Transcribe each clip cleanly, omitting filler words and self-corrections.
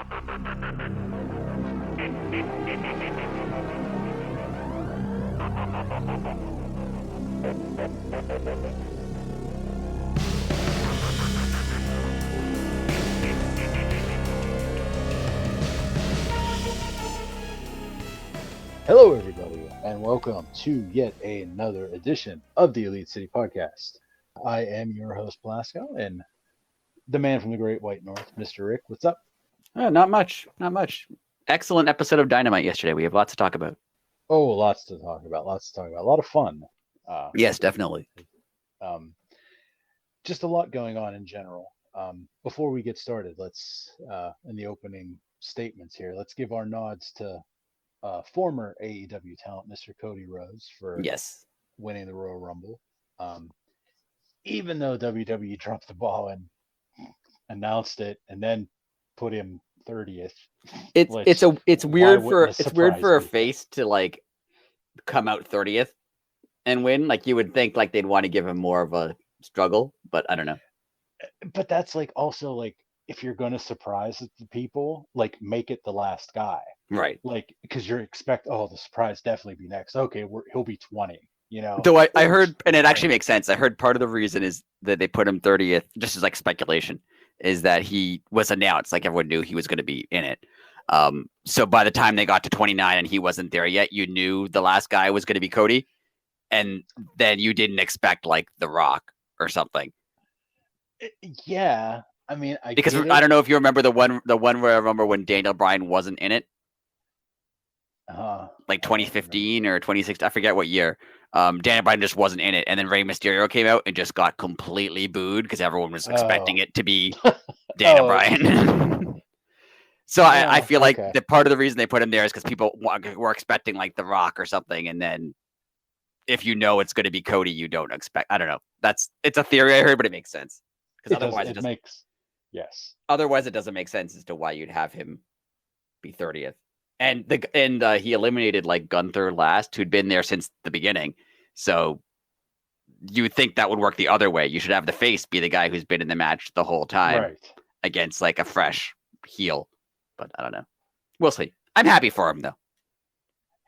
Hello, everybody, and welcome to yet another edition of the Elite City Podcast. I am your host, Blasco, and the man from the Great White North, Mr. Rick. What's up? Not much. Excellent episode of Dynamite yesterday. We have lots to talk about. Oh, lots to talk about. A lot of fun. Yes, definitely. Just a lot going on in general. Before we get started, let's, in the opening statements here, let's give our nods to former AEW talent, Mr. Cody Rhodes, for winning the Royal Rumble. Even though WWE dropped the ball and announced it and then put him 30th. It's weird for a face to like come out 30th and win. Like you would think like they'd want to give him more of a struggle, but I don't know. But that's like also like if you're going to surprise the people, like make it the last guy. Right. Like because you're the surprise definitely be next. Okay, he'll be 20. You know. Though I heard, and it actually makes sense. I heard part of the reason is that they put him 30th, just as like speculation, is that he was announced, like everyone knew he was going to be in it. So by the time they got to 29 and he wasn't there yet, you knew the last guy was going to be Cody, and then you didn't expect like The Rock or something. Yeah, I mean, I don't know if you remember the one where I remember when Daniel Bryan wasn't in it, like 2015 or 2016, I forget what year. Daniel Bryan just wasn't in it, and then Rey Mysterio came out and just got completely booed because everyone was expecting it to be Daniel Bryan. So I feel like the part of the reason they put him there is because people were expecting like The Rock or something, and then if you know it's going to be Cody, you don't expect. I don't know. It's a theory I heard, but it makes sense because otherwise otherwise it doesn't make sense as to why you'd have him be 30th. And he eliminated like Gunther last, who'd been there since the beginning. So you would think that would work the other way. You should have the face be the guy who's been in the match the whole time against like a fresh heel. But I don't know. We'll see. I'm happy for him though.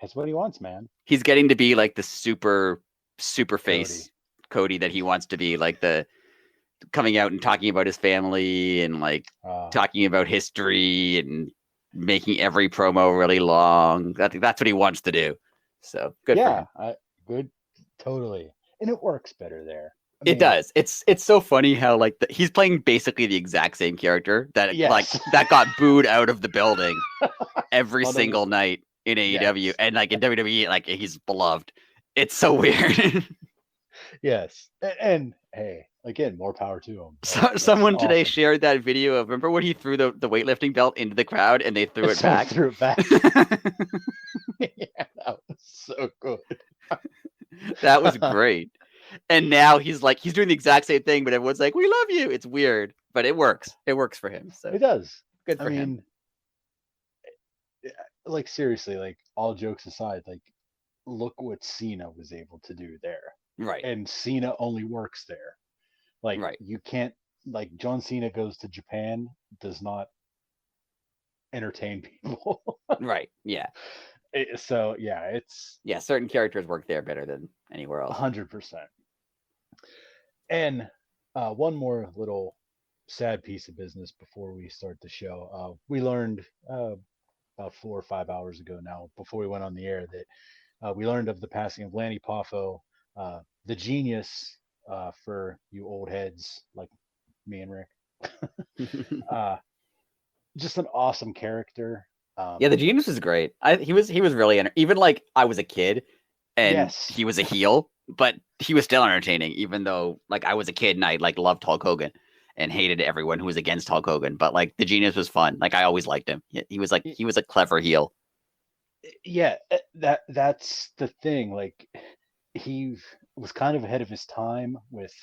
That's what he wants, man. He's getting to be like the super face Cody that he wants to be, like the coming out and talking about his family and like talking about history and making every promo really long. I think that's what he wants to do. So good for him. Good, totally, and it works better there. It does. It's so funny how like he's playing basically the exact same character that that got booed out of the building every single night in AEW and like in WWE, like he's beloved. It's so weird. Yes, and hey, again, more power to him. Someone today shared that video of, remember when he threw the weightlifting belt into the crowd and they threw it back? Yeah, that was so good. That was great. And now he's doing the exact same thing, but everyone's like, "We love you." It's weird, but it works. It works for him. So it does. Good for him. Like seriously, like all jokes aside, like look what Cena was able to do there. Right. And Cena only works there. Like you can't, like John Cena goes to Japan, does not entertain people. Right. Yeah. Certain characters work there better than anywhere else. 100%. And one more little sad piece of business before we start the show. We learned about 4 or 5 hours ago now, before we went on the air, that we learned of the passing of Lanny Poffo, the genius, for you old heads like me and Rick. Just an awesome character. The genius was great. He was really even like I was a kid and he was a heel, but he was still entertaining, even though like I was a kid and I like loved Hulk Hogan and hated everyone who was against Hulk Hogan. But like the genius was fun. Like I always liked him. He was a clever heel. Yeah, that's the thing. Like he was kind of ahead of his time with.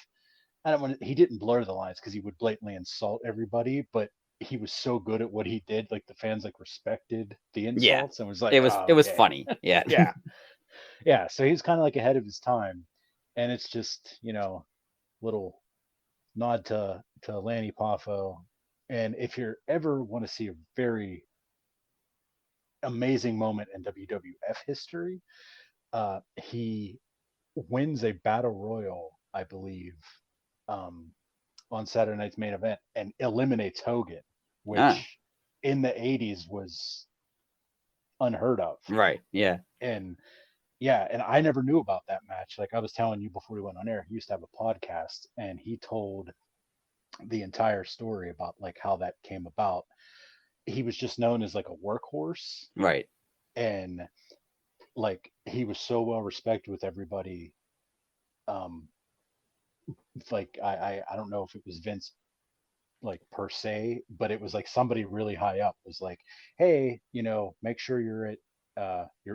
He didn't blur the lines because he would blatantly insult everybody, but he was so good at what he did. Like the fans like respected the insults and was like, it was funny. Yeah. Yeah. So he's kind of like ahead of his time, and it's just, little nod to Lanny Poffo. And if you ever want to see a very amazing moment in WWF history, he wins a battle royal, I believe, um, on Saturday night's main event and eliminates Hogan, Ah, which in the 80s was unheard of. right. Yeah. And yeah, and I never knew about that match. Like I was telling you before we went on air, he used to have a podcast and he told the entire story about like how that came about. He was just known as like a workhorse, Right. and like he was so well respected with everybody. Um, like I don't know if it was Vince like per se, but it was like somebody really high up was like, hey, make sure you're at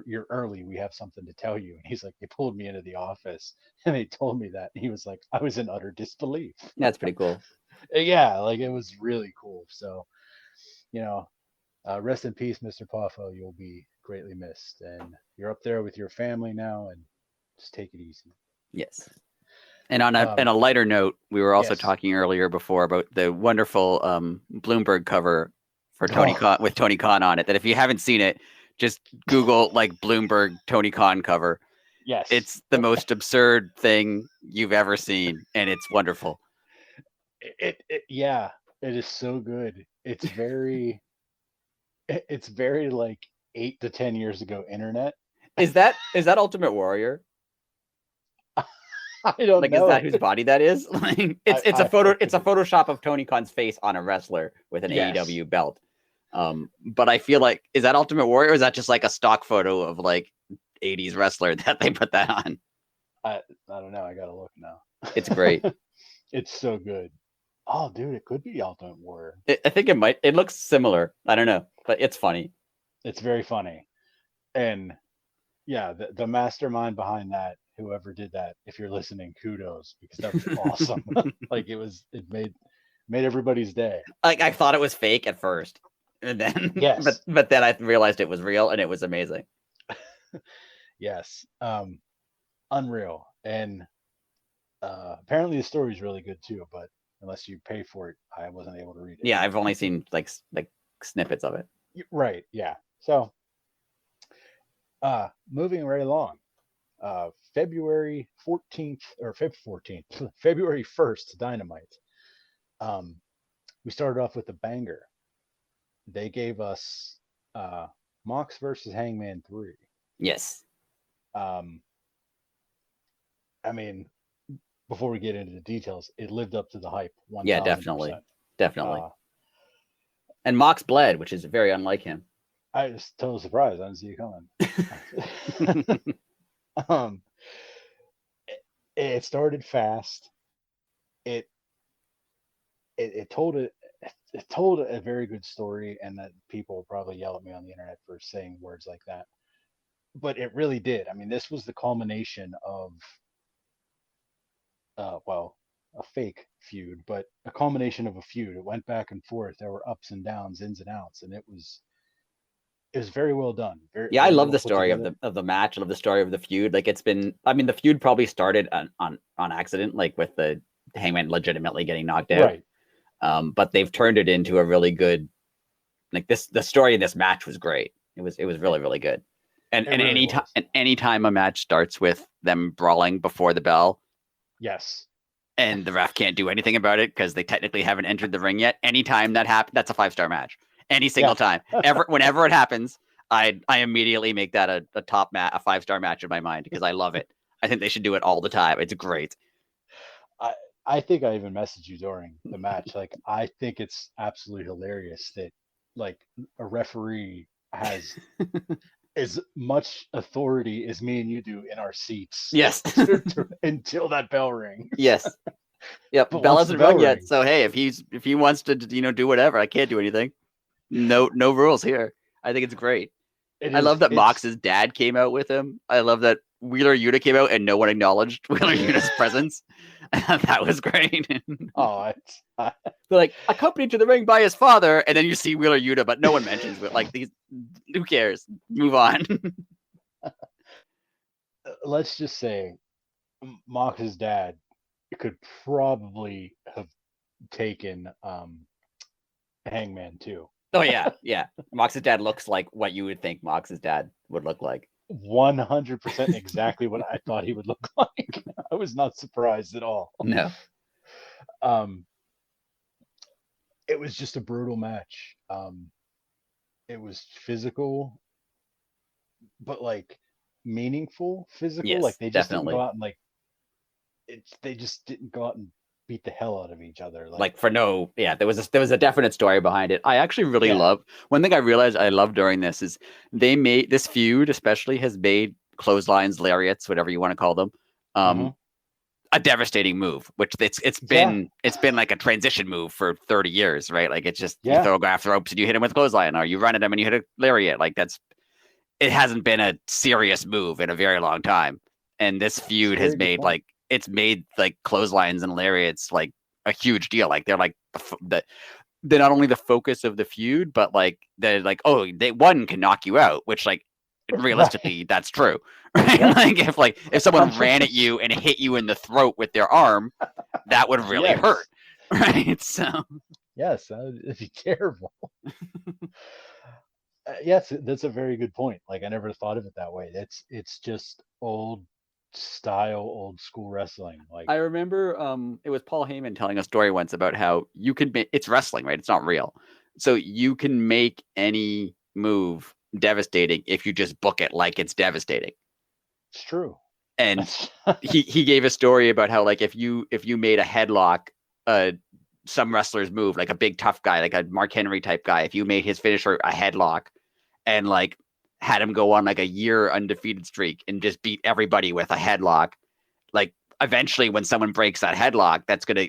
you're early. We have something to tell you. And he's like, they pulled me into the office and they told me that. And he was like, I was in utter disbelief. That's pretty cool. Yeah, like it was really cool. So, you know, rest in peace, Mr. Poffo. You'll be greatly missed. And you're up there with your family now and just take it easy. Yes. And on a lighter note, we were also Yes. talking earlier before about the wonderful Bloomberg cover for Tony Oh, Khan with Tony Khan on it. That if you haven't seen it, just Google like Bloomberg Tony Khan cover. yes. It's the most absurd thing you've ever seen, and it's wonderful. Yeah, it is so good. It's very like 8 to 10 years ago internet. Is that Ultimate Warrior? I don't Like, is that know. whose body that is? Like, it's a I photo. hope It's it a is. Photoshop of Tony Khan's face on a wrestler with an Yes. AEW belt. But I feel like, is that Ultimate Warrior? Or is that just like a stock photo of like 80s wrestler that they put that on? I don't know. I gotta look now. It's great. It's so good. Oh, dude, it could be Ultimate Warrior. I think it might. It looks similar. I don't know, but it's funny. It's very funny, and yeah, the mastermind behind that, whoever did that, if you're listening, kudos because that was awesome. Like it made everybody's day. Like, I thought it was fake at first, and then Yes, but then I realized it was real, and it was amazing. yes, unreal, and apparently the story is really good too. But unless you pay for it, I wasn't able to read it. Yeah, I've only seen like snippets of it. Right, yeah. So, moving right along. February 14th or February 14th, February 1st, Dynamite. Um, we started off with a banger. They gave us Mox versus Hangman 3. Yes. Um, I mean, before we get into the details, it lived up to the hype 1000%. Yeah, definitely. Definitely. Uh, And Mox bled, which is very unlike him. I was totally surprised. I didn't see it coming. um, it started fast. It it told it told a very good story, and that people will probably yell at me on the internet for saying words like that, but it really did. I mean, this was the culmination of well, a fake feud, but a culmination of a feud. It went back and forth. There were ups and downs, ins and outs, and it was very well done. Very Yeah, I very love well the put story of together. the match. I love the story of the feud. Like, it's been, I mean, the feud probably started on accident, like with the Hangman legitimately getting knocked out. Right. But they've turned it into a really good, like, the story in this match was great. It was really, really good. And It really was. any time a match starts with them brawling before the bell Yes. and the ref can't do anything about it because they technically haven't entered the ring yet, anytime that happens, that's a 5-star match. Any single time. Whenever it happens, I immediately make that a 5-star match in my mind because I love it. I think they should do it all the time. It's great. I think I even messaged you during the match. Like, I think it's absolutely hilarious that like a referee has as much authority as me and you do in our seats. Yes. Until that bell rings. Yes. Yep. But Bell once the hasn't bell rung yet. rings, So hey, if he wants to do whatever, I can't do anything. No rules here. I think it's great. I love that Mox's dad came out with him. I love that Wheeler Yuta came out and no one acknowledged Wheeler Yuta's presence. That was great. oh, They're like, accompanied to the ring by his father, and then you see Wheeler Yuta, but no one mentions it. Like, these, who cares? Move on. let's just say Mox's dad could probably have taken Hangman too. Oh yeah, yeah. Mox's dad looks like what you would think Mox's dad would look like. 100% exactly what I thought he would look like. I was not surprised at all. No. Um, it was just a brutal match. It was physical, but like meaningful physical. Like Yes, they just didn't go definitely. out and like they just didn't go out and beat the hell out of each other. Like Like for no, yeah, there was a definite story behind it. I actually really yeah, love one thing I realized I love during this is they made this feud, especially has made clotheslines, lariats, whatever you want to call them, hmm um, a devastating move. Which it's yeah, been like a transition move for 30 years, right? Like it's just you yeah. throw off the ropes and you hit him with clothesline, or you run at him and you hit a lariat. Like that's it hasn't been a serious move in a very long time. And this It's a feud has very good made point. like it's made like clotheslines and lariats like a huge deal. Like they're like they're not only the focus of the feud, but like they're like, oh, they one can knock you out, which like Right. realistically that's true. Right? Yeah. Like if someone ran at 100%. you and hit you in the throat with their arm, that would really hurt. Yes. Right. So Yes. That'd be terrible. Yes, that's a very good point. Like I never thought of it that way. It's just old style, old school wrestling. Like I remember it was Paul Heyman telling a story once about how you can make it's wrestling, right? It's not real. So you can make any move devastating if you just book it like it's devastating. it's true. And he gave a story about how like if you made a headlock some wrestlers move like a big tough guy like a Mark Henry type guy, if you made his finisher a headlock and like had him go on like a year undefeated streak and just beat everybody with a headlock, like eventually when someone breaks that headlock,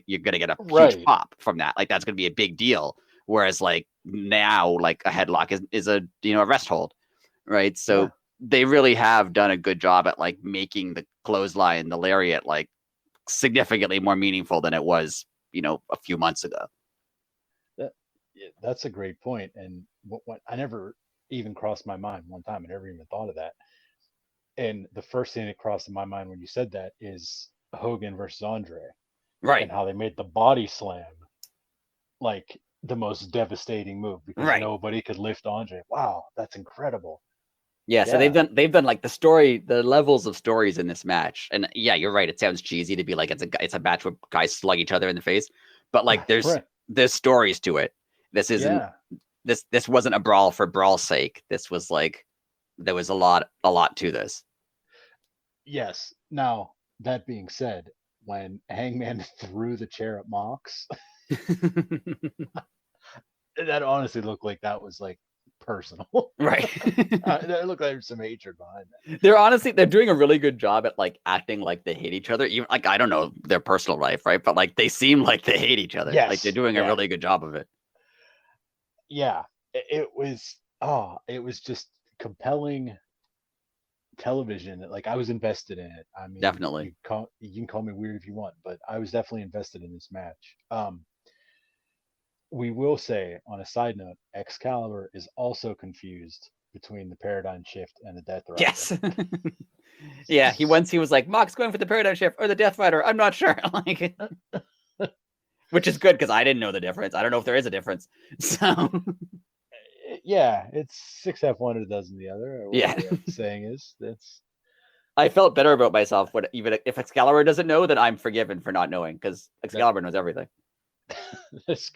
you're gonna get a huge right. pop from that. Like that's gonna be a big deal. Whereas like now, like a headlock is a a rest hold, right? Yeah. So they really have done a good job at like making the clothesline, the lariat, like significantly more meaningful than it was, a few months ago. That, yeah, that's a great point. And what I never even crossed my mind one time. I never even thought of that. And the first thing that crossed my mind when you said that is Hogan versus Andre Right, and how they made the body slam like the most devastating move because right. nobody could lift Andre. Wow, that's incredible. Yeah, so they've Yeah. done they've done like the levels of stories in this match. And yeah, you're right. It sounds cheesy to be like it's a match where guys slug each other in the face, but like Right. there's stories to it. This isn't Yeah. this wasn't a brawl for brawl's sake. This was like there was a lot to this. Yes. Now, that being said, when Hangman threw the chair at Mox, that honestly looked like that was like personal. Right. That looked like there's some hatred behind that. They're doing a really good job at like acting like they hate each other. Even like I don't know their personal life, right? But like they seem like they hate each other. Like they're Yes. doing a Yeah. really good job of it. Yeah. It was just compelling television. Like I was invested in it. I mean, Definitely. you can call me weird if you want, but I was definitely invested in this match. We will say on a side note, Excalibur is also confused between the paradigm shift and the Death Rider. Yes. Yeah, he was like, Mox going for the paradigm shift or the Death Rider. I'm not sure. Like, which is good because I didn't know the difference. I don't know if there is a difference. So Yeah, it's six half one and a dozen the other, or yeah, whatever that saying is. That's I felt better about myself. When even if Excalibur doesn't know, then I'm forgiven for not knowing because that Excalibur knows everything. that's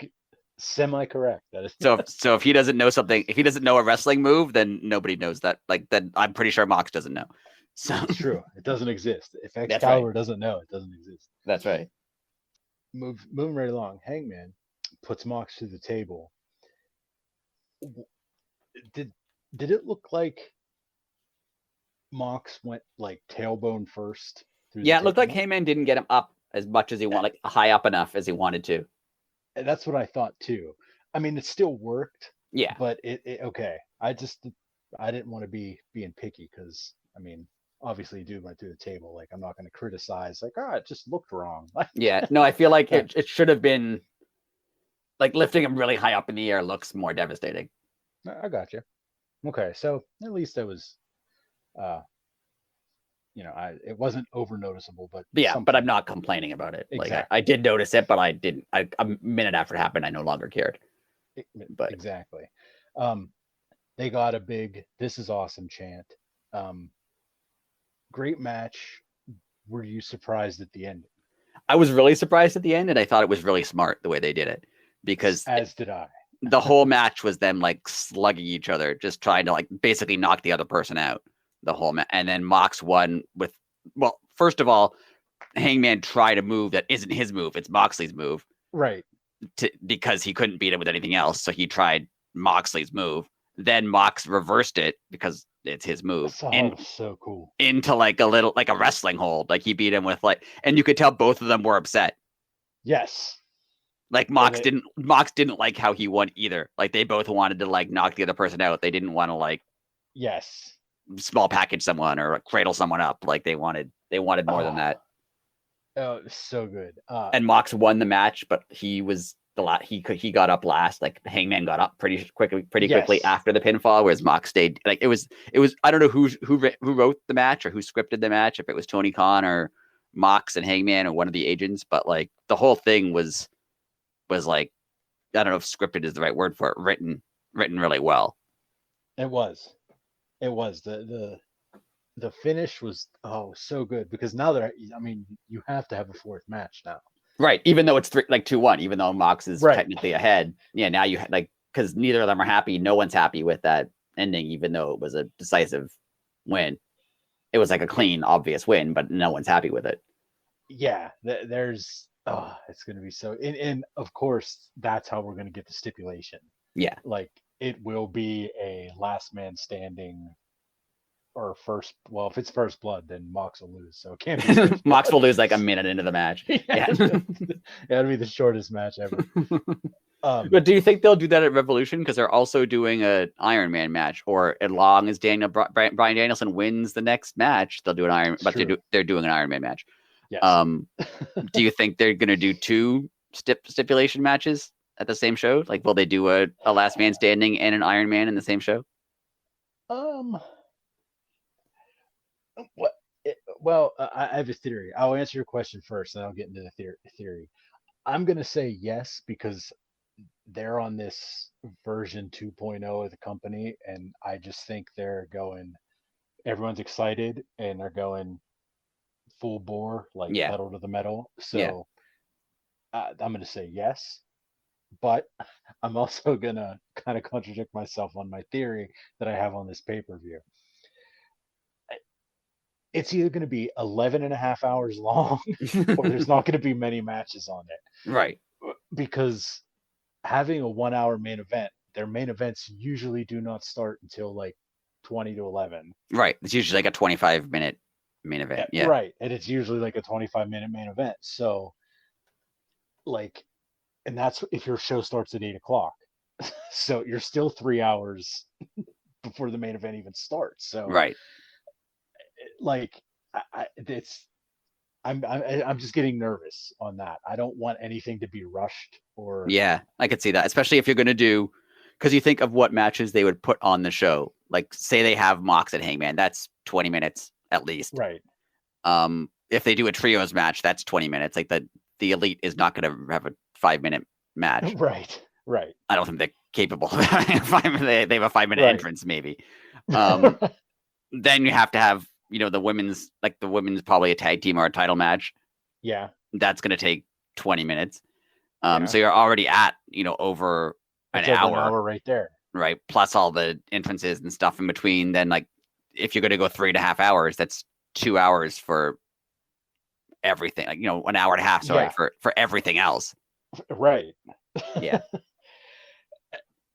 semi correct. That is So if he doesn't know something, if he doesn't know a wrestling move, then nobody knows that. Like then I'm pretty sure Mox doesn't know. So it's true. It doesn't exist. If that's right. Excalibur doesn't know, it doesn't exist. That's right. Moving right along. Hangman puts Mox to the table. Did did it look like Mox went like tailbone first through the Yeah, it looked like table? Heyman didn't get him up as much as he wanted, like high up enough as he wanted to. That's what I thought too. I mean, it still worked, Yeah, but it okay. I didn't want to be being picky because I mean, obviously, dude went through the table. Like I'm not going to criticize. Like, it just looked wrong. yeah. No, I feel like Uh, it should have been like lifting him really high up in the air looks more devastating. I got you. Okay, so at least I was, uh, I it wasn't over noticeable, but But yeah, but I'm something not complaining about it. Like I exactly. did notice it, but I didn't. A minute after it happened, I no longer cared. But Exactly. They got a big "This is awesome" chant. Um, Great match. Were you surprised at the end? I was really surprised at the end, and I thought it was really smart the way they did it, because As did I. the whole match was them like slugging each other, just trying to like basically knock the other person out. The whole match, and then Mox won with, well, first of all, Hangman tried a move that isn't his move; it's Moxley's move, Right. because he couldn't beat him with anything else, so he tried Moxley's move. Then Mox reversed it because it's his move, Oh, so cool. into like a little like a wrestling hold. Like he beat him with like, and you could tell both of them were upset. Yes. Like Mox didn't like how he won either. Like they both wanted to like knock the other person out. They didn't want to like Yes. small package someone or cradle someone up. Like they wanted more than that. Oh, so good. And Mox won the match, but he was he got up last. Like Hangman got up pretty quickly after the pinfall, whereas Mox stayed. Like it was I don't know who wrote the match or who scripted the match, if it was Tony Khan or Mox and Hangman or one of the agents, but like the whole thing was like, I don't know if scripted is the right word for it, written really well. It was the finish was so good, because now I mean, you have to have a fourth match now. Right, even though it's 2-1, even though Mox is Right. technically ahead. Yeah, now you like, because neither of them are happy. No one's happy with that ending, even though it was a decisive win. It was like a clean, obvious win, but no one's happy with it. Yeah, there's it's gonna be so, and of course that's how we're gonna get the stipulation. Yeah, Like it will be a last man standing, or first. Well, if it's first blood, then Mox will lose, so it can't be first Mox will blood. lose like a minute into the match. Yeah. It'll be the shortest match ever. But do you think they'll do that at Revolution? Because they're also doing an Iron Man match, or as long as Brian Danielson wins the next match, they'll do an Iron. But they're doing an Iron Man match. Yes. Do you think they're going to do two stipulation matches at the same show? Like, will they do a last man standing and an Iron Man in the same show? What? Well, I have a theory. I'll answer your question first, and I'll get into the theory. I'm gonna say yes, because they're on this version 2.0 of the company, and I just think they're going. Everyone's excited, and they're going full bore, like pedal to the metal. So I'm gonna say yes, but I'm also gonna kind of contradict myself on my theory that I have on this pay-per-view. It's either going to be 11 and a half hours long, or there's not going to be many matches on it. Right. Because having a 1 hour main event, their main events usually do not start until like 20 to 11. Right. It's usually like a 25-minute main event. Yeah. Right. And it's usually like a 25-minute main event. So, like, and that's if your show starts at 8 o'clock. So you're still 3 hours before the main event even starts. So, right. Like, I'm just getting nervous on that. I don't want anything to be rushed or. Yeah, I could see that, especially if you're going to do, because you think of what matches they would put on the show. Like, say they have Mox and Hangman, that's 20 minutes at least. Right. If they do a trios match, that's 20 minutes. Like the Elite is not going to have a 5-minute match. Right. Right. I don't think they're capable of having a 5-minute. They have a 5-minute entrance, maybe. Then you have to have, the women's probably a tag team or a title match. Yeah. That's going to take 20 minutes. So you're already at, over an hour right there. Right. Plus all the entrances and stuff in between. Then, like, if you're going to go 3.5 hours, that's 2 hours for everything. Like, an hour and a half, sorry, for everything else. Right. Yeah.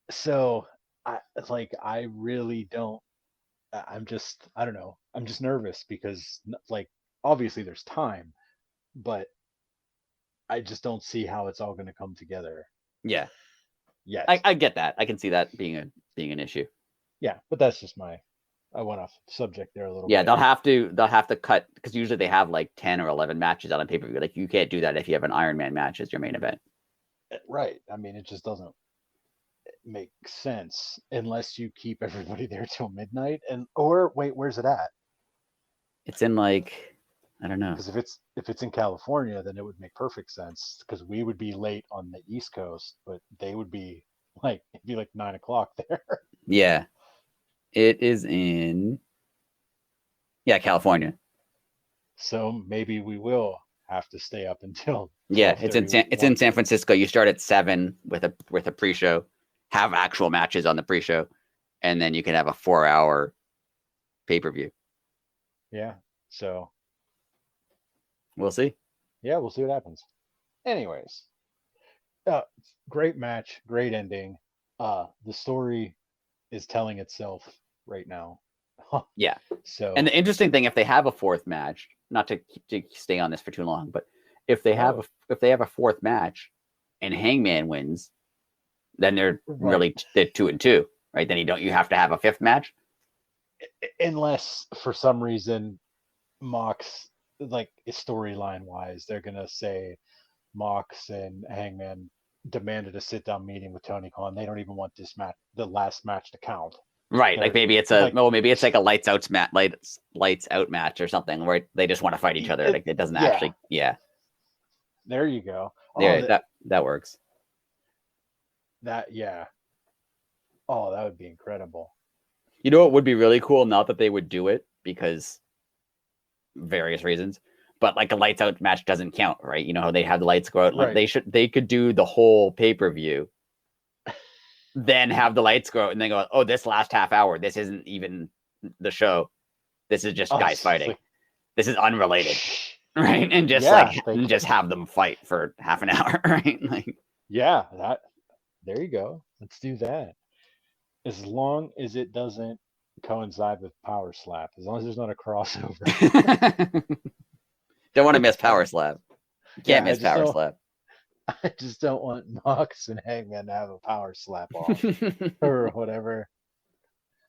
So I really don't, I don't know. I'm just nervous because, like, obviously there's time, but I just don't see how it's all going to come together. Yeah. Yes. I get that. I can see that being an issue. Yeah, but that's just I went off subject there a little bit. Yeah, they'll have to cut, because usually they have like 10 or 11 matches on a pay-per-view. Like, you can't do that if you have an Iron Man match as your main event. Right. I mean, it just doesn't make sense unless you keep everybody there till midnight. Or wait, where's it at? It's in, like, I don't know. Because if it's in California, then it would make perfect sense, because we would be late on the East Coast, but they would be like it'd be like 9 o'clock there. Yeah. It is in California. So maybe we will have to stay up until Yeah, it's in San Francisco. You start at 7 with a pre-show, have actual matches on the pre-show, and then you can have a 4-hour pay-per-view. Yeah. So we'll see. Yeah, we'll see what happens. Anyways, great match, great ending. The story is telling itself right now. Yeah. So, and the interesting thing, if they have a fourth match, not to stay on this for too long, but if they have a fourth match and Hangman wins, then they're really they're 2-2, right? Then you have to have a fifth match, unless for some reason Mox, like storyline wise, they're gonna say Mox and Hangman demanded a sit down meeting with Tony Khan. They don't even want this match, the last match, to count. Right? Like maybe it's maybe it's like a lights out match or something where they just want to fight each other. Like it doesn't actually. Yeah. There you go. That works. Oh, that would be incredible. You know what would be really cool? Not that they would do it because various reasons, but like a lights out match doesn't count, right? You know how they have the lights go out. Right. They could do the whole pay-per-view, then have the lights go out, and then go, oh, this last half hour, this isn't even the show. This is just guys fighting. This is unrelated, right? And just just have them fight for half an hour, right? Like, there you go. Let's do that. As long as it doesn't coincide with Power Slap, as long as there's not a crossover. Don't want to miss Power Slap. You can't miss Power Slap. I just don't want Mox and Hangman to have a Power Slap off or whatever.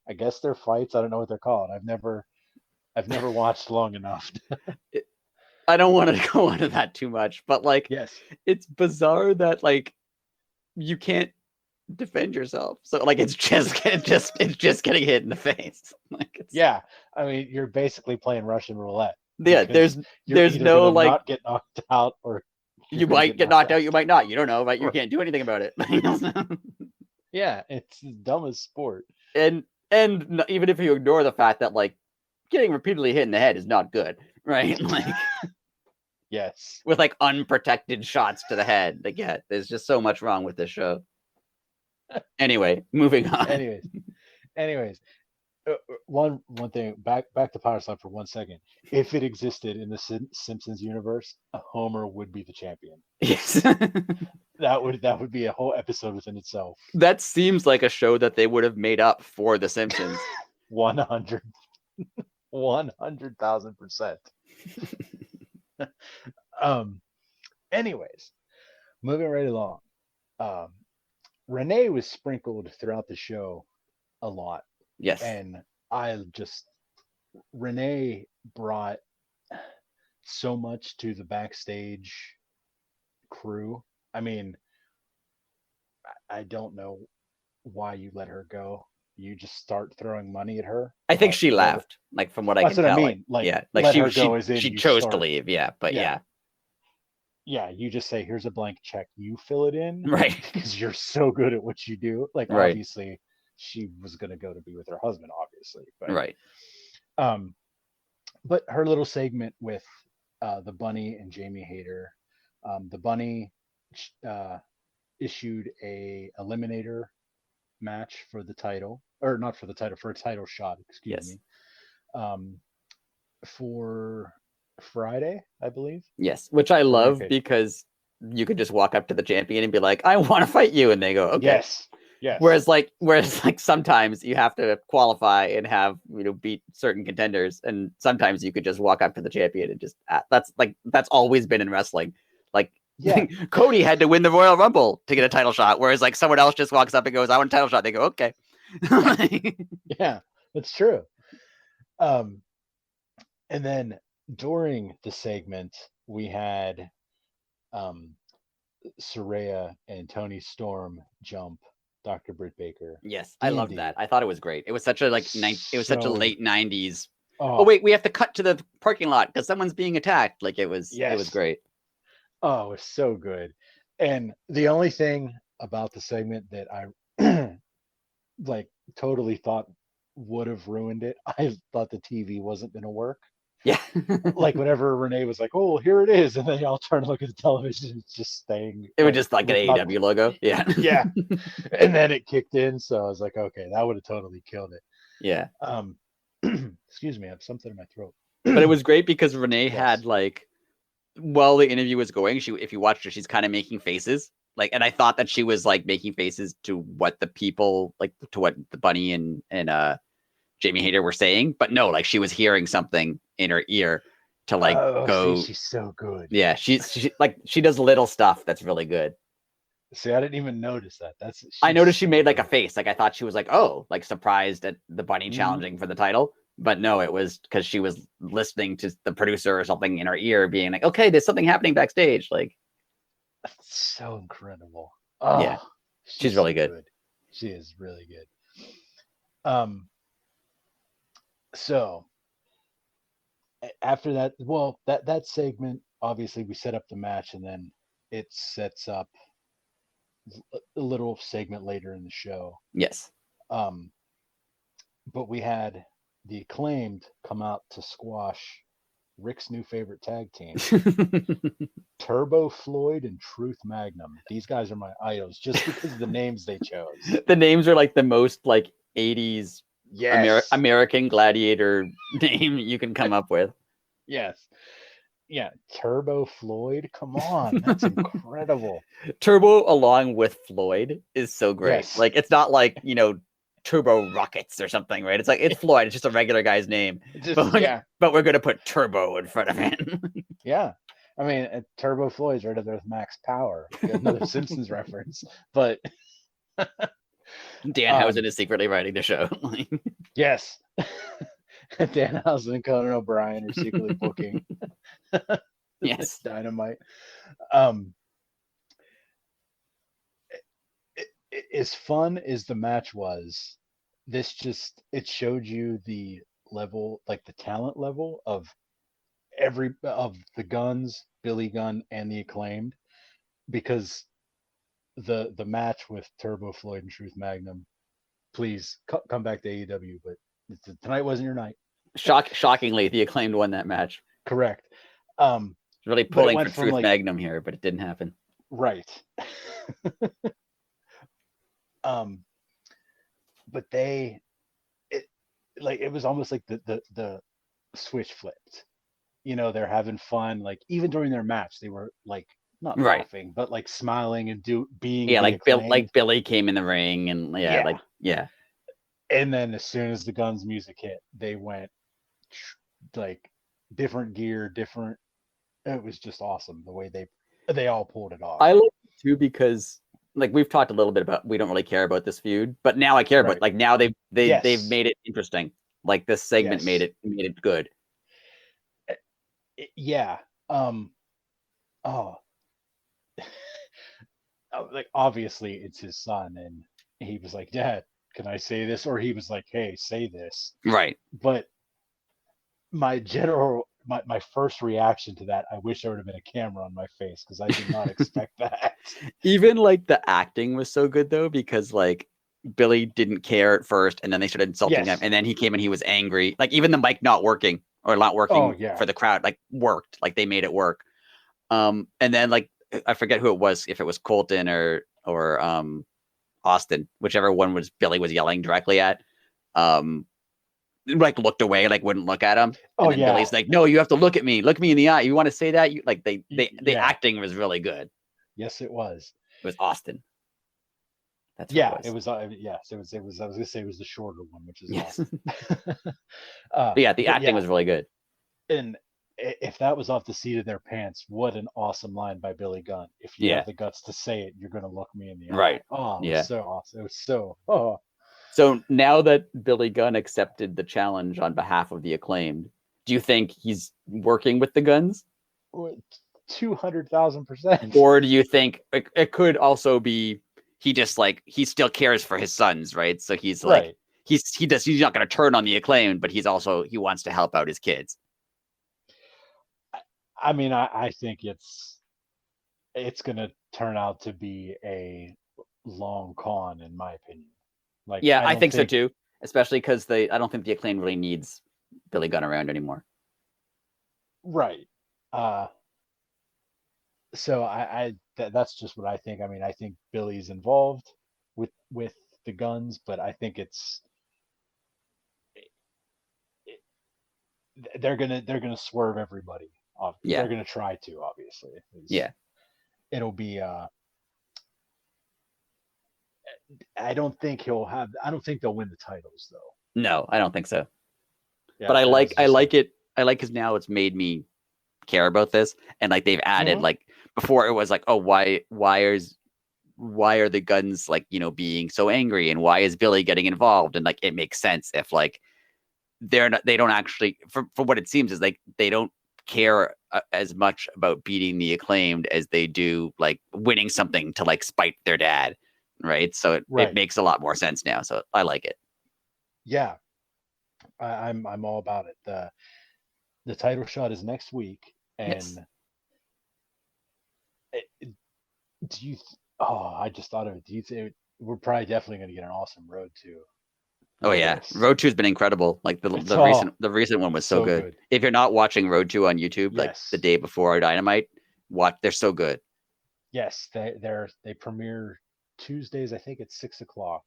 I guess they're fights. I don't know what they're called. I've never watched long enough. I don't want to go into that too much, but like, it's bizarre that like you can't defend yourself. So like it's just getting hit in the face. Like I mean, you're basically playing Russian roulette. Yeah, there's no like not get knocked out, or you might get knocked out. You might not. You don't know, but you can't do anything about it. Yeah, it's the dumbest sport. And even if you ignore the fact that like getting repeatedly hit in the head is not good, right? Like yes, with like unprotected shots to the head. Like there's just so much wrong with this show. Anyway, moving on. Anyways, one thing, back to Power Slam for 1 second. If it existed in the Simpsons universe, Homer would be the champion. Yes. that would be a whole episode within itself. That seems like a show that they would have made up for the Simpsons. 100,000%. Anyways, moving right along. Renee was sprinkled throughout the show a lot. Yes. And Renee brought so much to the backstage crew. I mean, I don't know why you let her go. You just start throwing money at her. I think she left, like from what I can tell. That's what I mean. She chose to leave. Yeah, but yeah. Yeah, you just say, here's a blank check. You fill it in. Right. Because you're so good at what you do. Like, obviously, she was going to go to be with her husband, obviously. But, right. But her little segment with the Bunny and Jamie Hayter, the Bunny issued a eliminator match for the title, or not for the title, for a title shot, excuse me. For Friday, I believe. Yes, which I love because you could just walk up to the champion and be like, I want to fight you, and they go, okay. Yes. Whereas sometimes you have to qualify and have beat certain contenders, and sometimes you could just walk up to the champion and just that's always been in wrestling. Like Cody had to win the Royal Rumble to get a title shot, whereas like someone else just walks up and goes, I want a title shot. They go, okay. Yeah, that's true. And then during the segment, we had Saraya and Tony Storm jump Dr. Britt Baker. Yes, I loved that. I thought it was great. It was such a such a late 90s. Oh wait, we have to cut to the parking lot because someone's being attacked. Like it was great. Oh, it was so good. And the only thing about the segment that I like totally thought would have ruined it. I thought the TV wasn't going to work. Yeah. Like whenever Renee was like, "Oh, here it is," and then they all turn to look at the television, it's just staying. It was Like, just like an looking up. AEW logo. Yeah. Yeah, and then it kicked in, so I was like, "Okay, that would have totally killed it." Yeah. Excuse me, I have something in my throat. But it was great because Renee Yes. had like, while the interview was going, if you watched her, she's kind of making faces. Like, and I thought that she was like making faces to what the people, like to what the Bunny and Jamie Hayter were saying, but no, like she was hearing something in her ear to like See, go. she's so good. Yeah, she like she does little stuff that's really good. See, I didn't even notice that. I noticed she so made like a good. face. Like I thought she was like, oh, like surprised at the Bunny Mhm. challenging for the title. But no, it was because she was listening to the producer or something in her ear being like, okay, there's something happening backstage. Like, That's so incredible. yeah, Oh, she's she's really so good. good. She is really good. So after that, well, that segment, obviously we set up the match, and then it sets up a little segment later in the show. Yes. Um, but we had the Acclaimed come out to squash Rick's new favorite tag team, Turbo Floyd and Truth Magnum. These guys are my idols just because of the names they chose. The names are like the most like 80s Yes. American gladiator name you can come up with. Yes. Yeah. Turbo Floyd. Come on. That's incredible. Turbo along with Floyd is so great. Yes. Like it's not like, you know, Turbo Rockets or something, right? It's like it's Floyd, it's just a regular guy's name. Just, yeah. But we're gonna put Turbo in front of him. Yeah. I mean, Turbo Floyd's right up there with Max Power. Another Simpsons reference. But Danhausen is secretly writing the show. yes. Danhausen and Conan O'Brien are secretly booking Yes. Dynamite. As fun as the match was, it showed you the level, like the talent level of the Guns, Billy Gunn, and the Acclaimed, because the match with Turbo Floyd and Truth Magnum. Please come back to AEW, but tonight wasn't your night. Shockingly, the Acclaimed won that match. Correct. Really pulling for Truth Magnum here, but it didn't happen. Right. But it was almost like the switch flipped. You know, they're having fun. Like even during their match, they were like not laughing, but like smiling and being like Billy came in the ring and yeah. And then as soon as the Guns music hit, they went like different gear, different. It was just awesome the way they all pulled it off. I like it too because like we've talked a little bit about we don't really care about this feud, but now I care about like now they've made it interesting. Like this segment made it good. Yeah. Like obviously it's his son, and he was like, "Dad, can I say this?" Or he was like, "Hey, say this." Right. But my first reaction to that, I wish there would have been a camera on my face because I did not expect that. Even like the acting was so good though, because like Billy didn't care at first, and then they started insulting him, and then he came and he was angry. Like even the mic not working for the crowd, like worked. Like they made it work. And then like I forget who it was, if it was Colton or Austin, whichever one was Billy was yelling directly at. Like looked away, like wouldn't look at him. And then Billy's like, "No, you have to look at me in the eye. You want to say that?" You like the acting was really good. Yes, it was. It was Austin. That's it was. Yes, it was. I was gonna say it was the shorter one, which is awesome. The acting was really good. And if that was off the seat of their pants, what an awesome line by Billy Gunn. If you have the guts to say it, you're gonna look me in the eye. Right. Oh, it was so awesome. It was so. Oh. So now that Billy Gunn accepted the challenge on behalf of the Acclaimed, do you think he's working with the Guns? 200,000%. Or do you think it could also be he just like he still cares for his sons, right? So he's like he's not going to turn on the Acclaimed, but he wants to help out his kids. I mean, I think it's going to turn out to be long con, in my opinion. Like, Yeah, I I don't think so think too. Especially because I don't think the Acclaim really needs Billy Gunn around anymore. right. Uh, so that's just what I think. I mean, I think Billy's involved with the guns, but I think they're gonna swerve everybody. Yeah, They're gonna try to, obviously. yeah. It'll be. I don't think he'll have. I don't think they'll win the titles though. No, I don't think so. But Yeah, as I you said. like it. I like because now it's made me care about this, and like they've added Hmm. like before it was like, oh, why are the guns like being so angry, and why is Billy getting involved, and like it makes sense if like they don't actually for what it seems is like they don't care as much about beating the Acclaimed as they do like winning something to like spite their dad, right? So it Right. makes a lot more sense now. So I like it. Yeah, I'm all about it. The title shot is next week, Yes. and do you? Oh, I just thought of it. Do you think we're probably definitely going to get an awesome road to Oh with yeah, this? Road 2's been incredible. Like It's all the recent one was so so good. good. If you're not watching Road 2 on YouTube, like the Yes, day before Dynamite, watch. They're so good. yes. They premiere Tuesdays. I think it's 6 o'clock.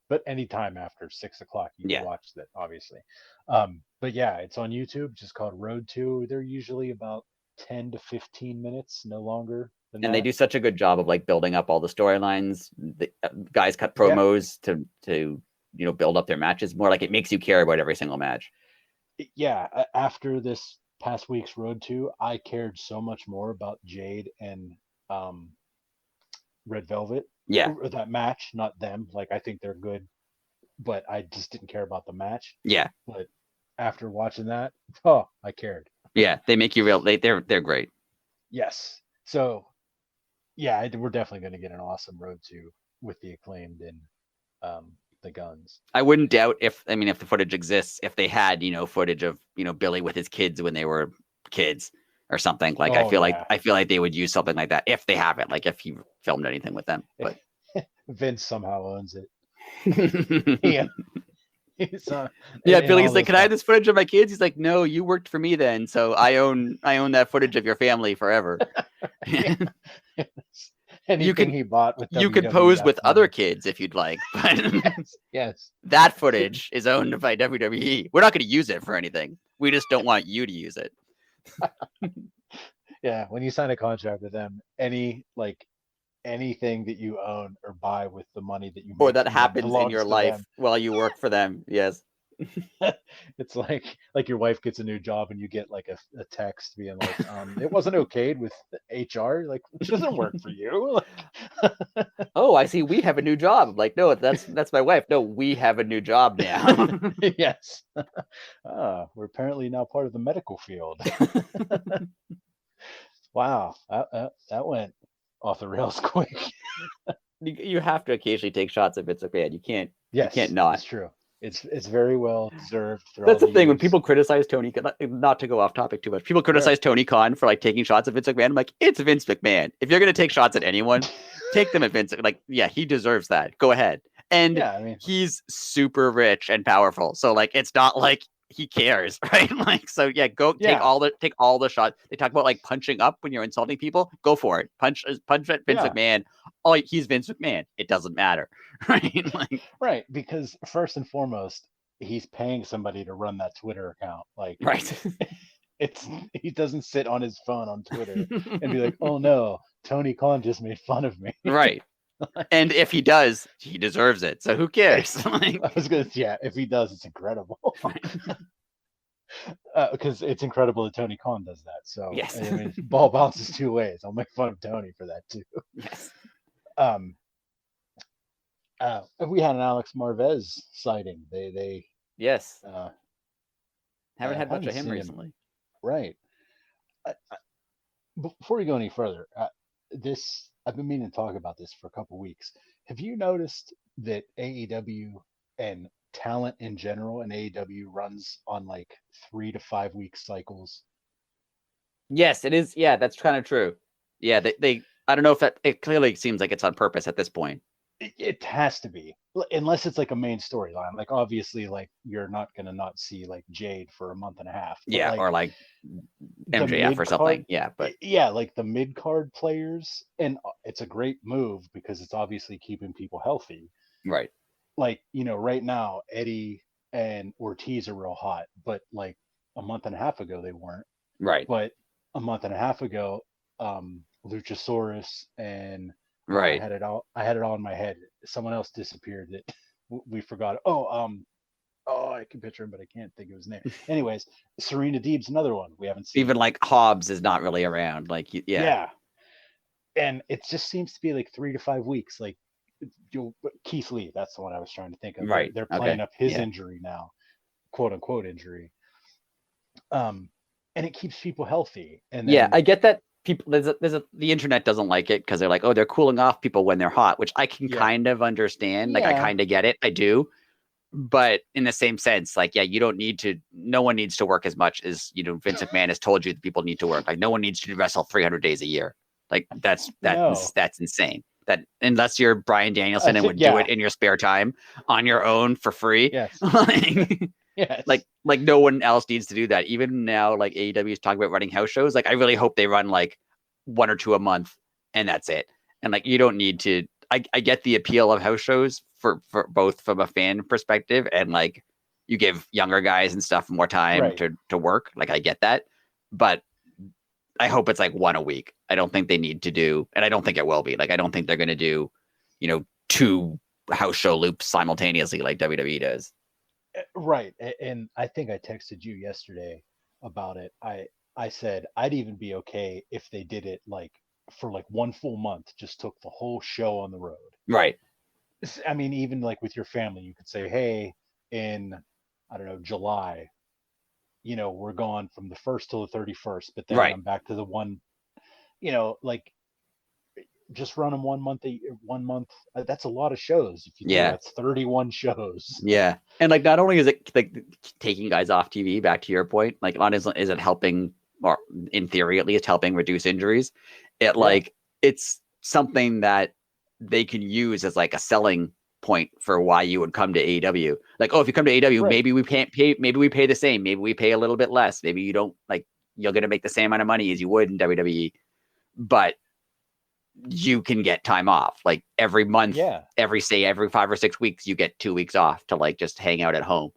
But anytime after 6 o'clock, you can Yeah, watch that, obviously. But yeah, it's on YouTube, just called Road to. They're usually about 10 to 15 minutes, no longer than and they that. do such a good job of like building up all the storylines. The guys cut Yeah, promos to build up their matches more. Like it makes you care about every single match. yeah. After this past week's Road to, I cared so much more about Jade and um, Red Velvet, Yeah, or that match, not them. Like, I think they're good, but I just didn't care about the match. yeah, But after watching that, oh, I cared. yeah. They make you real. They're great. Yes. So yeah, we're definitely going to get an awesome Road to with the Acclaimed and the Guns. I wouldn't doubt if the footage exists, if they had footage of Billy with his kids when they were kids or something. Like Oh yeah, I feel like they would use something like that if they have it. Like if he filmed anything with them, but. Vince somehow owns it. Yeah, he's Yeah, in all Billy's like, those "Can I have past. this footage of my kids?" He's like, "No, you worked for me then, so I own that footage of your family forever." Yeah. you Anything can he bought with you can pose WWF with other money. kids if you'd like, but Yes, yes. that footage is owned by WWE. We're not going to use it for anything. We just don't want you to use it. Yeah, when you sign a contract with them, anything that you own or buy with the money that you Or make that from them happens in your belongs to life them. while you work for them. Yes. It's like your wife gets a new job and you get like a text being like, it wasn't okayed with HR. Like, she doesn't work for you. Like, Oh, I see. We have a new job. I'm like, no, that's my wife. No, we have a new job now. yes. We're apparently now part of the medical field. Wow, that went off the rails quick. You have to occasionally take shots if it's okay. You can't Yes, not. it's true. It's very well deserved through all That's the the thing when years. people criticize Tony, not to go off topic too much. People Sure. criticize Tony Khan for like taking shots at Vince McMahon. I'm like, it's Vince McMahon. If you're gonna take shots at anyone, take them at Vince. Like, yeah, he deserves that. Go ahead. And Yeah, I mean, he's super rich and powerful, so like, it's not like he cares, right? Like, so yeah, go yeah, take all the shots. They talk about like punching up when you're insulting people. Go for it. Punch at Vince yeah, McMahon. Oh, he's Vince McMahon. It doesn't matter, right? Like, right. Because first and foremost, he's paying somebody to run that Twitter account. Like, right. it's he doesn't sit on his phone on Twitter and be like, "Oh no, Tony Khan just made fun of me." Right. And if he does, he deserves it. So who cares? Like, I was gonna, yeah. If he does, it's incredible. right. Because it's incredible that Tony Khan does that. So Yes. I mean, ball bounces two ways. I'll make fun of Tony for that too. Yes. Um, we had an Alex Marvez sighting. They Yes. uh, Haven't had much haven't of him seen him. recently. Right. Before we go any further, this I've been meaning to talk about this for a couple weeks. Have you noticed that AEW and talent in general and AEW runs on like 3 to 5 week cycles? Yes, it is. Yeah, that's kind of true. Yeah, they I don't know if it clearly seems like it's on purpose at this point. It has to be, unless it's like a main storyline. Like obviously, like you're not gonna not see like Jade for a month and a half, but Yeah, like or like the MJF or mid card, something. Yeah, but yeah, like the mid card players, and it's a great move because it's obviously keeping people healthy. right, Like right now Eddie and Ortiz are real hot, but like a month and a half ago they weren't. right, But a month and a half ago, Luchasaurus and right. I had it all in my head. Someone else disappeared that we forgot. Oh, I can picture him, but I can't think of his name. Anyways, Serena Deeb's another one we haven't seen. Even like Hobbs is not really around. Like, yeah, Yeah, and it just seems to be like 3 to 5 weeks. Like Keith Lee, that's the one I was trying to think of. They're right. they're playing Okay. up his Yeah. injury now, quote unquote injury. Um, and it keeps people healthy. And Yeah, then I get that people the internet doesn't like it because they're like, oh, they're cooling off people when they're hot, which I can yeah, kind of understand. Like I yeah, kind of get it. I do. But in the same sense, like, yeah, you don't need to, no one needs to work as much as, Vince McMahon has told you that people need to work. Like no one needs to wrestle 300 days a year. Like no. that's insane. That unless you're Brian I Danielson and think would do yeah, it in your spare time on your own for free, yes, like, yes, like no one else needs to do that. Even now, like AEW is talking about running house shows. Like I really hope they run like one or two a month and that's it. And like you don't need to. I get the appeal of house shows for both from a fan perspective and like you give younger guys and stuff more time right. to work. Like I get that, but I hope it's like one a week. I don't think they need to do, and I don't think it will be. Like I don't think they're going to do, two house show loops simultaneously like WWE does. Right. And I think I texted you yesterday about it. I said I'd even be okay if they did it like for like one full month, just took the whole show on the road. Right. I mean, even like with your family, you could say, hey, in I don't know, July, we're gone from the first till the 31st, but then Right. I'm back to the one, like just run them 1 month, 1 month. That's a lot of shows. If you think Yeah. that's 31 shows. Yeah. And like not only is it like taking guys off TV, back to your point, like not is it helping, or in theory at least helping reduce injuries. It Yeah. like it's something that they can use as like a selling point for why you would come to AEW. Like, oh, if you come to AEW, Right. maybe we can't pay, maybe we pay the same, maybe we pay a little bit less, maybe you don't like you're gonna make the same amount of money as you would in WWE, but you can get time off like every month, Yeah. every 5 or 6 weeks you get 2 weeks off to like just hang out at home.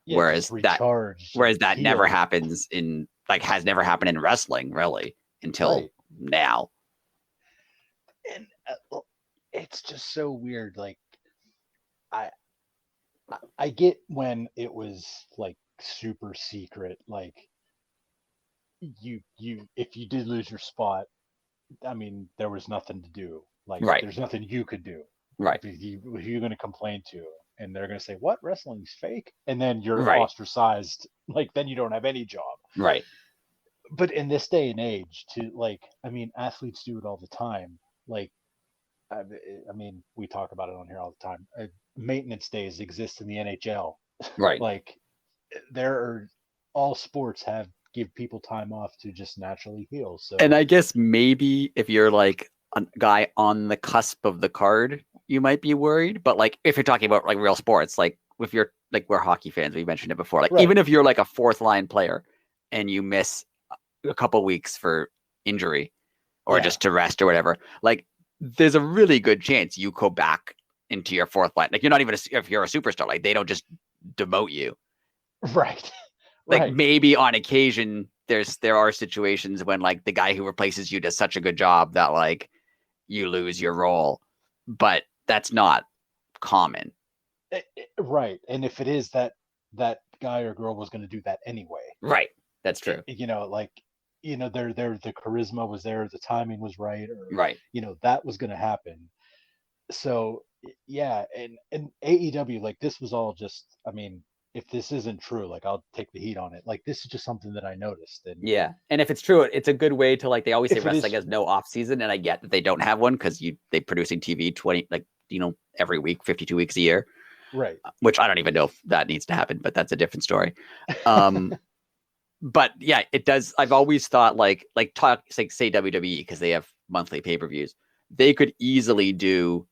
Yeah. Just recharge Whereas and that never heal. happens in like has never happened in wrestling really until Right. now. And it's just so weird. Like I I get when it was like super secret, like you if you did lose your spot, I mean, there was nothing to do. Like Right. there's nothing you could do. Right. Who you're going to complain to, and they're going to say, "What, wrestling's fake?" And then you're Right. ostracized. Like then you don't have any job. Right. But in this day and age, to like, I mean, athletes do it all the time. Like, I mean, we talk about it on here all the time. Maintenance days exist in the NHL. Right. Like, there are all sports have give people time off to just naturally heal. So, And I guess maybe if you're like a guy on the cusp of the card, you might be worried. But like if you're talking about like real sports, like if you're like we're hockey fans, we mentioned it before. Like right, even if you're like a fourth line player and you miss a couple weeks for injury or yeah, just to rest or whatever, like there's a really good chance you go back into your fourth line. Like you're not even if you're a superstar, like they don't just demote you. right, Like right, maybe on occasion there are situations when like the guy who replaces you does such a good job that like you lose your role, but that's not common. right. And if it is that guy or girl was going to do that anyway, Right. That's true. like their the charisma was there, the timing was right, or Right. that was going to happen. So yeah, and AEW, like this was all just, I mean, if this isn't true, like I'll take the heat on it. Like this is just something that I noticed, and Yeah. And if it's true, it's a good way to like they always say if it wrestling is has no off season, and I get that they don't have one because they producing TV 20 like every week, 52 weeks a year, right, which I don't even know if that needs to happen, but that's a different story. Um but yeah, it does. I've always thought like talk like say WWE because they have monthly pay-per-views. They could easily do,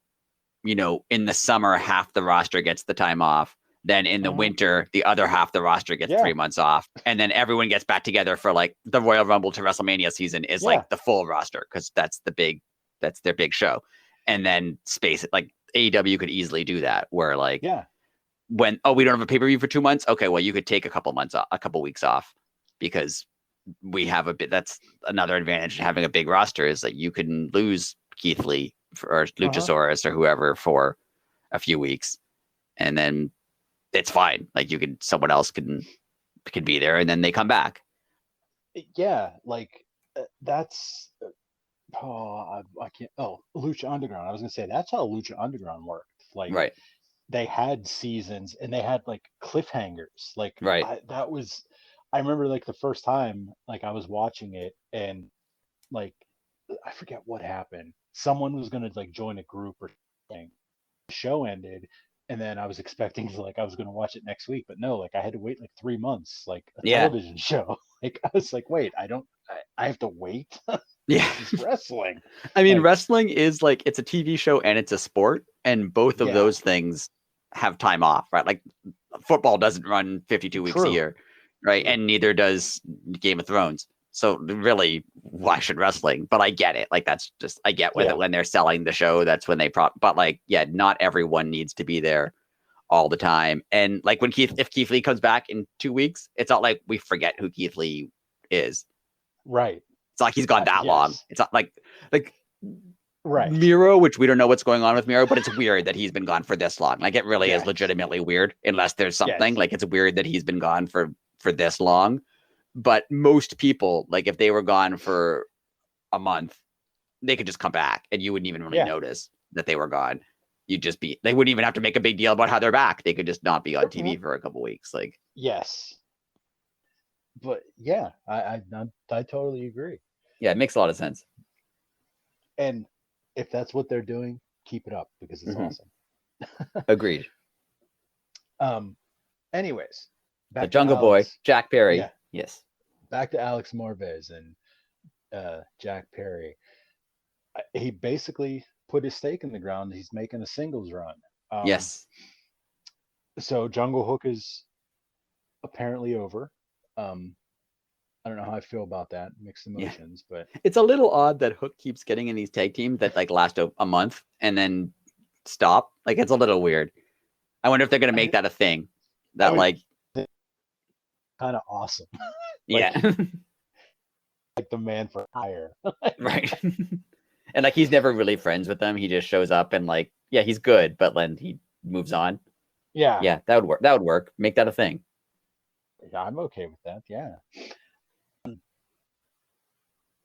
in the summer, half the roster gets the time off. Then in the winter, the other half of the roster gets 3 months off. And then everyone gets back together for like the Royal Rumble to WrestleMania season is like the full roster because that's their big show. And then space it, like AEW could easily do that where like when we don't have a pay-per-view for 2 months. Okay, well you could take a couple weeks off because we have that's another advantage of having a big roster is that you can lose Keith Lee or Luchasaurus or whoever for a few weeks and then it's fine. Like someone else can be there and then they come back. Yeah, like that's I can't. Oh, Lucha Underground. I was gonna say that's how Lucha Underground worked. Like they had seasons and they had like cliffhangers. Like I remember like the first time like I was watching it and like I forget what happened. Someone was gonna like join a group or something. The show ended and then I was expecting to like I was gonna watch it next week, but no, like I had to wait like 3 months, like a television show. Like I was like, wait, I have to wait. Yeah, it's wrestling. I mean, wrestling is like it's a TV show and it's a sport, and both of those things have time off, right? Like football doesn't run 52 weeks a year, right? And neither does Game of Thrones. So really, why should wrestling? But I get it. Like that's just I get with it when they're selling the show. That's when they but like not everyone needs to be there all the time. And like when if Keith Lee comes back in 2 weeks, it's not like we forget who Keith Lee is. Right. It's like he's gone that long. It's not like Miro, which we don't know what's going on with Miro, but it's weird that he's been gone for this long. Like it really is legitimately weird, unless there's something like it's weird that he's been gone for this long. But most people, like if they were gone for a month, they could just come back and you wouldn't even really notice that they were gone. They wouldn't even have to make a big deal about how they're back. They could just not be on TV for a couple weeks. Like, but yeah, I totally agree. Yeah, it makes a lot of sense. And if that's what they're doing, keep it up because it's awesome. Agreed. Anyways, the Jungle Boy, Jack Perry. Yeah. Yes. Back to Alex Marvez and Jack Perry. He basically put his stake in the ground. He's making a singles run. Yes. So Jungle Hook is apparently over. I don't know how I feel about that. Mixed emotions, but it's a little odd that Hook keeps getting in these tag teams that like last a month and then stop. Like it's a little weird. I wonder if they're going to make that a thing. That kind of awesome. Like the man for hire. Right. And like he's never really friends with them. He just shows up and like, he's good, but then he moves on. Yeah, that would work. That would work. Make that a thing. Yeah, I'm okay with that. Yeah.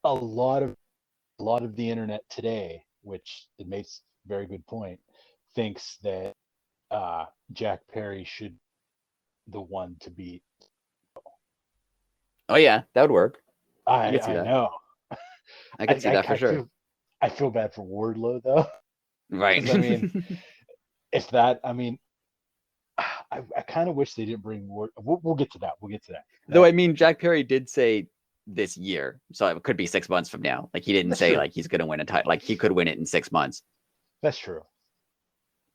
A lot of the internet today, which it makes a very good point, thinks that Jack Perry should be the one to beat. Oh yeah, that would work. I know. I can see that for sure. I feel bad for Wardlow though. Right. I mean, I kind of wish they didn't bring Ward. We'll get to that. Though I mean, Jack Perry did say this year, so it could be 6 months from now. Like he didn't say like he's going to win a title. Like he could win it in 6 months. That's true.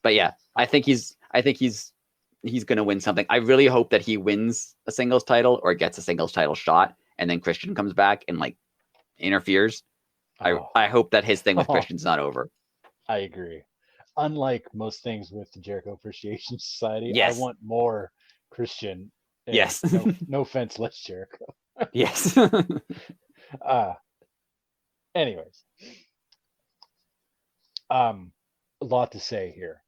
But yeah, I think he's going to win something. I really hope that he wins a singles title or gets a singles title shot, and then Christian comes back and like interferes. I hope that his thing with Christian's not over. I agree. Unlike most things with the Jericho Appreciation Society, I want more Christian. Yes. No offense, less Jericho. Yes. Anyways, a lot to say here.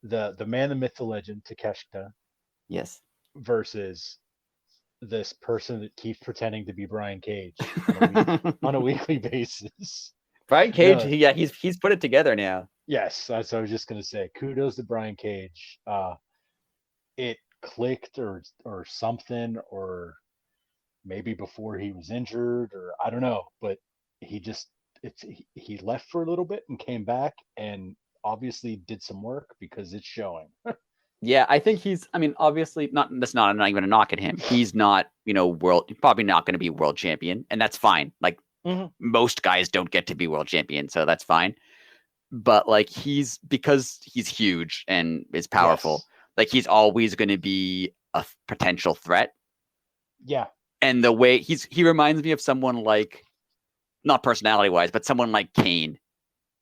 The man, the myth, the legend, Takeshita. Yes. Versus this person that keeps pretending to be Brian Cage on a weekly basis. Brian Cage, he's put it together now. Yes, that's what I was just gonna say. Kudos to Brian Cage. It clicked or something, maybe before he was injured, or I don't know, but he left for a little bit and came back and obviously did some work because it's showing. Yeah, I think obviously I'm not even a knock at him. He's not, probably not going to be world champion, and that's fine. Like Most guys don't get to be world champion, so that's fine. But like because he's huge and is powerful, like he's always going to be a potential threat. Yeah. And the way he reminds me of someone like, not personality wise, but someone like Kane,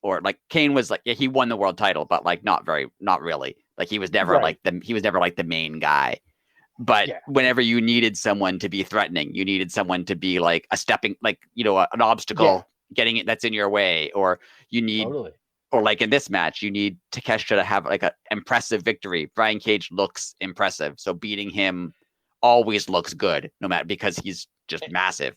or like Kane was like, yeah, he won the world title, but like not really. Like he was never like the main guy. But whenever you needed someone to be threatening, you needed someone to be like a stepping, like, an obstacle getting it that's in your way, or you need, or like in this match, you need Takeshita to have like an impressive victory. Brian Cage looks impressive, so beating him always looks good, no matter, because he's just massive.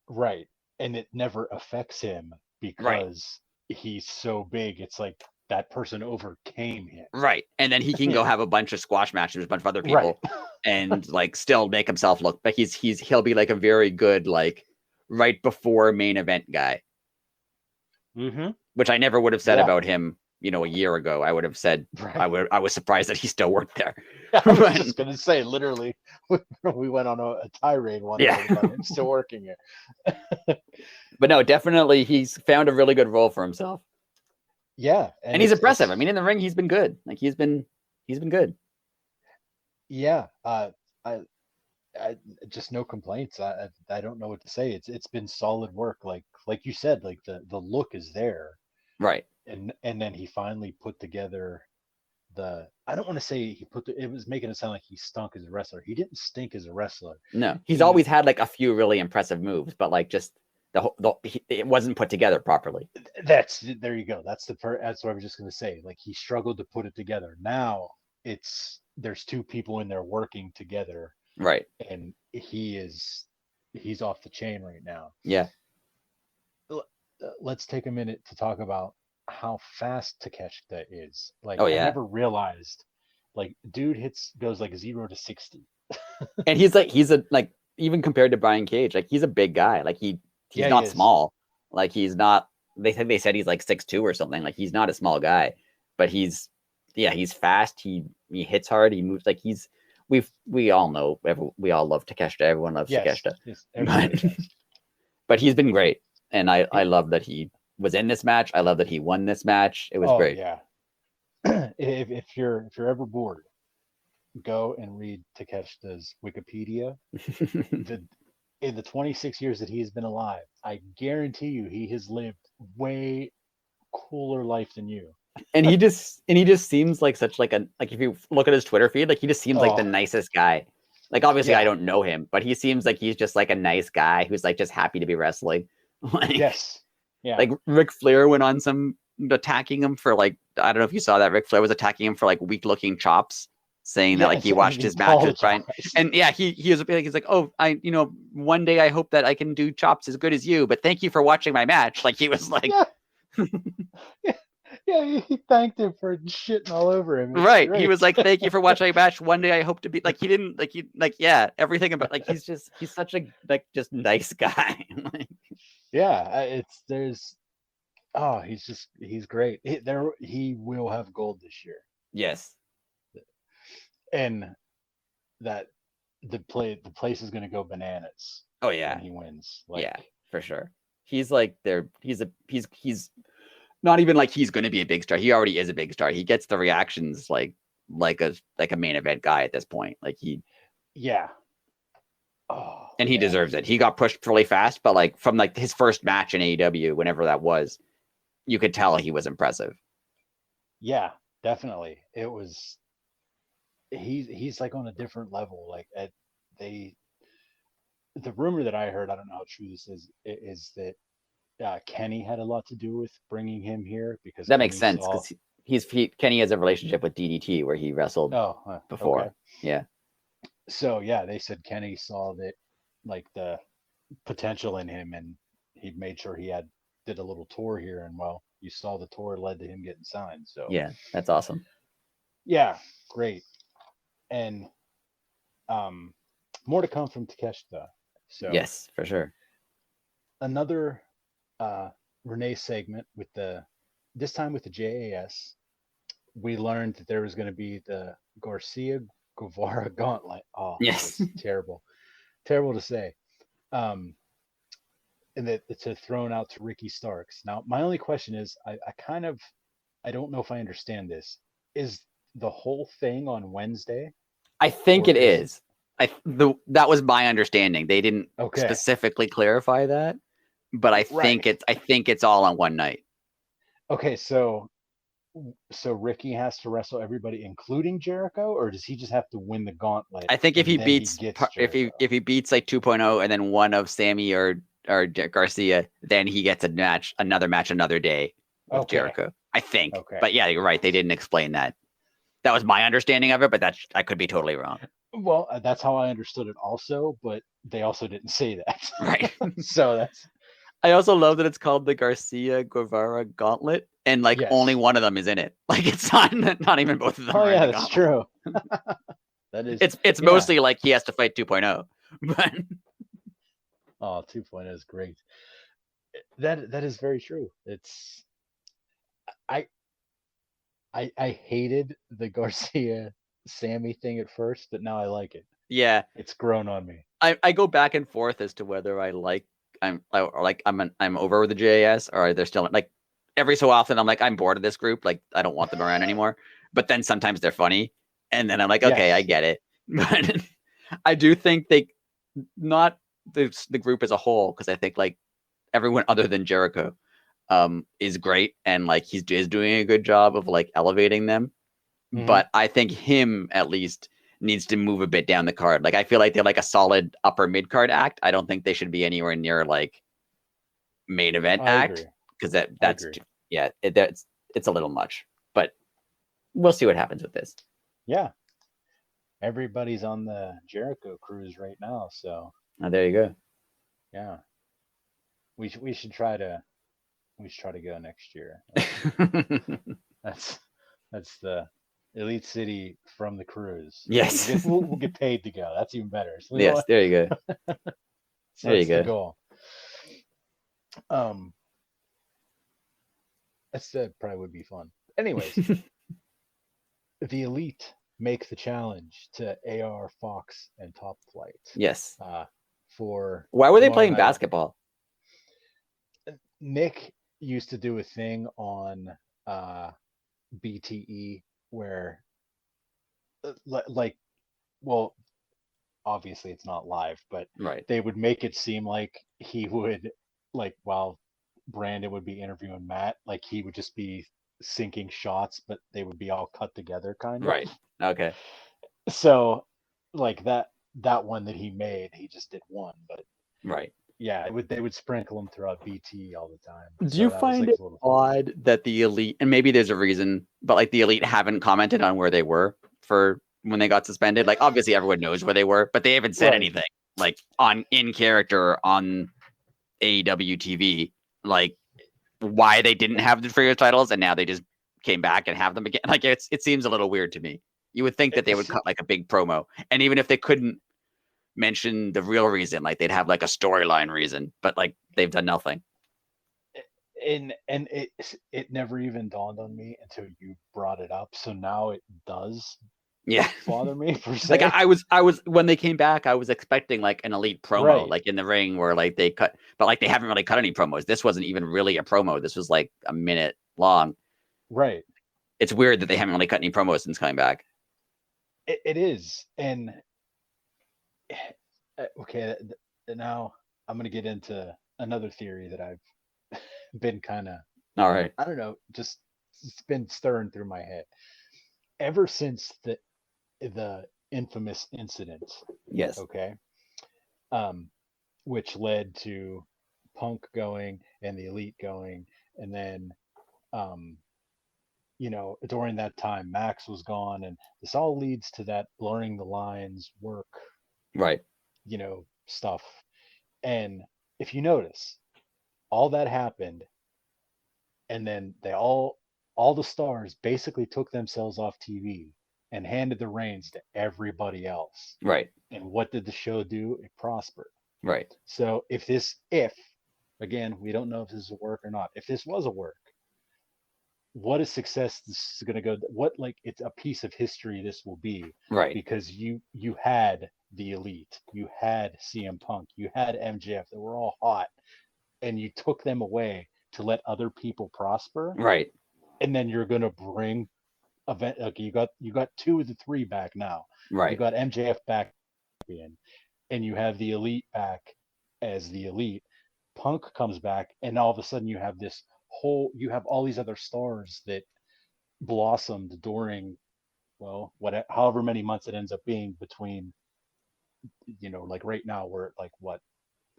Right. And it never affects him because he's so big. It's like that person overcame him. Right. And then he can go have a bunch of squash matches with a bunch of other people and like still make himself look, but he'll be like a very good, like, right before main event guy. Which I never would have said about him, a year ago. I would have said I was surprised that he still worked there. I was just gonna say, literally, we went on a tirade one day about him still working here. But no, definitely he's found a really good role for himself. Yeah, and he's impressive. I mean, in the ring, he's been good. Like he's been good. Yeah, I just no complaints. I don't know what to say. It's been solid work. Like you said, like the look is there. Right. And then he finally put together I don't want to say it was making it sound like he stunk as a wrestler. He didn't stink as a wrestler. No, he's always had like a few really impressive moves, but like just it wasn't put together properly. There you go. That's what I was just going to say. Like he struggled to put it together. Now there's two people in there working together. Right. And he's off the chain right now. Yeah. Let's take a minute to talk about how fast Takeshita is. Like, I never realized, like, dude goes like 0 to 60. And he's like, even compared to Brian Cage, like he's a big guy. Like he's not small. Like he's not, they said he's like 6'2" or something. Like he's not a small guy, but he's fast. He hits hard. He moves like we all know, we all love Takeshita. Everyone loves Takeshita. But he's been great. And I love that he was in this match. I love that he won this match. It was great. Yeah. if you're ever bored, go and read Takeshita's Wikipedia. In the 26 years that he's been alive, I guarantee you he has lived way cooler life than you. And he just seems like such like if you look at his Twitter feed, like he just seems like the nicest guy. Like obviously I don't know him, but he seems like he's just like a nice guy who's like just happy to be wrestling. Like, yes. Yeah. Like Ric Flair went on some attacking him for like, I don't know if you saw that. Ric Flair was attacking him for like weak looking chops, saying that like he watched his match with Brian. And yeah, he was like, he's like, oh, one day I hope that I can do chops as good as you, but thank you for watching my match. Like he was like, yeah, he thanked him for shitting all over him. Right. Great. He was like, thank you for watching my match. One day I hope to be like, he didn't everything about like, he's such a like just nice guy. He's great. He will have gold this year. Yes. And that the place is going to go bananas. Oh yeah. When he wins. Like, yeah, for sure. He's like he's not even like he's going to be a big star. He already is a big star. He gets the reactions like a main event guy at this point. Like and he deserves it. He got pushed really fast, but like from like his first match in AEW, whenever that was, you could tell he was impressive. Yeah, definitely. It was. He's like on a different level. Like the rumor that I heard, I don't know how true this is that Kenny had a lot to do with bringing him here, because that makes sense because Kenny has a relationship with DDT where he wrestled before. Okay. Yeah. So yeah, they said Kenny saw that like the potential in him, and he made sure he did a little tour here, and well, you saw the tour led to him getting signed. So yeah, that's awesome. Yeah, great. And more to come from Takeshita. So yes, for sure. Another Renee segment this time with the JAS. We learned that there was going to be the Garcia Guevara gauntlet. Oh, yes, terrible to say. and that it's thrown out to Ricky Starks. Now, my only question is, I don't know if I understand this. Is the whole thing on Wednesday, I think or it is is. That was my understanding. They didn't okay? specifically clarify that, but Right. I think it's all on one night. Okay, so Ricky has to wrestle everybody, including Jericho, or does he just have to win the gauntlet I think if and he then he beats gets Jericho? if he beats like 2.0 and then one of Sammy or Garcia, then he gets another match another day with Okay, Jericho. I think. okay. But yeah, you're right. They didn't explain that. That was my understanding of it, but I could be totally wrong. Well, that's how I understood it also, but they also didn't say that. Right. So that's I also love that it's called the Garcia Guevara Gauntlet, and like only yes. one of them is in it. Like it's not even both of them Oh are in yeah, the that's gauntlet. true. That is It's yeah. mostly like he has to fight 2.0. But Oh, 2.0 is great. That is very true. It's I I hated the Garcia Sammy thing at first, but now I like it. yeah, It's grown on me. I go back and forth as to whether I'm over with the JAS or they're still like every so often I'm like I'm bored of this group, like I don't want them around anymore. But then sometimes they're funny, and then I'm like, okay, I Yes. get it. But I do think they not the group as a whole, because I think like everyone other than Jericho is great, and like is doing a good job of like elevating them. Hmm. But I think him at least needs to move a bit down the card. Like I feel like they're like a solid upper mid card act. I don't think they should be anywhere near like main event I agree. act, because I that's agree. yeah, it's a little much. But we'll see what happens with this. Yeah. Everybody's on the Jericho cruise right now, so Oh, there you yeah. We should try to go next year. go. That's that's the Elite City from the cruise. Yes. We'll get paid to go. That's even better. So Yes, there you go. There you that's the go. goal. Um, that probably would be fun. Anyways, the Elite make the challenge to AR Fox and Top Flight Yes. uh, for Why were they tomorrow playing night. basketball? Nick used to do a thing on uh, BTE where, like, well, obviously it's not live, but Right. they would make it seem like he would, like, while Brandon would be interviewing Matt, like he would just be sinking shots, but they would be all cut together, kind of. Right. Okay. So, like that one that he made, he just did one, but Right. yeah, they would sprinkle them throughout BT all the time. Do you So that was find like it a little fun. odd that the Elite, and maybe there's a reason, but like the Elite haven't commented on where they were for when they got suspended? Like obviously everyone knows where they were, but they haven't said Right. anything like on in character on AEW TV, like why they didn't have the trios titles and now they just came back and have them again. Like it seems a little weird to me. You would think that they would cut like a big promo, and even if they couldn't mention the real reason, like they'd have like a storyline reason, but like they've done nothing. And it never even dawned on me until you brought it up. So now it does Yeah. bother me per Like se. I was when they came back, I was expecting like an Elite promo, Right. like in the ring where like they cut, but like they haven't really cut any promos. This wasn't even really a promo. This was like a minute long. Right. It's weird that they haven't really cut any promos since coming back. It is. And okay, now I'm going to get into another theory that I've been kind of, All right. I don't know, just it's been stirring through my head ever since the infamous incident, Yes. okay? Um, which led to Punk going and the Elite going, and then um, during that time Max was gone, and this all leads to that blurring the lines work, Right. stuff. And if you notice, all that happened, and then all the stars basically took themselves off TV and handed the reins to everybody else. Right. And what did the show do? It prospered. Right. So if again, we don't know if this is a work or not. If this was a work, what a success this is going to go. What, like, it's a piece of history this will be, Right. because you had the Elite, you had CM Punk, you had MJF that were all hot, and you took them away to let other people prosper, Right. and then you're gonna bring event. Okay, you got 2 of the 3 back now. You Right. got MJF back champion, and you have the Elite back as the Elite. Punk comes back, and all of a sudden you have all these other stars that blossomed during, well, however many months it ends up being between, like right now we're at like what,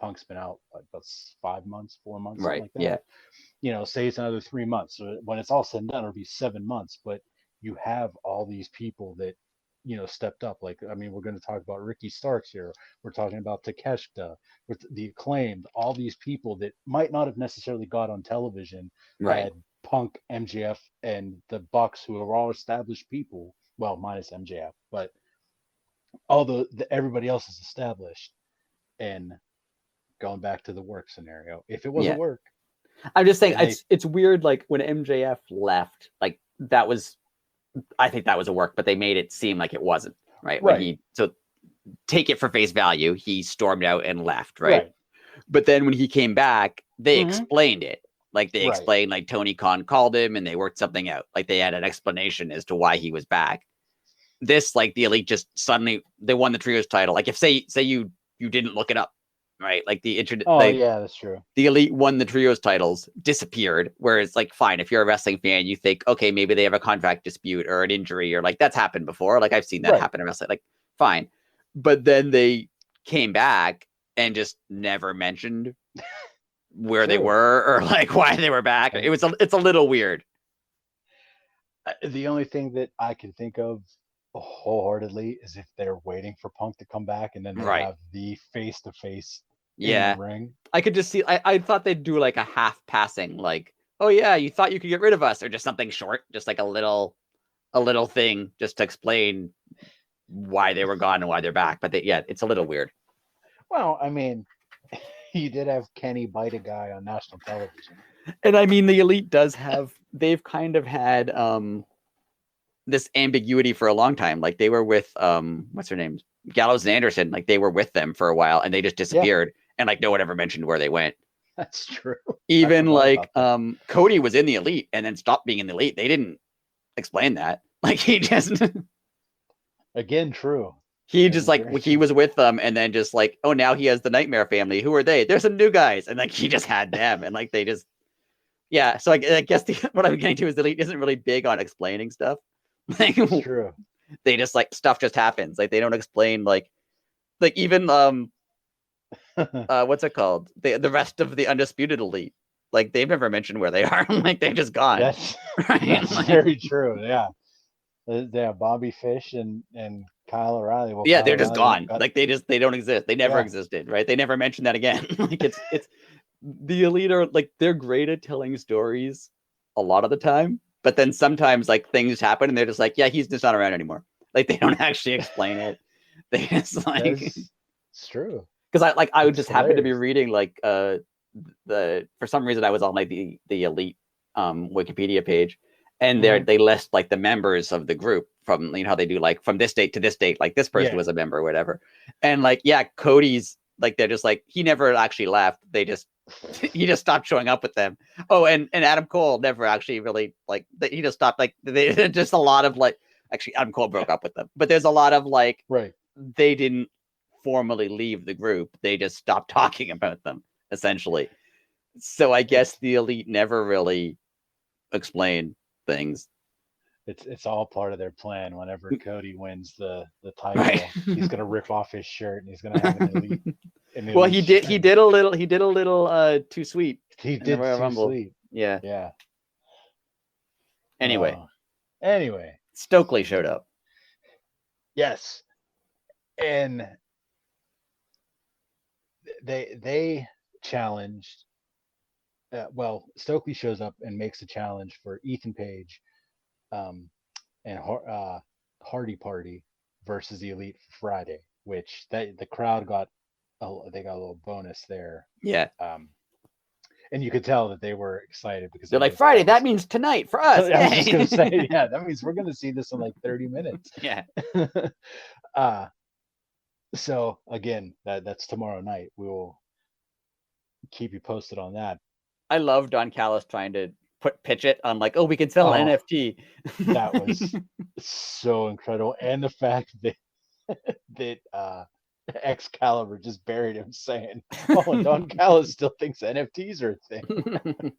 Punk's been out like about 5 months, 4 months, something Right. like that. Yeah. Say it's another 3 months. So when it's all said and done, it'll be 7 months. But you have all these people that stepped up. Like, I mean, we're going to talk about Ricky Starks here. We're talking about Takeshita, with the Acclaimed. All these people that might not have necessarily got on television Right. had Punk, MJF, and the Bucks, who are all established people. Well, minus MJF, but all everybody else is established. And going back to the work scenario, if it was a Yeah. work, I'm just saying and they it's weird. Like when MJF left, like that was, I think that was a work, but they made it seem like it wasn't. Right. right, So take it for face value. He stormed out and left. Right. right, But then when he came back, they mm-hmm. explained it. Like they Right. explained, like Tony Khan called him and they worked something out. Like they had an explanation as to why he was back. This, like the Elite just suddenly they won the trios title. Like if say you didn't look it up, right? Like Yeah, that's true. The Elite won the trios titles, disappeared. Whereas like fine, if you're a wrestling fan, you think, okay, maybe they have a contract dispute or an injury, or like that's happened before. Like I've seen that happen in wrestling. Like fine. But then they came back and just never mentioned where they were or like why they were back. It's a little weird. The only thing that I can think of wholeheartedly is if they're waiting for Punk to come back and then they have the face-to-face in the ring. I could just see, I thought they'd do like a half passing, like, oh yeah, you thought you could get rid of us, or just something short, just like a little thing just to explain why they were gone and why they're back. But it's a little weird. Well, I mean, you did have Kenny bite a guy on national television. And I mean, the Elite they've kind of had this ambiguity for a long time. Like they were with what's her name, Gallows and Anderson. Like they were with them for a while and they just disappeared, and like no one ever mentioned where they went. That's true. Even like Cody was in the Elite and then stopped being in the Elite. They didn't explain that. Like he just again, true. He just like he was with them and then just like, oh, now he has the Nightmare family. Who are they? There's some new guys, and like he just had them, and like they just So I guess what I'm getting to is the Elite isn't really big on explaining stuff. Like, true. They just like stuff just happens. Like they don't explain like even what's it called? The rest of the Undisputed Elite. Like they've never mentioned where they are. Like they've just gone. That's very true. Yeah. Yeah, Bobby Fish and Kyle O'Reilly. Well, they're just gone. Like they don't exist. They never existed, right? They never mentioned that again. Like it's the Elite are like they're great at telling stories a lot of the time, but then sometimes like things happen and they're just like, yeah, he's just not around anymore. Like they don't actually explain it. They just like it's true. Because I would just happen to be reading like for some reason I was on like the Elite Wikipedia page. And they list like the members of the group from how they do like from this date to this date, like this person was a member or whatever. And like, Cody's like, they're just like, he never actually left. He just stopped showing up with them. Oh, and Adam Cole never actually really like, he just stopped like, they just a lot of like, actually Adam Cole broke up with them, but there's a lot of like, they didn't formally leave the group. They just stopped talking about them essentially. So I guess the Elite never really explained things. It's all part of their plan. Whenever Cody wins the title, he's gonna rip off his shirt and he's gonna have an Elite. Well, he did a little too sweet. He did too sweet. Yeah. Anyway, Stokely showed up. Yes, and they challenged. Stokely shows up and makes a challenge for Ethan Page, and Hardy Party versus the Elite for Friday, which the crowd got a little bonus there. Yeah. And you could tell that they were excited because they're like, Friday, that means tonight for us. I was just gonna say, that means we're gonna see this in like 30 minutes. Yeah. So again, that's tomorrow night. We will keep you posted on that. I love Don Callis trying to pitch it on like, oh, we can sell an Oh, NFT. that was so incredible, and the fact that Excalibur just buried him saying, "Oh, and Don Callis still thinks NFTs are a thing."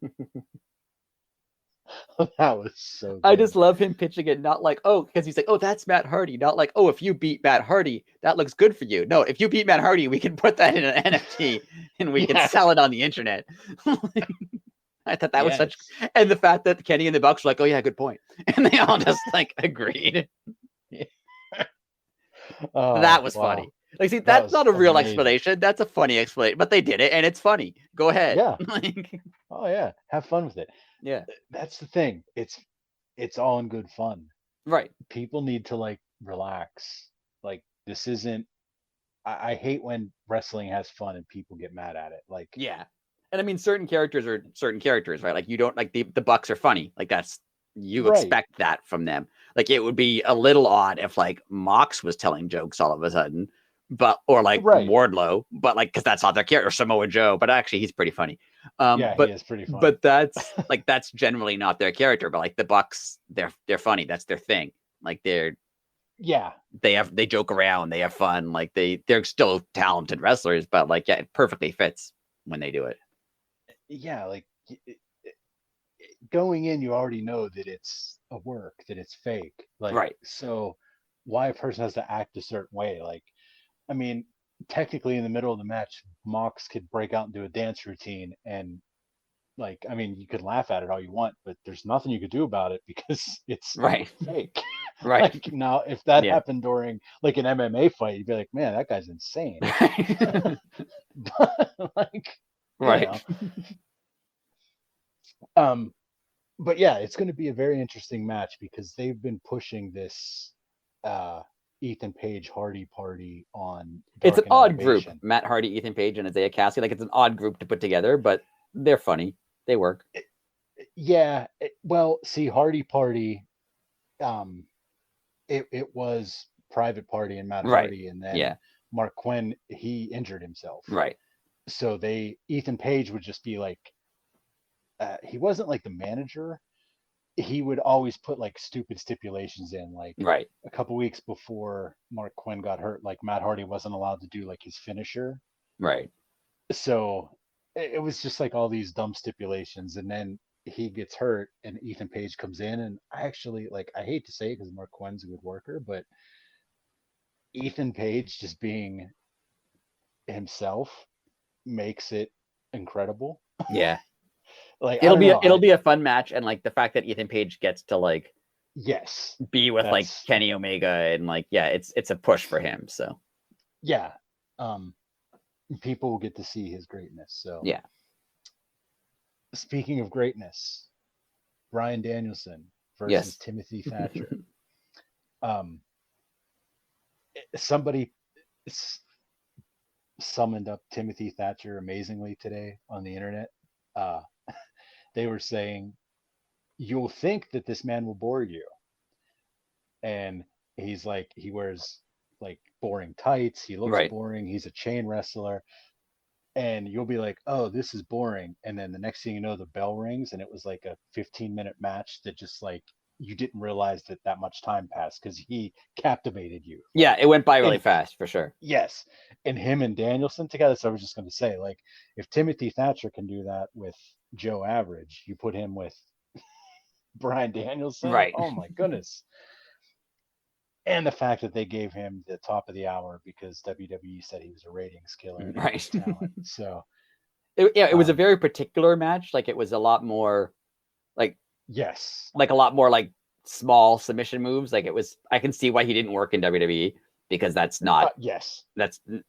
That was so I good. just love him pitching it, not like, oh, because he's like, oh, that's Matt Hardy, not like, oh, if you beat Matt Hardy, that looks good for you. No, if you beat Matt Hardy, we can put that in an NFT and we can Yeah. sell it on the internet. I thought that was such, Yes. and the fact that Kenny and the Bucks were like, oh yeah, good point, and they all just like agreed. That was Wow. funny. Like, see, That that's was not a real amazing. explanation. That's a funny explanation, but they did it, and it's funny. Go ahead. Yeah. Like, Oh yeah. Have fun with it. yeah. That's the thing. It's all in good fun. Right. People need to like relax. Like this isn't. I hate when wrestling has fun and people get mad at it. Like Yeah. And I mean, certain characters are certain characters, right? Like you don't like the Bucks are funny. Like that's you right. expect that from them. Like it would be a little odd if like Mox was telling jokes all of a sudden, but or like Right. Wardlow, but like because that's not their character, or Samoa Joe. But actually, he's pretty funny. Yeah, he is pretty funny. But that's generally not their character. But like the Bucks, they're funny. That's their thing. Like Yeah. they joke around, they have fun. Like they're still talented wrestlers, but like yeah, it perfectly fits when they do it. Yeah, like going in, you already know that it's a work, that it's fake. Like, Right. so why a person has to act a certain way? Like, I mean, technically in the middle of the match, Mox could break out and do a dance routine and like, I mean, you could laugh at it all you want, but there's nothing you could do about it because it's Right. fake. Right. Like now, if that Yeah. happened during like an MMA fight, you'd be like, man, that guy's insane. But like, you Right. know, um, but yeah, it's going to be a very interesting match because they've been pushing this uh, Ethan Page Hardy party on It's Dark an and odd group. Elevation. Matt Hardy, Ethan Page, and Isaiah Cassidy. Like it's an odd group to put together, but they're funny. They work. Yeah, well, see, Hardy Party, um, it was Private Party and Matt Right. Hardy, and then Yeah. Mark Quinn he injured himself, Right. so they Ethan Page would just be like, he wasn't like the manager. He would always put like stupid stipulations in, like Right. a couple weeks before Mark Quinn got hurt, like Matt Hardy wasn't allowed to do like his finisher. Right. So it was just like all these dumb stipulations, and then he gets hurt, and Ethan Page comes in, and I actually like I hate to say it because Mark Quinn's a good worker, but Ethan Page just being himself makes it incredible. Yeah. Like I don't know, It'll be a fun match, and like the fact that Ethan Page gets to like yes, be with like that's Kenny Omega and like yeah, it's a push for him. So yeah. Um, people will get to see his greatness. So yeah. speaking of greatness, Bryan Danielson versus Yes. Timothy Thatcher. Um, somebody summoned up Timothy Thatcher amazingly today on the internet. Uh, they were saying, "You'll think that this man will bore you," and he's like, he wears like boring tights. He looks Right. boring. He's a chain wrestler, and you'll be like, "Oh, this is boring." And then the next thing you know, the bell rings, and it was like a 15-minute match that just like you didn't realize that that much time passed because he captivated you. Yeah, Like, it went by really and fast for sure. yes, and him and Danielson together. So I was just going to say, like, if Timothy Thatcher can do that with Joe Average, you put him with Bryan Danielson. Right. Oh my goodness. And the fact that they gave him the top of the hour because WWE said he was a ratings killer and a Right. great talent. So It was a very particular match. Like it was a lot more like yes, a lot more like small submission moves. Like it was I can see why he didn't work in WWE because that's not yes,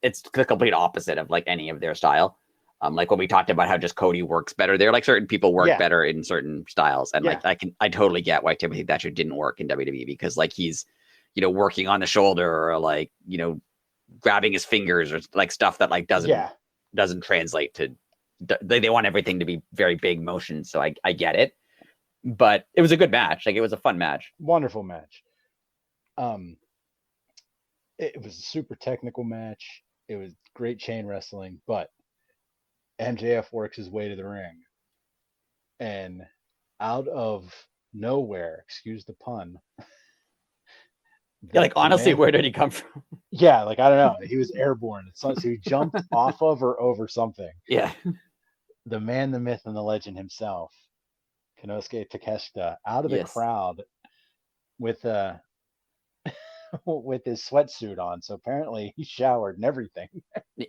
it's the complete opposite of like any of their style. Like when we talked about how just Cody works better there, like certain people work yeah, better in certain styles. And yeah, like I totally get why Timothy Thatcher didn't work in WWE because like he's, working on the shoulder or like, grabbing his fingers or like stuff that like yeah. doesn't translate to they want everything to be very big motion. So I get it. But it was a good match. Like it was a fun match. Wonderful match. Um, it was a super technical match. It was great chain wrestling, but MJF works his way to the ring, and out of nowhere, excuse the pun, Yeah, like the honestly, man, where did he come from? yeah, like I don't know, he was airborne. So he jumped off of or over something. Yeah. The man, the myth, and the legend himself, Konosuke Takeshita, out of the Yes. crowd with with his sweatsuit on. So apparently he showered and everything.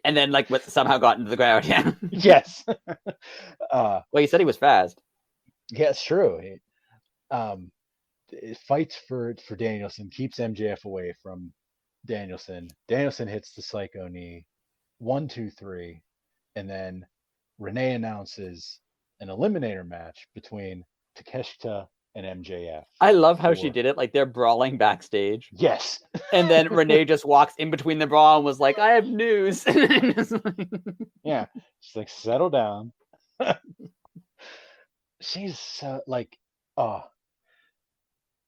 And then like somehow got into the ground. Yeah. Yes. Well, you said he was fast. Yeah, it's true. Um, it fights for Danielson, keeps MJF away from Danielson. Danielson hits the Psycho knee, 1, 2, 3, and then Renee announces an eliminator match between Takeshita and MJF. I love how she For did it. Like they're brawling backstage. yes, And then Renee just walks in between the brawl and was like, I have news. yeah, she's like, settle down. She's like, oh,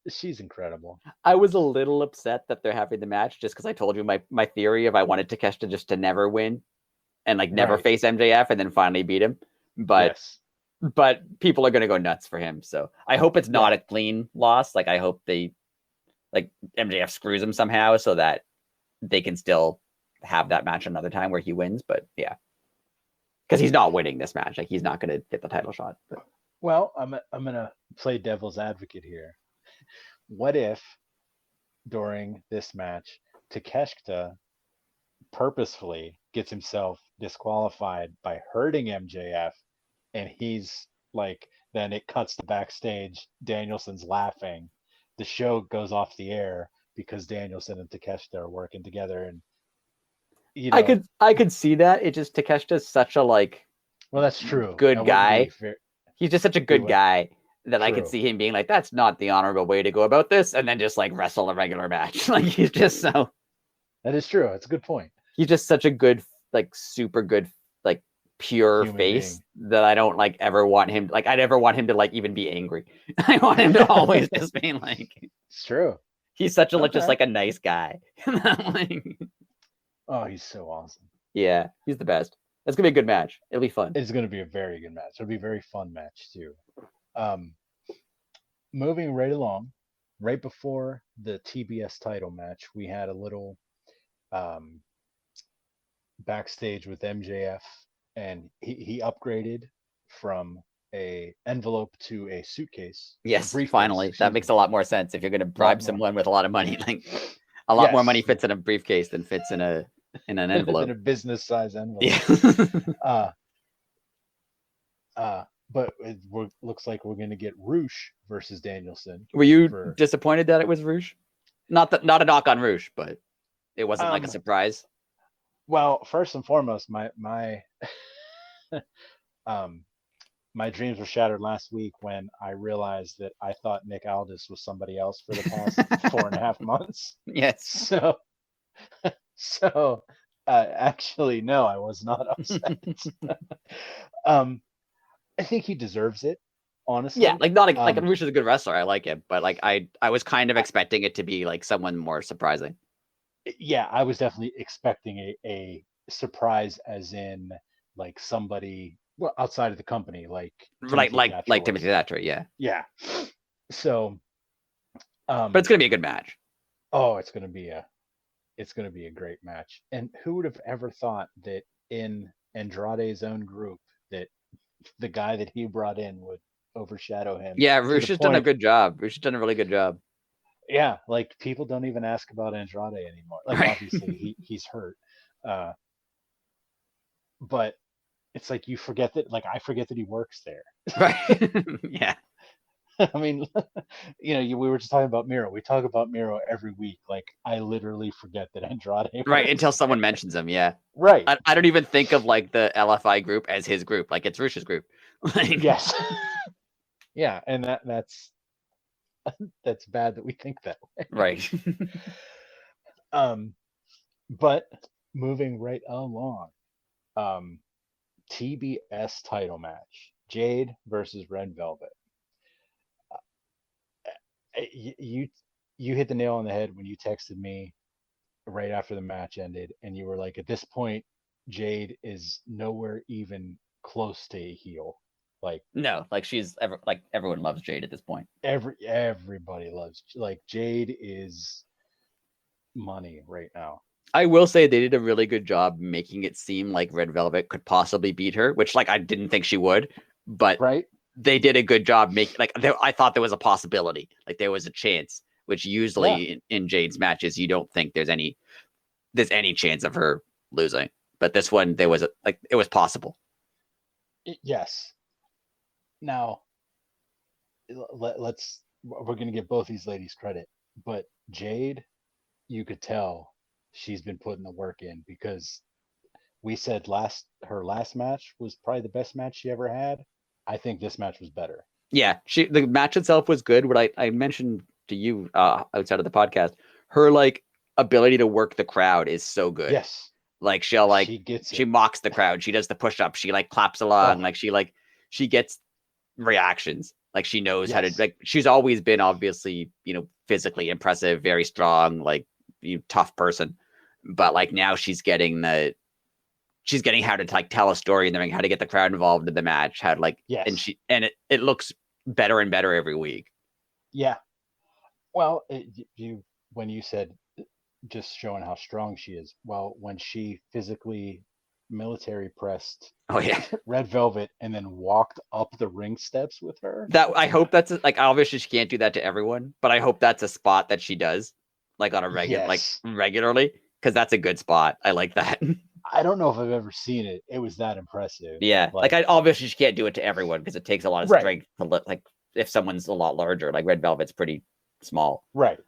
she's incredible. I was a little upset that they're having the match just because I told you my theory of I wanted Takeshita just to never win and like never Right. face MJF and then finally beat him. But Yes. but people are gonna go nuts for him. So I hope it's not a clean loss. Like I hope they like MJF screws him somehow so that they can still have that match another time where he wins. But yeah. Because he's not winning this match. Like he's not gonna get the title shot. But. Well, I'm gonna play devil's advocate here. What if during this match Takeshita purposefully gets himself disqualified by hurting MJF, and he's like, then it cuts to backstage. Danielson's laughing. The show goes off the air because Danielson and Takeshita are working together, and you know, I could see that. It just Takeshita's such a like well, that's true. good That guy. fair. He's just such a good guy that I could True. see him being like, that's not the honorable way to go about this, and then just like wrestle a regular match. Like he's just so That is true. That's a good point. he's just such a good, like super good, like pure Human face being. that I don't like ever want him like I never want him to like even be angry. I want him to always just be like It's true. he's such a Okay. just like a nice guy. Like, Oh, he's so awesome. yeah, he's the best. It's gonna be a good match. It'll be fun. It's going to be a very good match. It'll be a very fun match too. Moving right along, right before the TBS title match, we had a little um, backstage with MJF, and he upgraded from a envelope to a suitcase. Yes, briefcase, finally. That makes a lot more sense if you're gonna bribe someone with a lot of money. Like a lot more money fits in a briefcase than fits in an envelope. In a business size envelope. Yeah. But it looks like we're going to get Roosh versus Danielson. Were you disappointed that it was Roosh? Not a knock on Roosh, but it wasn't like a surprise. Well, first and foremost, my my dreams were shattered last week when I realized that I thought Nick Aldis was somebody else for the past 4.5 months. Yes. So actually, no, I was not upset. I think he deserves it, honestly. Yeah, like not like Roosh is a good wrestler. I like him, but like I was kind of expecting it to be like someone more surprising. Yeah, I was definitely expecting a surprise, as in like somebody outside of the company, like Timothy Thatcher, yeah. Yeah. So, but it's gonna be a good match. Oh, it's gonna be a great match. And who would have ever thought that in Andrade's own group that the guy that he brought in would overshadow him? Yeah, Roosh has done a good job. Roosh has done a really good job. Yeah, like people don't even ask about Andrade anymore. Like obviously he's hurt, but it's like you forget that. Like I forget that he works there. Right? Yeah. I mean, we were just talking about Miro. We talk about Miro every week. Like I literally forget that Andrade. Right until someone mentions him. Yeah. Right. I don't even think of like the LFI group as his group. Like it's Roosh's group. Like, yes. Yeah, and that's bad that we think that way. Right. But moving right along, TBS title match: Jade versus Red Velvet. You hit the nail on the head when you texted me right after the match ended, and you were like, at this point, Jade is nowhere even close to a heel. Like No, like like everyone loves Jade at this point. everybody loves, like, Jade is money right now. I will say they did a really good job making it seem like Red Velvet could possibly beat her, which like I didn't think she would, but Right? they did a good job making I thought there was a possibility, like there was a chance, which Yeah. usually in Jade's matches you don't think there's any chance of her losing, but this one there was it was possible. Yes. Now, let's we're gonna give both these ladies credit, but Jade, you could tell she's been putting the work in, because we said her last match was probably the best match she ever had. I think this match was better. Yeah, the match itself was good. What I mentioned to you outside of the podcast, her like ability to work the crowd is so good. Yes, Like she gets she it. mocks the crowd. She does the push up. She like claps Oh, along. She gets reactions. Like she knows how to yes, like. She's always been obviously physically impressive, very strong, like tough person. But like now she's getting how to like tell a story and then how to get the crowd involved in the match. How to like yes, it looks better and better every week. yeah. Well, you when you said just showing how strong she is. Well, when she physically military pressed Oh yeah. Red Velvet and then walked up the ring steps with her. That I hope that's like obviously she can't do that to everyone, but I hope that's a spot that she does like on a Yes. regularly because that's a good spot. I like that. I don't know if I've ever seen it. It was that impressive. Yeah, like Like, I obviously she can't do it to everyone because it takes a lot of right, strength to like if someone's a lot larger, like Red Velvet's pretty small. right.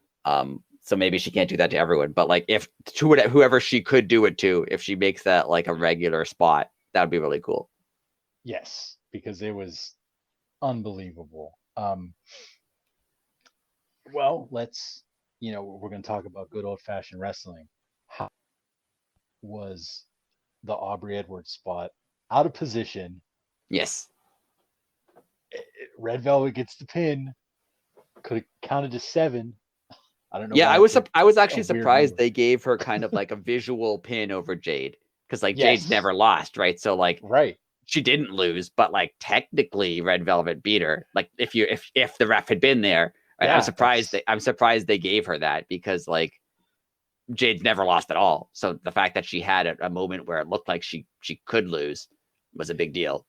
So maybe she can't do that to everyone, but like if to whoever she could do it to, if she makes that like a regular spot, that would be really cool. Yes, because it was unbelievable. Well, we're going to talk about good old fashioned wrestling. How was the Aubrey Edwards spot out of position? Yes. Red Velvet gets the pin. Could have counted to 7. I don't know Yeah, why it took I was a actually weird surprised move. they gave her kind of like a visual pin over Jade because like Jade's Yes, never lost, right? So like right. she didn't lose, but like technically Red Velvet beat her. Like if the ref had been there, right? Yeah, that's I'm surprised they gave her that because like Jade's never lost at all. So the fact that she had a moment where it looked like she could lose was a big deal.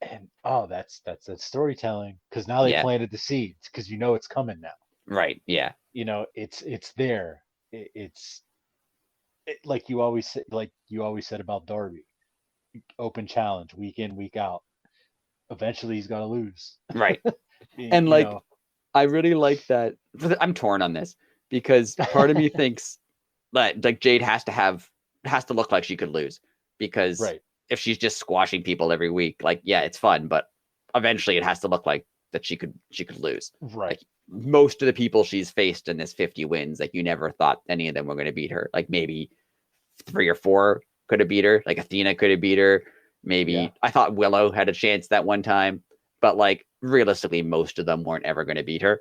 and oh, that's storytelling, because now they Yeah. planted the seeds, because it's coming now. Right. Yeah. It's there. It's like you always said about Darby, open challenge week in week out. Eventually he's got to lose. Right. And you like know, I really like that. I'm torn on this because part of me thinks that like Jade has to look like she could lose because right, if she's just squashing people every week, like yeah, it's fun, but eventually it has to look like that she could lose. right, Like most of the people she's faced in this 50 wins, like you never thought any of them were going to beat her. Like maybe 3 or 4 could have beat her. Like Athena could have beat her. yeah, Maybe I thought Willow had a chance that one time, but like realistically, most of them weren't ever going to beat her.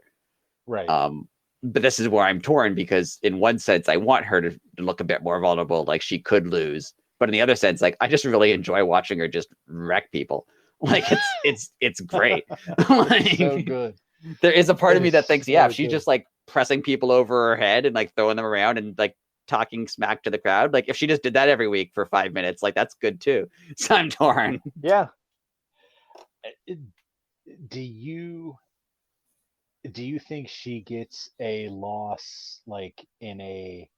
right. Um, but this is where I'm torn because in one sense, I want her to look a bit more vulnerable, like she could lose. But in the other sense, like I just really enjoy watching her just wreck people. Like it's great. It's so Like good. there is a part It of me is that thinks, yeah, if so she's good. just like pressing people over her head and like throwing them around and like talking smack to the crowd, like if she just did that every week for 5 minutes, like that's good too. So I'm torn. Yeah. It- Do you do you think she gets a loss, like in a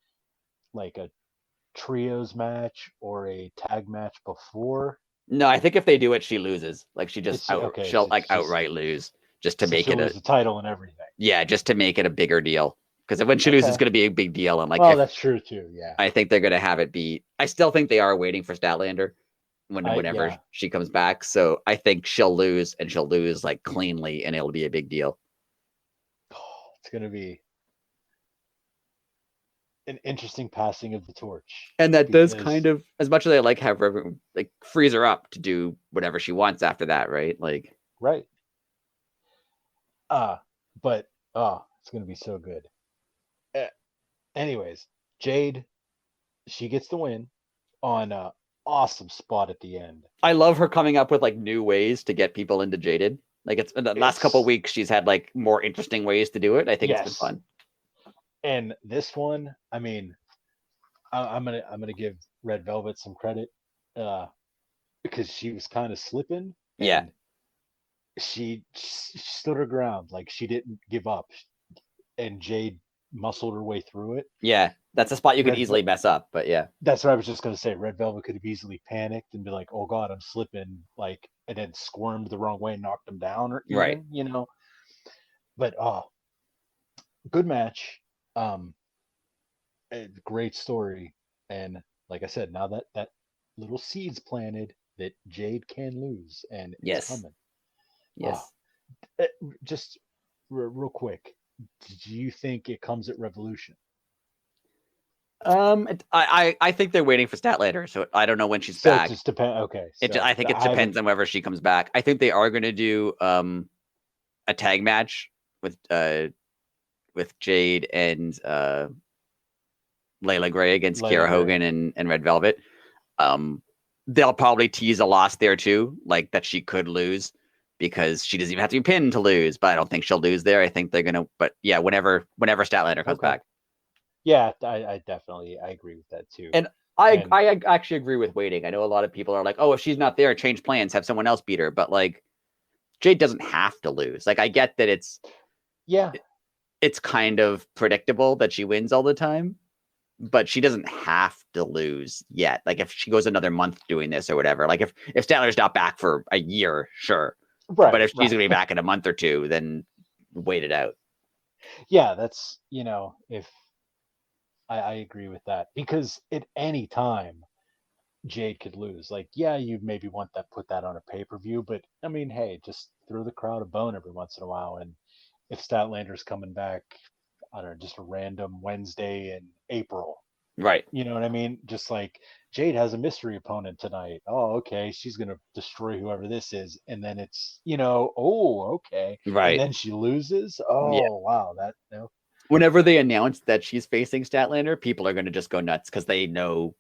trios match or a tag match before? No, I think if they do it, she loses. Like Okay, she'll so like it's just outright lose just to make she'll it a lose the title and everything. yeah, just to make it a bigger deal. Because when she loses, it's Okay. going to be a big deal. And like Well, if that's true too. Yeah. I think they're going to have it be, I still think they are waiting for Statlander whenever Yeah. she comes back. So I think she'll lose and she'll lose like cleanly, and it'll be a big deal. It's gonna be an interesting passing of the torch, And that does kind because of, as much as I like have her like frees her up to do whatever she wants after that, right? Like right. Uh but it's gonna be so good. Uh, Anyways, Jade, she gets the win on awesome spot at the end. I love her coming up with like new ways to get people into Jaded. Like it's in the last couple of weeks, she's had like more interesting ways to do it. I think it's been fun. And this one, I mean, I'm gonna give Red Velvet some credit, because she was kind of slipping. Yeah. And she stood her ground, like she didn't give up, and Jade muscled her way through it. Yeah, that's a spot you could easily mess up, but yeah. That's what I was just gonna say. Red Velvet could have easily panicked and be like, "Oh God, I'm slipping," like, and then squirmed the wrong way and knocked him down, or even, right. But good match, great story, and like I said, now that little seeds planted that Jade can lose, and it's coming. Yes. Just real quick, do you think it comes at Revolution? I think they're waiting for Statlander, so I don't know when she's back. It just depends. Okay, I think it depends on whether she comes back. I think they are going to do a tag match with Jade and Layla Gray against Kiera Hogan and Red Velvet. They'll probably tease a loss there too, like that she could lose because she doesn't even have to be pinned to lose. But I don't think she'll lose there. I think they're gonna. But yeah, whenever Statlander comes back. Yeah, I definitely agree with that too. And I actually agree with waiting. I know a lot of people are like, oh, if she's not there, change plans, have someone else beat her. But like, Jade doesn't have to lose. Like, I get that it's kind of predictable that she wins all the time, but she doesn't have to lose yet. Like, if she goes another month doing this or whatever, like if Statler's not back for a year, sure. Right. But if she's gonna be back in a month or two, then wait it out. Yeah, that's if I agree with that, because at any time Jade could lose. Like, yeah, you maybe put that on a pay-per-view, but I mean, hey, just throw the crowd a bone every once in a while. And if Statlander's coming back, I don't know, just a random Wednesday in April, right? You know what I mean? Just like Jade has a mystery opponent tonight. Oh, okay, she's gonna destroy whoever this is, and then it's oh, okay, right, and then she loses. Oh, yeah. Wow, that Whenever they announce that she's facing Statlander, people are going to just go nuts because they know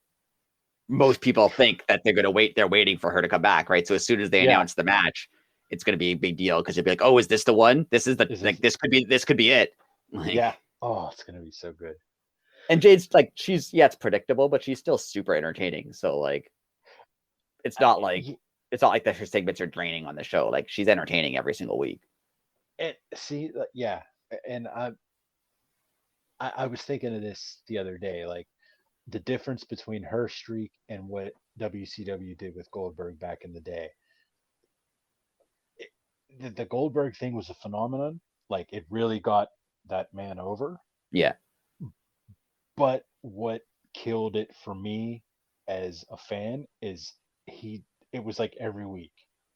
most people think that they're going to wait. They're waiting for her to come back, right? So as soon as they announce the match, it's going to be a big deal because you'll be like, "Oh, is this the one? This is this could be it." Like, yeah. Oh, it's going to be so good. And Jade's like, it's predictable, but she's still super entertaining. So like, it's not like that her segments are draining on the show. Like, she's entertaining every single week. And see, yeah, and I was thinking of this the other day, like the difference between her streak and what WCW did with Goldberg back in the day. The Goldberg thing was a phenomenon. Like, it really got that man over. Yeah. But what killed it for me as a fan is it was like every week.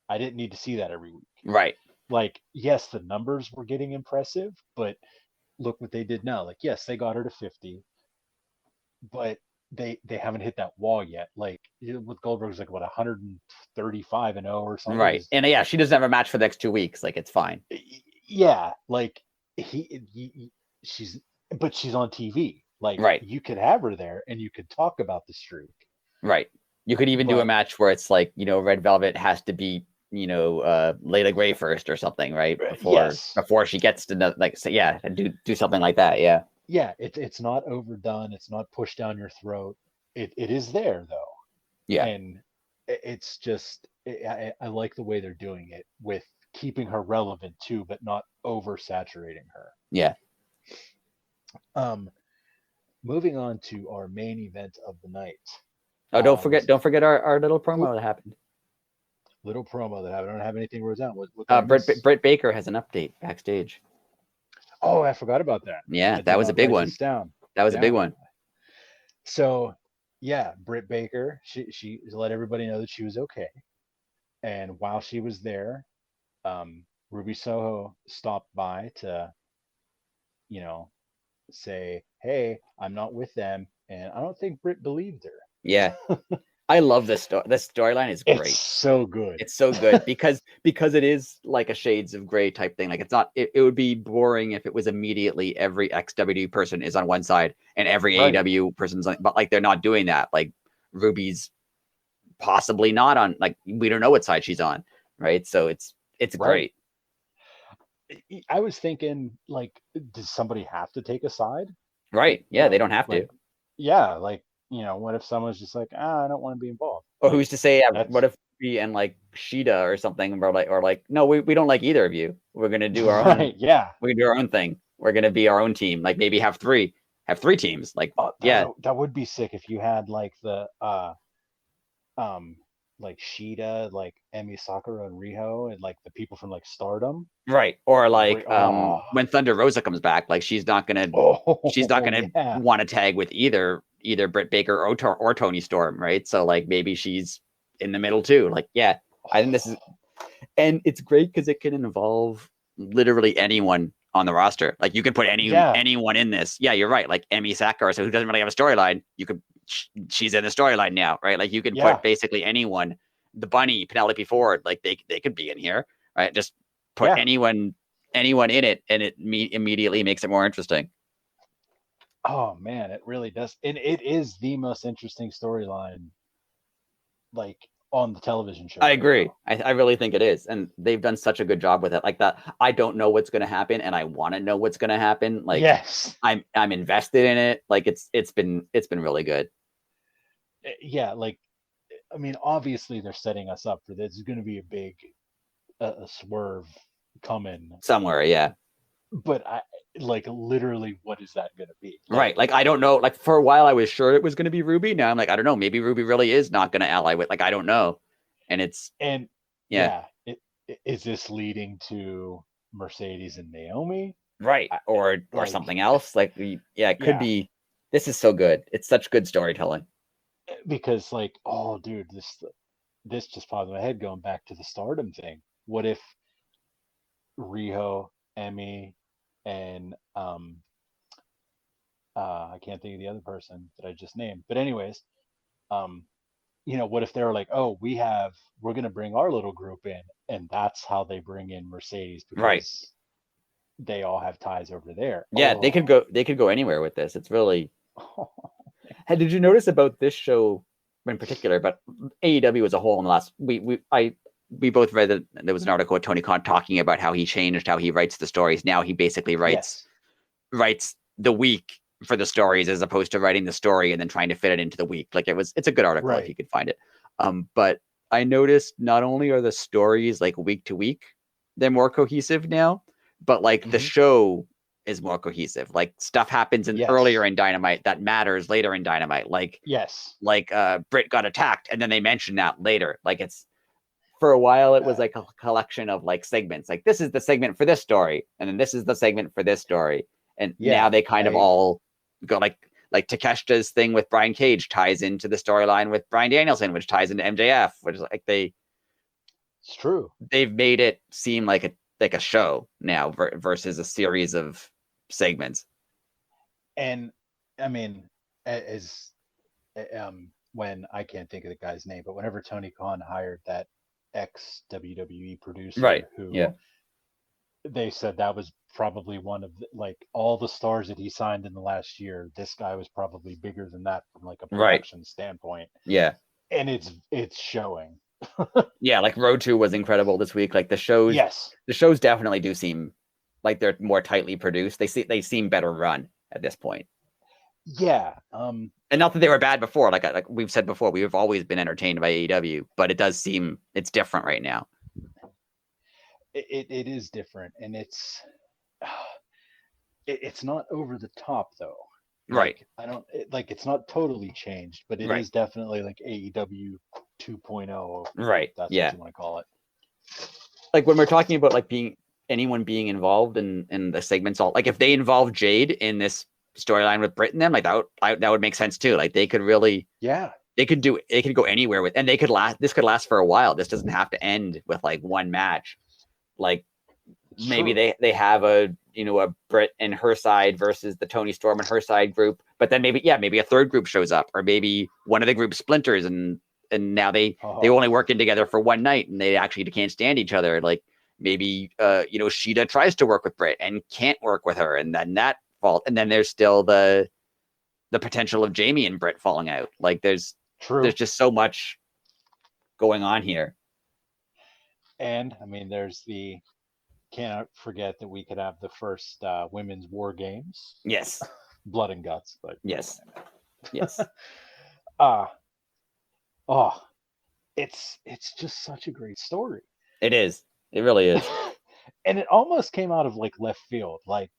I didn't need to see that every week. Right. Like, yes, the numbers were getting impressive, but look what they did now. Like, yes, they got her to 50, but they haven't hit that wall yet. Like, with Goldberg's like what 135 and 0 or something. Right. And yeah, she doesn't have a match for the next 2 weeks. Like, it's fine. Yeah, like she's on TV. Like, right. You could have her there and you could talk about the streak. Right. You could even do a match where it's like, Red Velvet has to beat, Layla Gray first or something, right? Before she gets to do something like that. Yeah. Yeah. It's not overdone. It's not pushed down your throat. It is there though. Yeah. And it's just, I like the way they're doing it with keeping her relevant too, but not oversaturating her. Yeah. Moving on to our main event of the night. Oh, don't forget our little promo that happened. I don't have anything wrote down. What Britt Baker has an update backstage. Oh, I forgot about that. Yeah, that was a big one. That was a big one. So, yeah, Britt Baker, she let everybody know that she was okay. And while she was there, Ruby Soho stopped by to, say, hey, I'm not with them. And I don't think Britt believed her. Yeah. I love this story. This storyline is great. It's so good. It's so good because it is like a Shades of Grey type thing. Like, it's not. It would be boring if it was immediately every XW person is on one side and every AEW person's on. But like, they're not doing that. Like, Ruby's possibly not on. Like we don't know what side she's on, right? So it's Right. great. I was thinking, like, does somebody have to take a side? Right? Yeah, they don't have to. Like, yeah, like, what if someone's just like, I don't want to be involved? Or Like, who's to say? What that's if we and like Sheeta or something, or like, no, we don't like either of you. We're gonna do our own. right. Yeah. We can do our own thing. We're gonna be our own team. Like maybe have three teams. Like Oh, yeah, that would be sick if you had like the um like Sheeta, like Emi Sakura and Riho, and like the people from like Stardom. right. Or like Oh, when Thunder Rosa comes back, like she's not gonna oh, yeah. want to tag with either Britt Baker or Tony Storm, right? So like maybe she's in the middle too. Like yeah, I think this is, and it's great because it can involve literally anyone on the roster. Like you could put Yeah. anyone in this. Yeah, you're right. Like Emi Sakura, so who doesn't really have a storyline, you could she's in the storyline now, right? Like you can Yeah. put basically anyone. The Bunny, Penelope Ford, like they could be in here, right? Just put Yeah. anyone in it, and it immediately makes it more interesting. Oh man, it really does, and it is the most interesting storyline, like on the television show I right agree. now. I really think it is, and they've done such a good job with it. Like that, I don't know what's going to happen, and I want to know what's going to happen. Like Yes. I'm invested in it. Like it's been really good. Yeah, like, I mean, obviously they're setting us up for this. There's going to be a big a swerve coming, Somewhere, yeah. but I like literally, what is that going to be? Right. Like I don't know. Like for a while I was sure it was going to be Ruby. Now I'm like I don't know. Maybe Ruby really is not going to ally with. Like I don't know. And it's And yeah. yeah, is this leading to Mercedes and Naomi? Right. Or Like, something else. Like yeah, it could yeah, be. This is so good. It's such good storytelling. because like, oh, dude, this just popped in my head going back to the Stardom thing. What if Riho, Emmy, and I can't think of the other person that I just named. But anyways, um, what if they're like, oh, we're gonna bring our little group in, and that's how they bring in Mercedes Right. because they all have ties over there. Yeah, Oh, they could go anywhere with this. It's really Hey, did you notice about this show in particular, but AEW as a whole in the last we both read that there was an article with Tony Khan talking about how he changed how he writes the stories. Now he basically yes, writes the week for the stories as opposed to writing the story and then trying to fit it into the week. Like it's a good article if right. you could find it. But I noticed not only are the stories like week to week, they're more cohesive now, but like the Hmm. show is more cohesive. Like stuff happens Yes, earlier in Dynamite that matters later in Dynamite. yes. Like Britt got attacked and then they mention that later. Like it's for a while it was Uh, like a collection of like segments. Like this is the segment for this story, and then this is the segment for this story. And now yeah, they kind of I. all go like Takeshita's thing with Brian Cage ties into the storyline with Bryan Danielson, which ties into MJF, which is like It's true. they've made it seem like a show now versus a series of segments. And I mean, as when I can't think of the guy's name, but whenever Tony Khan hired that ex WWE Right. producer who Yeah. they said that was probably one of like all the stars that he signed in the last year, this guy was probably bigger than that from like a Right. production standpoint. Yeah. And it's showing. Yeah, like Road 2 was incredible this week. Like Yes. the shows definitely do seem like they're more tightly produced. They seem better run at this point. Yeah. And not that they were bad before. Like we've said before, we've always been entertained by AEW, but it does seem it's different right now. It is different, and it's not over the top though. Right. Like I don't like it's not totally changed, but it Right. is definitely like AEW 2.0, Right. if that's what Yeah. you want to call it. Like when we're talking about like anyone being involved in the segments, all like if they involve Jade in this storyline with Britt and them, like that would make sense too. Like they could really Yeah, they could go anywhere with, and this could last for a while. This doesn't have to end with like one match. Like it's maybe true. they have a Britt and her side versus the Tony Storm and her side group, but then maybe a third group shows up, or maybe one of the groups splinters and now they Oh, only working together for one night and they actually can't stand each other. Like maybe Sheeta tries to work with Britt and can't work with her, and then that fault, and then there's still the potential of Jamie and Britt falling out. Like there's true. just so much going on here. And I mean, cannot forget that we could have the first women's war games, Yes. blood and guts, but Yes. Yes. uh oh, it's just such a great story. It is. It really is. And it almost came out of like left field. Like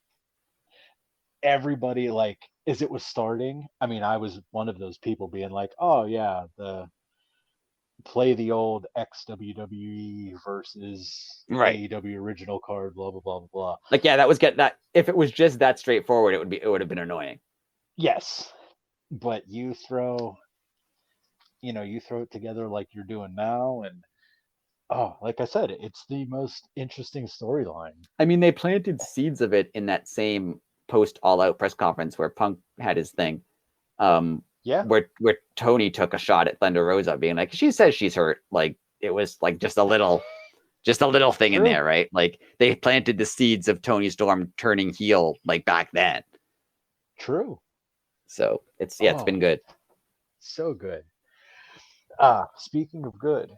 everybody, like as it was starting, I mean, I was one of those people being like, oh yeah, the play the old ex WWE versus Right. AEW original card, blah blah blah blah blah. Like, yeah, that was that. If it was just that straightforward, it would have been annoying. Yes, but you throw it together like you're doing now, and like I said, it's the most interesting storyline. I mean, they planted seeds of it in that same post All Out press conference where Punk had his thing. Yeah, where Tony took a shot at Thunder Rosa, being like, she says she's hurt. Like, it was like just a little thing in there, right? Like, they planted the seeds of Tony Storm turning heel like back then. True. So it's been good. So good. Speaking of good,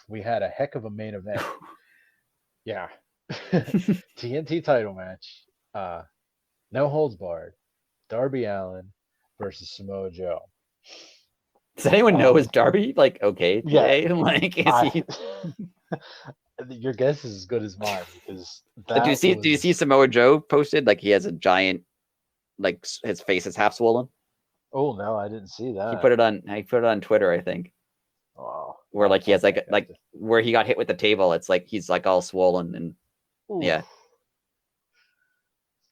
we had a heck of a main event. Yeah. TNT title match. No holds barred. Darby Allin versus Samoa Joe. Does anyone know, is Darby like okay today? Yeah, like, is he? Your guess is as good as mine, because Do you see Samoa Joe posted like he has a giant, like his face is half swollen? Oh no, I didn't see that. He put it on Twitter, I think. Oh, where like he has like where he got hit with the table, it's like he's like all swollen and oof. Yeah.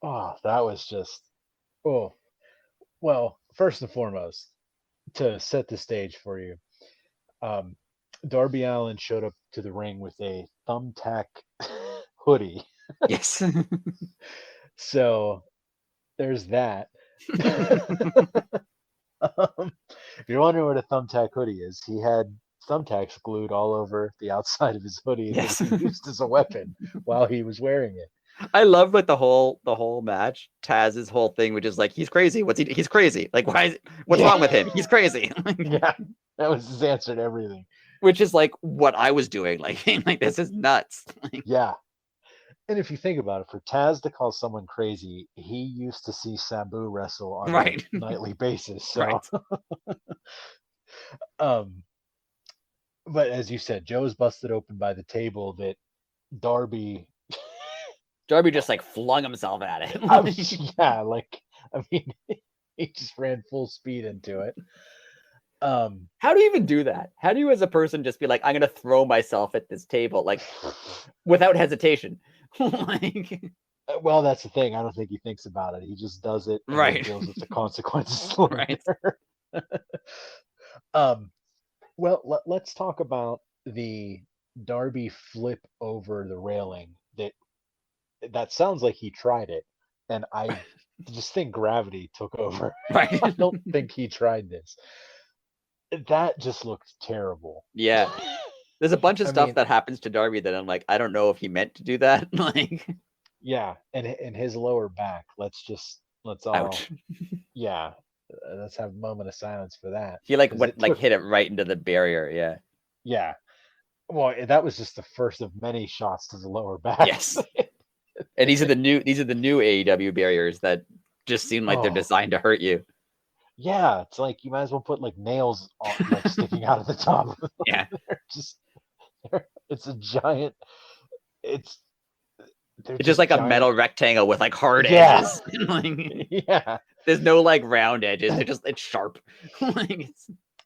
Oh, that was just well, first and foremost, to set the stage for you, Darby Allin showed up to the ring with a thumbtack hoodie. Yes. So there's that. If you're wondering what a thumbtack hoodie is, he had thumbtacks glued all over the outside of his hoodie Yes. that he used as a weapon while he was wearing it. I love like the whole match. Taz's whole thing, which is like, he's crazy. He's crazy. Like, what's wrong with him? He's crazy. Yeah, that was his answer to everything. Which is like what I was doing. Like this is nuts. Yeah. And if you think about it, for Taz to call someone crazy, he used to see Sabu wrestle on a nightly basis. So, but as you said, Joe's busted open by the table that Darby just like flung himself at it. He just ran full speed into it. How do you even do that? How do you, as a person, just be like, I'm gonna throw myself at this table, like without hesitation? Like, well, that's the thing. I don't think he thinks about it. He just does it, and deals with the consequences. Right. Well, let's talk about the Darby flip over the railing. That sounds like he tried it, and I just think gravity took over. Right. I don't think he tried this. That just looked terrible. Yeah. There's a bunch of stuff that happens to Darby that I'm like, I don't know if he meant to do that. Like, yeah, and his lower back. Let's all. Ouch. Yeah, let's have a moment of silence for that. He hit it right into the barrier. Yeah. Yeah. Well, that was just the first of many shots to the lower back. Yes. And these are the new AEW barriers that just seem like they're designed to hurt you. Yeah, it's like you might as well put like nails like sticking out of the top. Yeah. It's a giant. It's just like giant, a metal rectangle with like hard edges. Like, yeah. There's no like round edges. It's sharp. Like,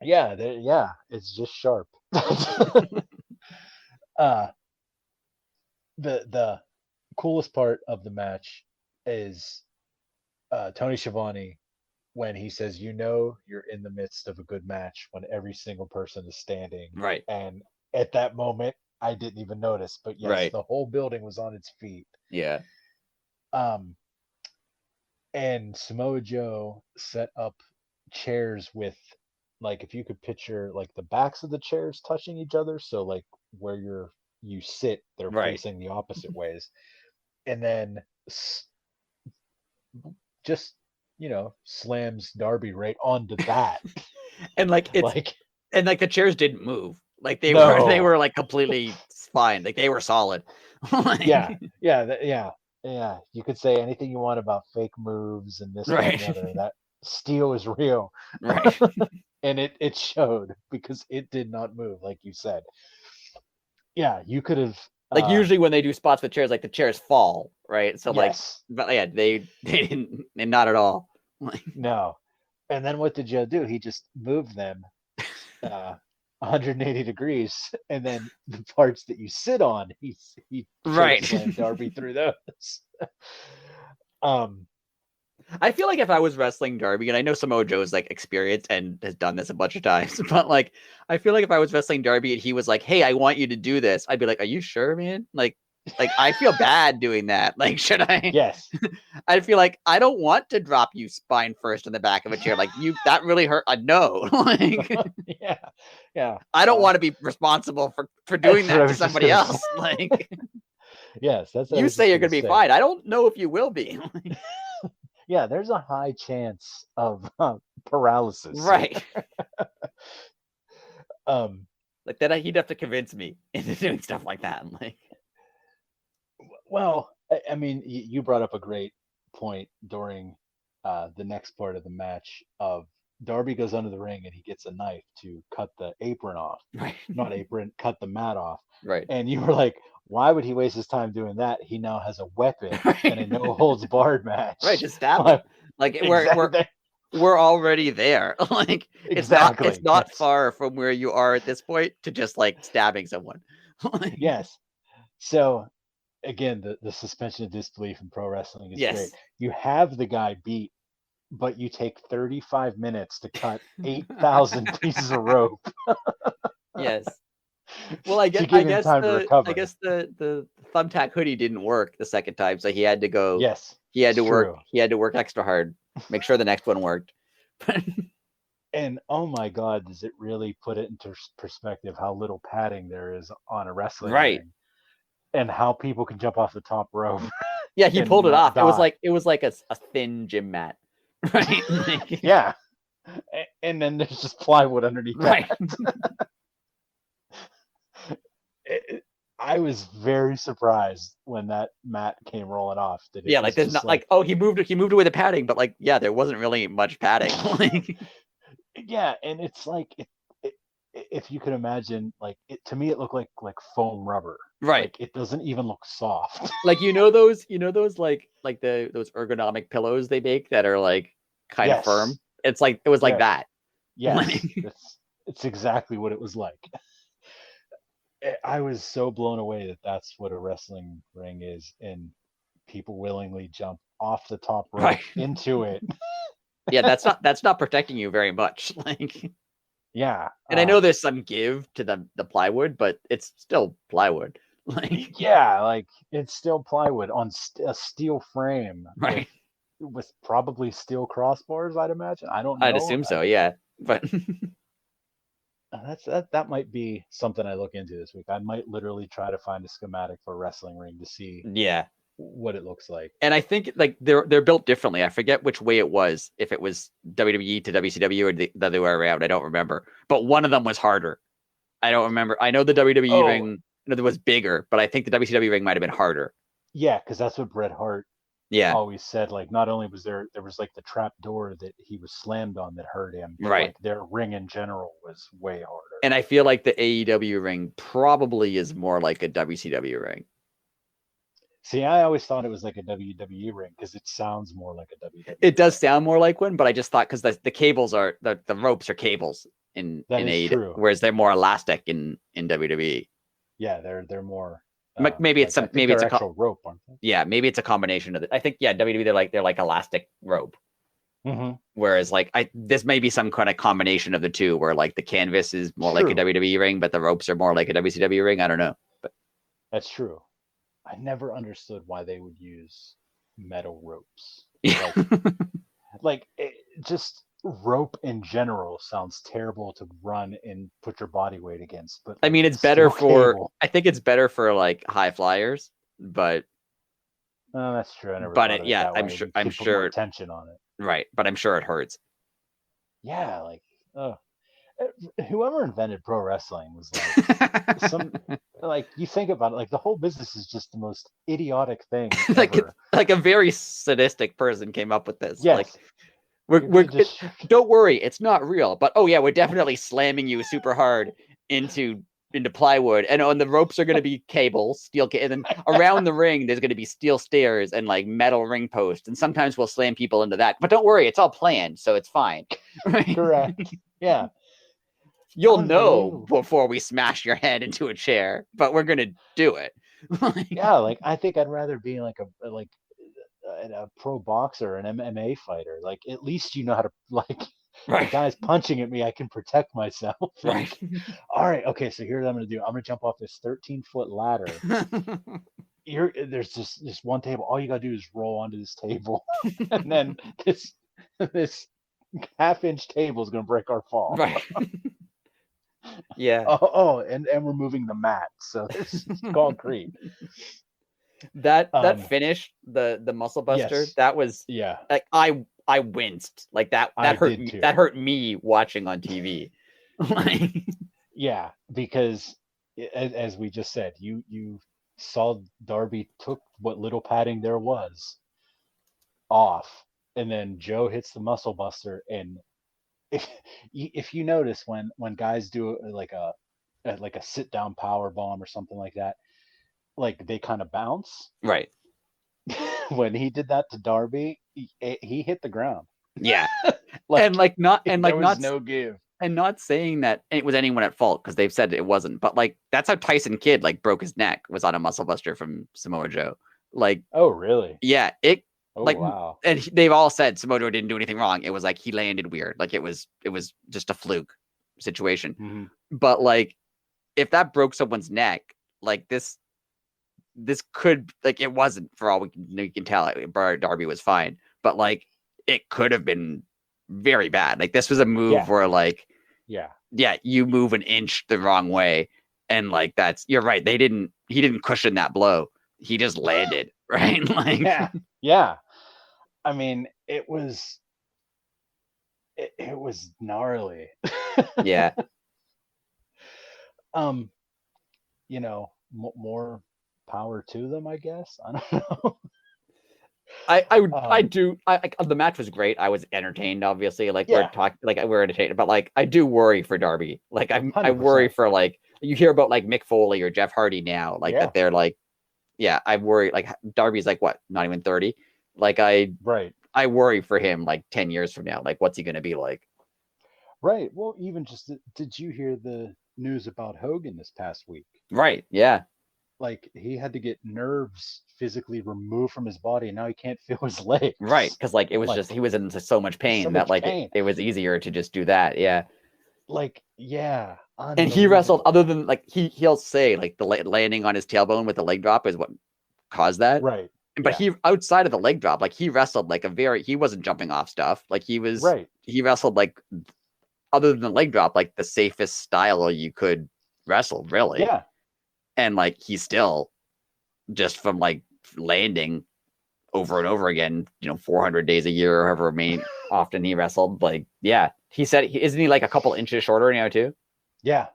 it's just sharp. The coolest part of the match is Tony Schiavone, when he says, you're in the midst of a good match when every single person is standing. Right. And at that moment, I didn't even notice, but yes, the whole building was on its feet. Yeah. And Samoa Joe set up chairs with, like, if you could picture like the backs of the chairs touching each other, so like where you sit, they're facing the opposite ways, and then just slams Darby right onto that. And like it's like And like the chairs didn't move. Like they No. were like completely fine. Like they were solid. Like, Yeah, yeah. You could say anything you want about fake moves and this, that, and the right. other. That steel is real, Right. and it showed because it did not move, like you said. Yeah, you could have. Like usually when they do spots with chairs, like the chairs fall, right? So like, Yes, but yeah, they didn't, and not at all. Like, no. And then what did Joe do? He just moved them 180 degrees, and then the parts that you sit on, he choke right. slammed Darby through those. um, I feel like if I was wrestling Darby, and I know Samoa Joe's like experienced and has done this a bunch of times, but like I feel like if I was wrestling Darby and he was like, "Hey, I want you to do this," I'd be like, "Are you sure, man?" Like I feel bad doing that. Like, should I? yes, I feel like I don't want to drop you spine first in the back of a chair. Like you, that really hurt. No, like yeah, yeah. I don't want to be responsible for doing That's what I that to was just somebody gonna say. else. Like Yes, that's what I you was say just you're gonna gonna be say. fine. I don't know if you will be. Yeah, there's a high chance of paralysis here. Right. Um, Like that, he'd have to convince me into doing stuff like that. Like, well, I mean, you brought up a great point during the next part of the match of Darby goes under the ring and he gets a knife to cut the apron off. right, Not apron, cut the mat off. right, And you were like, why would he waste his time doing that? He now has a weapon and a right, no holds barred match. right. Just stab him. Like, Like exactly. we're already there. Like it's Exactly. not far from where you are at this point to just like stabbing someone. Like, Yes. So again, the suspension of disbelief in pro wrestling is great. yes, You have the guy beat, but you take 35 minutes to cut 8,000 pieces of rope yes. Well, to give him time to I recover. guess the thumbtack hoodie didn't work the second time, so he had to go. Yes, it's true. He had to work extra hard. Make sure the next one worked. And oh my God, does it really put it into perspective how little padding there is on a wrestling Right. ring and how people can jump off the top rope Yeah, he and pulled it not off. die. It was like a thin gym mat. Right. Like, Yeah. And then there's just plywood underneath right. that. I was very surprised when that mat came rolling off. That it Yeah, like was there's just not like, oh, he moved away the padding, but like yeah, there wasn't really much padding. Like yeah, and it's like if you could imagine, like it to me, it looked like foam rubber. right. Like it doesn't even look soft. Like you know those like those ergonomic pillows they make that are like kind of firm. Yes, It's like it was like yes, that. yes. It's exactly what it was like. I was so blown away that that's what a wrestling ring is, and people willingly jump off the top rope Right. into it. Yeah, that's not protecting you very much. Like Yeah, and I know there's some give to the plywood, but it's still plywood. Like yeah, like it's still plywood on a steel frame right. with probably steel crossbars. I'd imagine. I don't I'd know. assume so, yeah. But That might be something I look into this week. I might literally try to find a schematic for a wrestling ring to see yeah. what it looks like. And I think like they're built differently. I forget which way it was. If it was WWE to WCW or the other way around, I don't remember. But one of them was harder. I don't remember. I know the WWE ring was bigger, but I think the WCW ring might have been harder. Yeah, because that's what Bret Hart Yeah, always said. Like, not only was there was like the trap door that he was slammed on that hurt him, but right. like their ring in general was way harder. And I feel like the AEW ring probably is more like a WCW ring. See, I always thought it was like a WWE ring because it sounds more like a WWE. It does sound more like one, but I just thought because the cables are the ropes are cables in AEW, true. Whereas they're more elastic in WWE. Yeah, they're more. Maybe it's like, maybe it's a actual rope, aren't they? Yeah, maybe it's a combination of it. I think WWE they're like elastic rope. Mm-hmm. Whereas like this may be some kind of combination of the two, where like the canvas is more like a WWE ring, but the ropes are more like a WCW ring. I don't know, but that's true. I never understood why they would use metal ropes. Yeah. Like just rope in general sounds terrible to run and put your body weight against. But like, I mean, it's better for. cable. I think it's better for like high flyers, but. That's true. I never. But thought of it that way. I'm sure more tension on it. Right, but I'm sure it hurts. Yeah, like whoever invented pro wrestling was like some like you think about it, like the whole business is just the most idiotic thing ever. Like a very sadistic person came up with this. Yes. Like don't worry, it's not real. But oh yeah, we're definitely slamming you super hard into plywood, and on the ropes are going to be cables, steel, and then around the ring there's going to be steel stairs and like metal ring posts, and sometimes we'll slam people into that. But don't worry, it's all planned, so it's fine. Right? Correct. Yeah. You'll know before we smash your head into a chair, but we're going to do it. Yeah, like I think I'd rather be like a pro boxer, an MMA fighter. Like at least you know how to like right. The guy's punching at me, I can protect myself. Right. All right, okay, so here's what I'm gonna do. I'm gonna jump off this 13-foot ladder. There's just this one table. All you gotta do is roll onto this table, and then this half-inch table is gonna break our fall. Right. Yeah. And we're moving the mat, so this is concrete. That finish, the muscle buster, yes. that was like I winced. Like that hurt me. That hurt me watching on TV. Yeah, because as we just said, you saw Darby took what little padding there was off, and then Joe hits the muscle buster, and if you notice when guys do like a sit down power bomb or something like that, like they kind of bounce. Right. When he did that to Darby, he hit the ground. Yeah. and not no give. And not saying that it was anyone at fault, because they've said it wasn't, but like that's how Tyson Kidd like broke his neck, was on a muscle buster from Samoa Joe. Like, oh really? Yeah, wow. And they've all said Samoa Joe didn't do anything wrong. It was like he landed weird. Like it was just a fluke situation. Mm-hmm. But like, if that broke someone's neck, like this could, like, it wasn't, for all we can tell. Like, Darby was fine, but like it could have been very bad. Like this was a move where like you move an inch the wrong way, and like you're right. He didn't cushion that blow. He just landed, right? Like yeah. I mean, it was gnarly. Yeah. You know, more power to them, I guess. I don't know. The match was great. I was entertained, obviously. Like we're talking, like we're entertained, but like I do worry for Darby. Like I worry for, like, you hear about like Mick Foley or Jeff Hardy now, like that they're like, I worry, like Darby's like what, not even 30. Like I worry for him like 10 years from now. Like what's he gonna be like? Right. Well, even just did you hear the news about Hogan this past week? Right. Yeah. Like he had to get nerves physically removed from his body, and now he can't feel his legs. Right, because like it was just, he was in so much pain that like it was easier to just do that. Yeah. Like and he wrestled, other than like he'll say like the landing on his tailbone with the leg drop is what caused that. Right. But he, outside of the leg drop, like he wrestled like he wasn't jumping off stuff. Like he wrestled like, other than the leg drop, like the safest style you could wrestle, really. Yeah. And like he's still just from like landing over and over again, 400 days a year, or however often he wrestled. Like, he said, isn't he like a couple inches shorter now too? Yeah,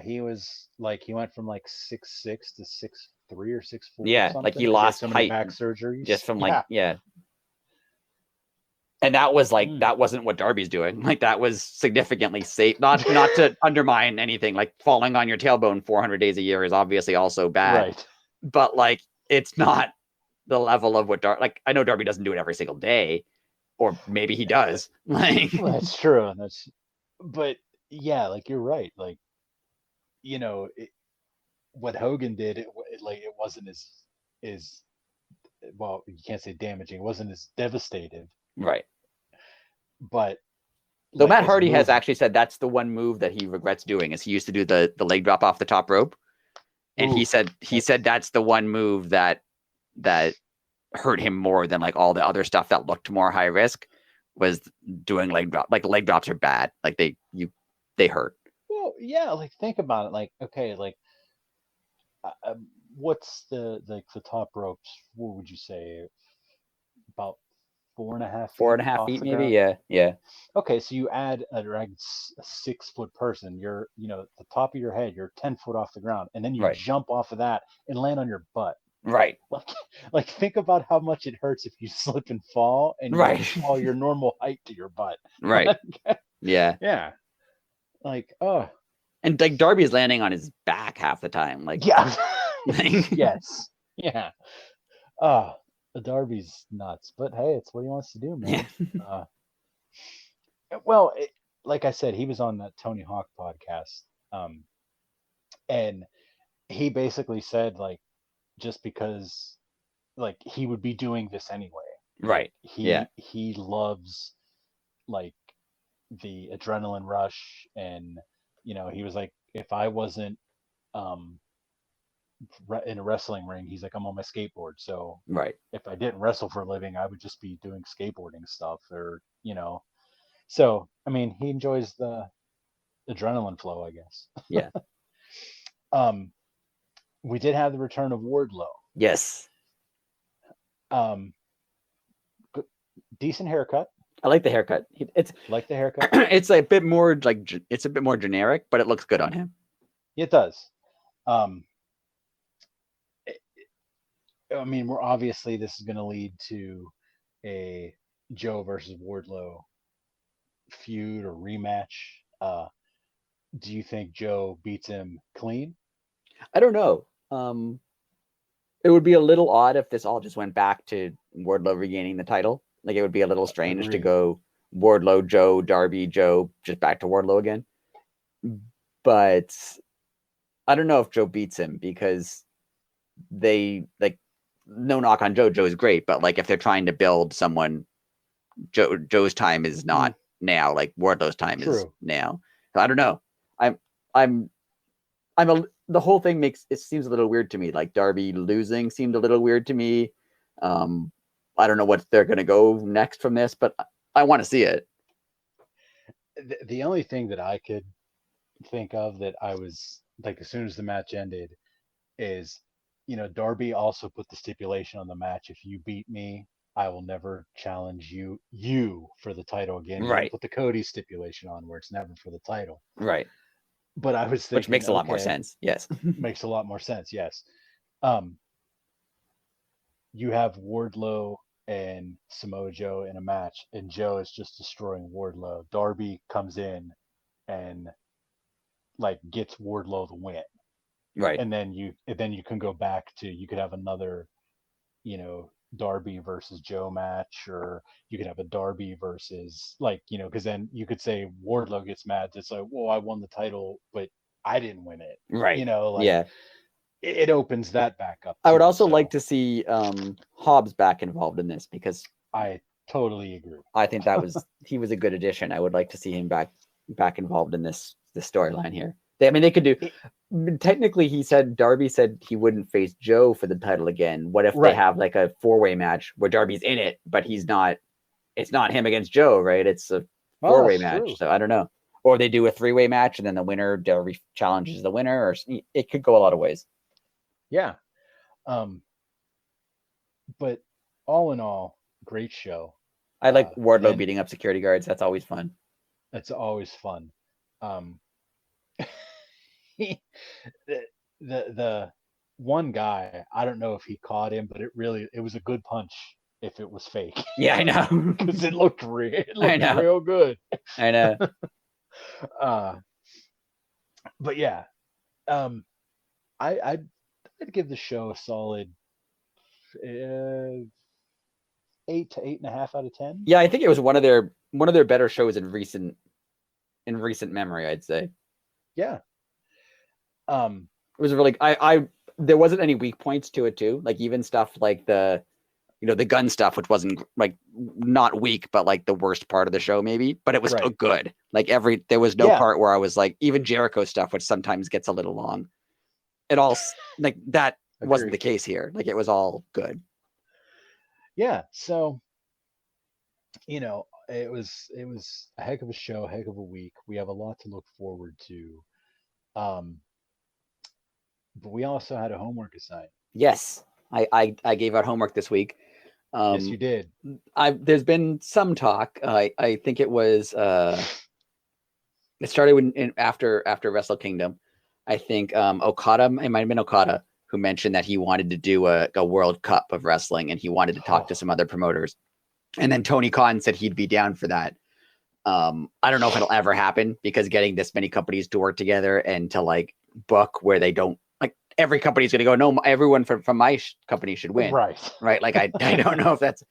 he was like, he went from like 6'6" to 6'3" or 6'4". Yeah, like he lost height, back surgeries just from like And that was like, that wasn't what Darby's doing. Like that was significantly safe. Not to undermine anything. Like falling on your tailbone 400 days a year is obviously also bad. Right. But like, it's not the level of what like, I know Darby doesn't do it every single day, or maybe he does. Like, well, that's true. But yeah, like you're right. Like, what Hogan did, it wasn't as well, you can't say damaging. It wasn't as devastating. Right. But so Matt Hardy has actually said that's the one move that he regrets doing, is he used to do the leg drop off the top rope. And he said that's the one move that hurt him more than like all the other stuff that looked more high risk, was doing leg drop. Like leg drops are bad. Like they hurt. Well, yeah, like think about it. Like, okay, like what's the top ropes? What would you say? About 4.5 feet 4.5 off feet, the maybe. ground. Yeah. Okay, so you add a 6 foot person. You're, the top of your head. You're 10 foot off the ground, and then you Right. jump off of that and land on your butt. Right. Like think about how much it hurts if you slip and fall, and you Right. fall your normal height to your butt. Right. Yeah. Yeah. Like, oh. And like Darby's landing on his back half the time. Like, Yeah. Yes. Yeah. The Darby's nuts, but hey, it's what he wants to do, man. Yeah. Well, like I said, he was on that Tony Hawk podcast, and he basically said, like, just because, like, he would be doing this anyway. Like, Right. Yeah. he loves, like, the adrenaline rush, and he was like, if I wasn't um in a wrestling ring, he's like, I'm on my skateboard, so Right. if I didn't wrestle for a living, I would just be doing skateboarding stuff, or so I mean, he enjoys the adrenaline flow, I guess. Yeah. um we did have the return of Wardlow. Yes. um Decent haircut. I like the haircut. It's Like the haircut. it's a bit more like it's a bit more generic, but it looks good on him. It does. um I mean, we're obviously, this is going to lead to a Joe versus Wardlow feud or rematch. Do you think Joe beats him clean? I don't know. It would be a little odd if this all just went back to Wardlow regaining the title. Like, it would be a little strange to Agreed. go Wardlow, Joe, Darby, Joe, just back to Wardlow again. But I don't know if Joe beats him, because they, like, no knock on Joe. Joe's great, but like, if they're trying to build someone, Joe's time is not now. Like, Wardlow's time is now. So I don't know. I'm the whole thing seems a little weird to me. Like, Darby losing seemed a little weird to me. I don't know what they're gonna go next from this, but I want to see it. The only thing that I could think of, that I was like, as soon as the match ended, is, Darby also put the stipulation on the match: if you beat me, I will never challenge you for the title again. He didn't Right. put the Cody stipulation on, where it's never for the title. Right. But I was thinking, which makes a lot more sense. Yes. Makes a lot more sense. Yes. You have Wardlow and Samoa Joe in a match, and Joe is just destroying Wardlow. Darby comes in and, like, gets Wardlow the win. Right. And then you can go back to, you could have another, Darby versus Joe match, or you could have a Darby versus, like, because then you could say Wardlow gets mad. It's like, well, I won the title, but I didn't win it. Right. Like, yeah. It opens that back up. I would also like to see Hobbs back involved in this, because I totally agree. I think he was a good addition. I would like to see him back involved in this storyline here. They could do. Technically, Darby said he wouldn't face Joe for the title again. What if they have like a 4-way match where Darby's in it, but he's not? It's not him against Joe, right? It's a 4-way match. True. So I don't know. Or they do a 3-way match, and then the winner, Darby challenges the winner, or it could go a lot of ways. Yeah. But all in all, great show. I like Wardlow beating up security guards. That's always fun. That's always fun. The one guy, I don't know if he caught him, but it was a good punch if it was fake. Yeah, I know. Because it looked real good. I know. But yeah, I'd give the show a solid 8 to 8.5 out of 10. Yeah, I think it was one of their better shows in recent memory, I'd say. Yeah. It was really there wasn't any weak points to it too. Like, even stuff like the gun stuff, which wasn't like not weak, but like the worst part of the show maybe, but it was still good. Like, there was no part where I was like, even Jericho stuff, which sometimes gets a little long. It all like that wasn't the case here. Like, it was all good. Yeah. So, it was a heck of a show, heck of a week. We have a lot to look forward to. But we also had a homework assignment. Yes. I gave out homework this week. Yes, you did. There's been some talk. I think it was it started after Wrestle Kingdom. I think Okada, it might have been Okada, who mentioned that he wanted to do a World Cup of wrestling and he wanted to talk to some other promoters. And then Tony Khan said he'd be down for that. I don't know if it'll ever happen because getting this many companies to work together and to like book where they don't like every company's going to go, no, everyone from my company should win. Right. Like, I don't know if that's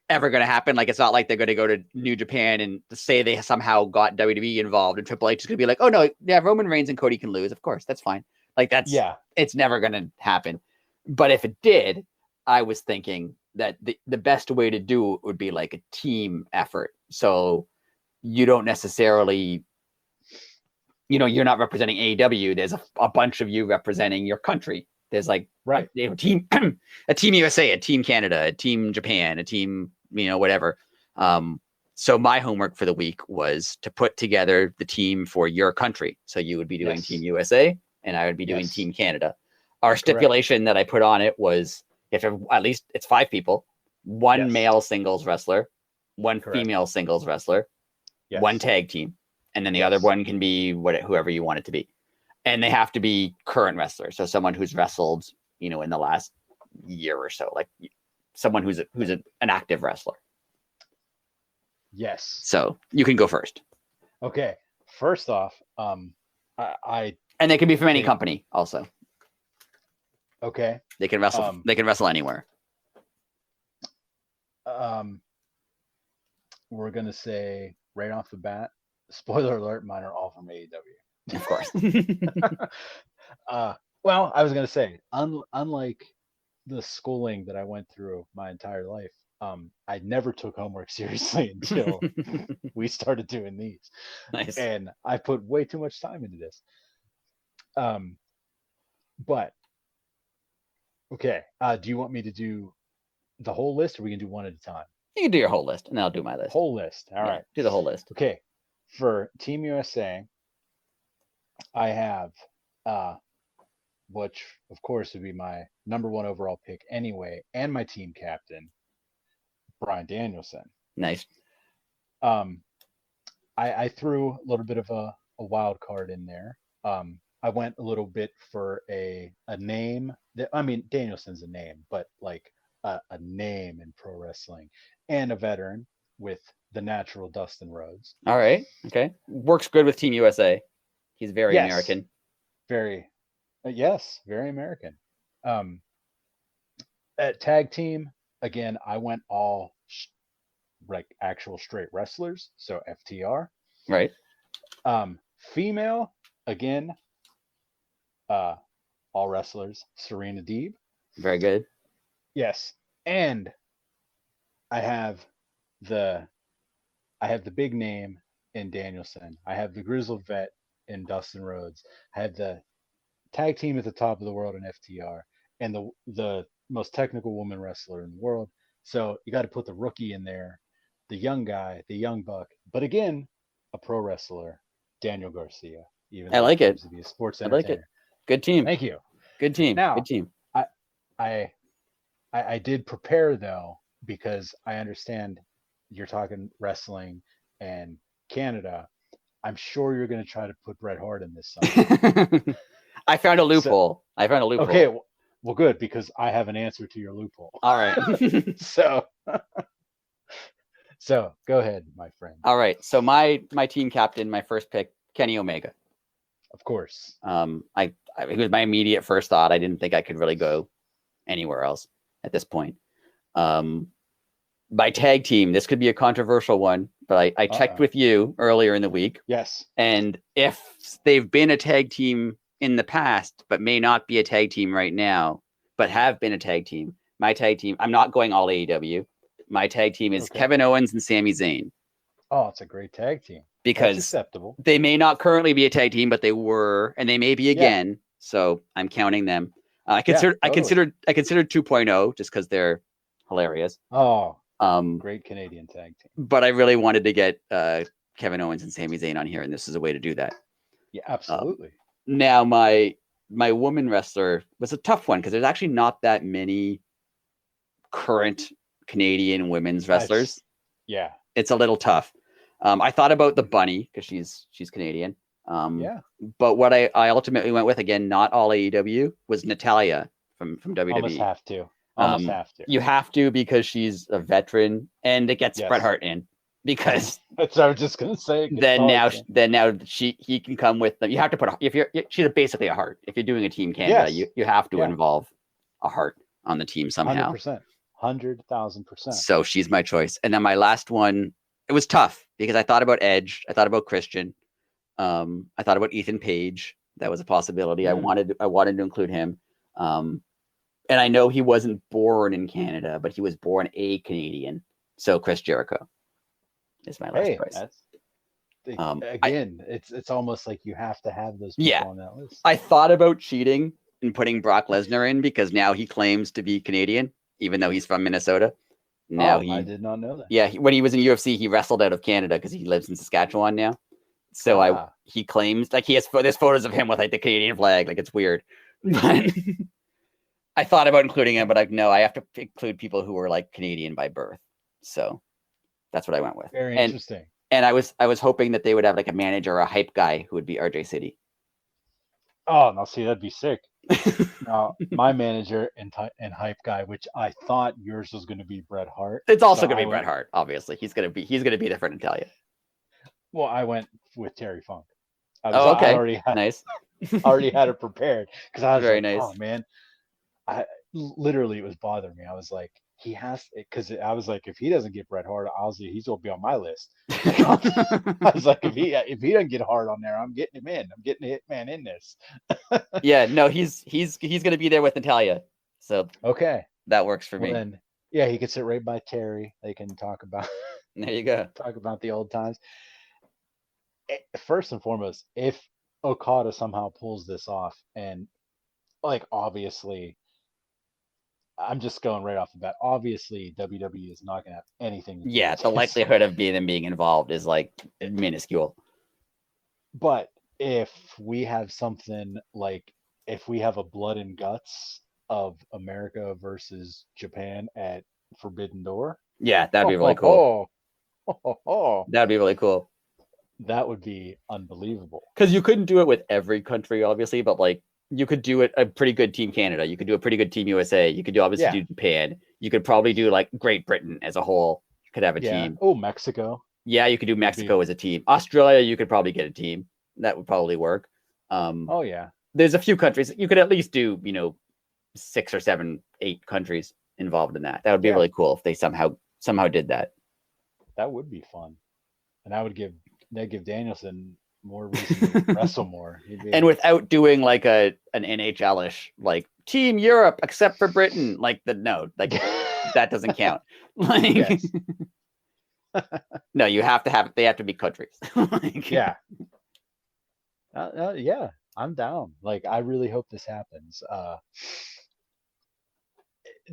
ever going to happen. Like, it's not like they're going to go to New Japan and say they somehow got WWE involved and Triple H is going to be like, oh no, yeah, Roman Reigns and Cody can lose. Of course, that's fine. Like, it's never going to happen. But if it did, I was thinking that the best way to do it would be like a team effort. So you don't necessarily, you're not representing AEW. There's a bunch of you representing your country. There's like a team, a team USA, a team Canada, a team Japan, a team, whatever. So my homework for the week was to put together the team for your country. So you would be doing Team USA and I would be doing Team Canada. Our stipulation that I put on it was if at least it's 5 people, 1 male singles wrestler, 1 female singles wrestler, 1 tag team, and then the other one can be whoever you want it to be. And they have to be current wrestlers. So someone who's wrestled, in the last year or so, like someone who's an active wrestler. Yes. So you can go first. Okay. First off, and they can be from any company also. Okay. They can wrestle. They can wrestle anywhere. We're gonna say right off the bat, spoiler alert, mine are all from AEW. Of course. Well, I was gonna say, unlike the schooling that I went through my entire life, I never took homework seriously until we started doing these. Nice. And I put way too much time into this. But okay, do you want me to do the whole list, or we can do one at a time? You can do your whole list, and I'll do my list. Whole list. All right. Do the whole list. Okay. For Team USA, I have, which of course would be my number 1 overall pick anyway, and my team captain, Bryan Danielson. Nice. I threw a little bit of a wild card in there. I went a little bit for a name that, Danielson's a name, but like a name in pro wrestling, and a veteran with the natural Dustin Rhodes. All right. Okay. Works good with Team USA. He's very American. Very, very American. At tag team, again, I went all like actual straight wrestlers, so FTR. Right. Female, again, all wrestlers, Serena Deeb. Very good. Yes, and I have the big name in Danielson. I have the grizzled vet in Dustin Rhodes. I have the tag team at the top of the world in FTR, and the most technical woman wrestler in the world. So you got to put the rookie in there, the young guy, the young buck, but again, a pro wrestler, Daniel Garcia. Even I like it. To be a sports entertainer. I like it. Good team. Thank you. Good team. Now, good team. I did prepare though, because I understand you're talking wrestling and Canada. I'm sure you're going to try to put Bret Hart in this song. I found a loophole. Okay, well, good, because I have an answer to your loophole. All right. So go ahead, my friend. All right. So my team captain, my first pick, Kenny Omega. Of course. It was my immediate first thought. I didn't think I could really go anywhere else at this point. My tag team, this could be a controversial one, but I checked with you earlier in the week. Yes. And if they've been a tag team in the past, but may not be a tag team right now, but have been a tag team, my tag team, I'm not going all AEW. My tag team is Kevin Owens and Sami Zayn. Oh, it's a great tag team. Because that's acceptable. They may not currently be a tag team, but they were, and they may be again. Yeah. So I'm counting them. I considered 2.0 just because they're hilarious. Oh, great Canadian tag team. But I really wanted to get Kevin Owens and Sami Zayn on here, and this is a way to do that. Yeah, absolutely. Now my woman wrestler was a tough one because there's actually not that many current Canadian women's wrestlers, yeah, it's a little tough. I thought about the Bunny because she's Canadian. yeah. But what I ultimately went with, again, not all AEW, was Natalia from Almost WWE. have to. Almost have to. You have to because she's a veterin, and it gets Yes. Bret Hart in because That's what I was just gonna say. then now he can come with them. You have to put she's basically a Hart. If you're doing a Team Canada, Yes. you have to involve a Hart on the team somehow. 100%, 100,000%. So she's my choice. And then my last one, it was tough because I thought about Edge, I thought about Christian, I thought about Ethan Page. That was a possibility. I wanted to include him. And I know he wasn't born in Canada, but he was born a Canadian. So Chris Jericho is my last choice. Again, it's almost like you have to have those people on that list. I thought about cheating and putting Brock Lesnar in because now he claims to be Canadian, even though he's from Minnesota. Now I did not know that. Yeah, when he was in UFC, he wrestled out of Canada because he lives in Saskatchewan now. So he claims, like, there's photos of him with like the Canadian flag, like it's weird. But I thought about including him, but I have to include people who were like Canadian by birth. So that's what I went with. Very interesting. And I was hoping that they would have like a manager or a hype guy who would be RJ City. Oh, now see, that'd be sick. Now, my manager and hype guy, which I thought yours was going to be Bret Hart. It's also going to be Bret Hart. Obviously, he's going to be there for Natalia. Well, I went with Terry Funk. Okay. I already had, nice. already had it prepared because I was very like, nice. Oh man, I literally, it was bothering me. I was like, he has, because I was like, if he doesn't get Bret Hart, obviously he's gonna be on my list. I was like, if he doesn't get Hart on there, I'm getting him in. I'm getting Hitman in this. Yeah, no, he's gonna be there with Natalia. So okay, that works for me. Then yeah, he can sit right by Terry. They can talk about. There you go. Talk about the old times. First and foremost, if Okada somehow pulls this off, and like obviously, I'm just going right off the bat. Obviously, WWE is not going to have anything to do with the this. likelihood of them being involved is like minuscule. But if we have something like, if we have a blood and guts of America versus Japan at Forbidden Door, that'd be really cool. That'd be really cool. That would be unbelievable. Because you couldn't do it with every country, obviously, but like you could do it a pretty good Team Canada. You could do a pretty good Team USA. You could do do Japan. You could probably do like Great Britain as a whole. You could have a team. Oh, Mexico. Yeah, you could do Mexico as a team. Australia, you could probably get a team. That would probably work. Oh yeah. There's a few countries you could at least do. 6 or 7, 8 countries involved in that. That would be really cool if they somehow did that. That would be fun, and that would give Danielson more reason to wrestle more. And without doing like an NHL-ish, like Team Europe, except for Britain, like that doesn't count. Like, no, you have to have. They have to be countries. Yeah, I'm down. Like, I really hope this happens.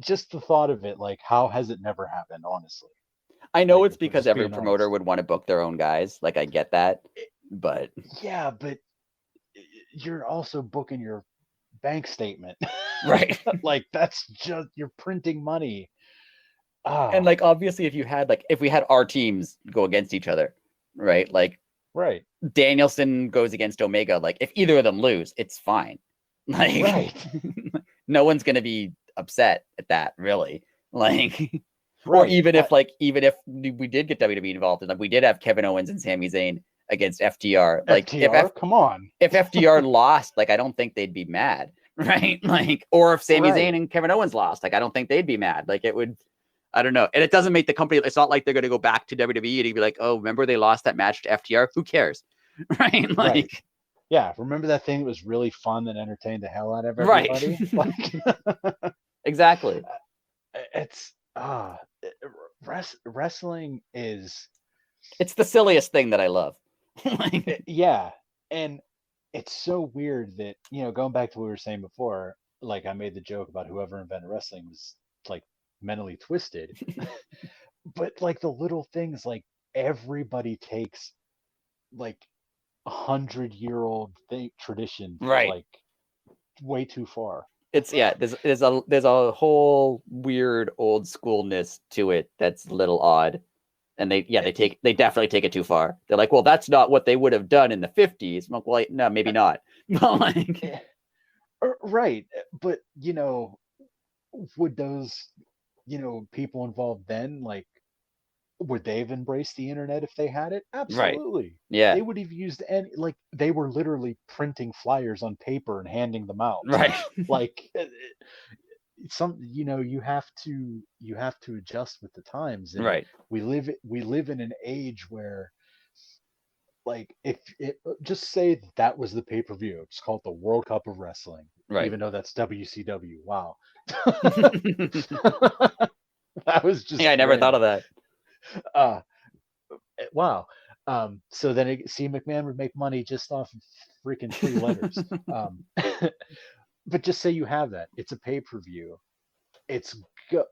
Just the thought of it, like, how has it never happened? Honestly, I know it's because every promoter would want to book their own guys. Like, I get that, but but you're also booking your bank statement, right? Like, that's just, you're printing money. And like, obviously, if we had our teams go against each other, right? Like, right, Danielson goes against Omega. Like, if either of them lose, it's fine. Like, right. No one's gonna be upset at that, really. Like, right. Or even if we did get WWE involved, and like we did have Kevin Owens and Sami Zayn against FTR. Like, FTR, come on. If FTR lost, like, I don't think they'd be mad, right? Like, or if Sami Zayn and Kevin Owens lost, like, I don't think they'd be mad. Like, it would. I don't know. And it doesn't make the company, it's not like they're going to go back to WWE and be like, oh, remember they lost that match to FTR? Who cares? Right? Like, right. Yeah. Remember that thing that was really fun and entertained the hell out of everybody? Right. Like, exactly. It's, wrestling is. It's the silliest thing that I love. Yeah. And it's so weird that, going back to what we were saying before, like, I made the joke about whoever invented wrestling was like mentally twisted. But like the little things, like everybody takes like 100-year-old tradition, right, like way too far. there's a whole weird old schoolness to it that's a little odd. And they definitely take it too far. They're like, well, that's not what they would have done in the 50s. I'm like, well, no, maybe not. Like, right. But, would those, people involved then, like, would they have embraced the internet if they had it? right. Absolutely. Yeah. They would have used like they were literally printing flyers on paper and handing them out. Right. Like you have to adjust with the times, and Right. we live in an age where, like, if it just say that was the pay-per-view, it's called the World Cup of Wrestling, Right. even though that's WCW. Wow. That was just I never thought of that. uh wow. So then C. McMahon would make money just off of freaking 3 letters. But just say you have that. It's a pay-per-view. It's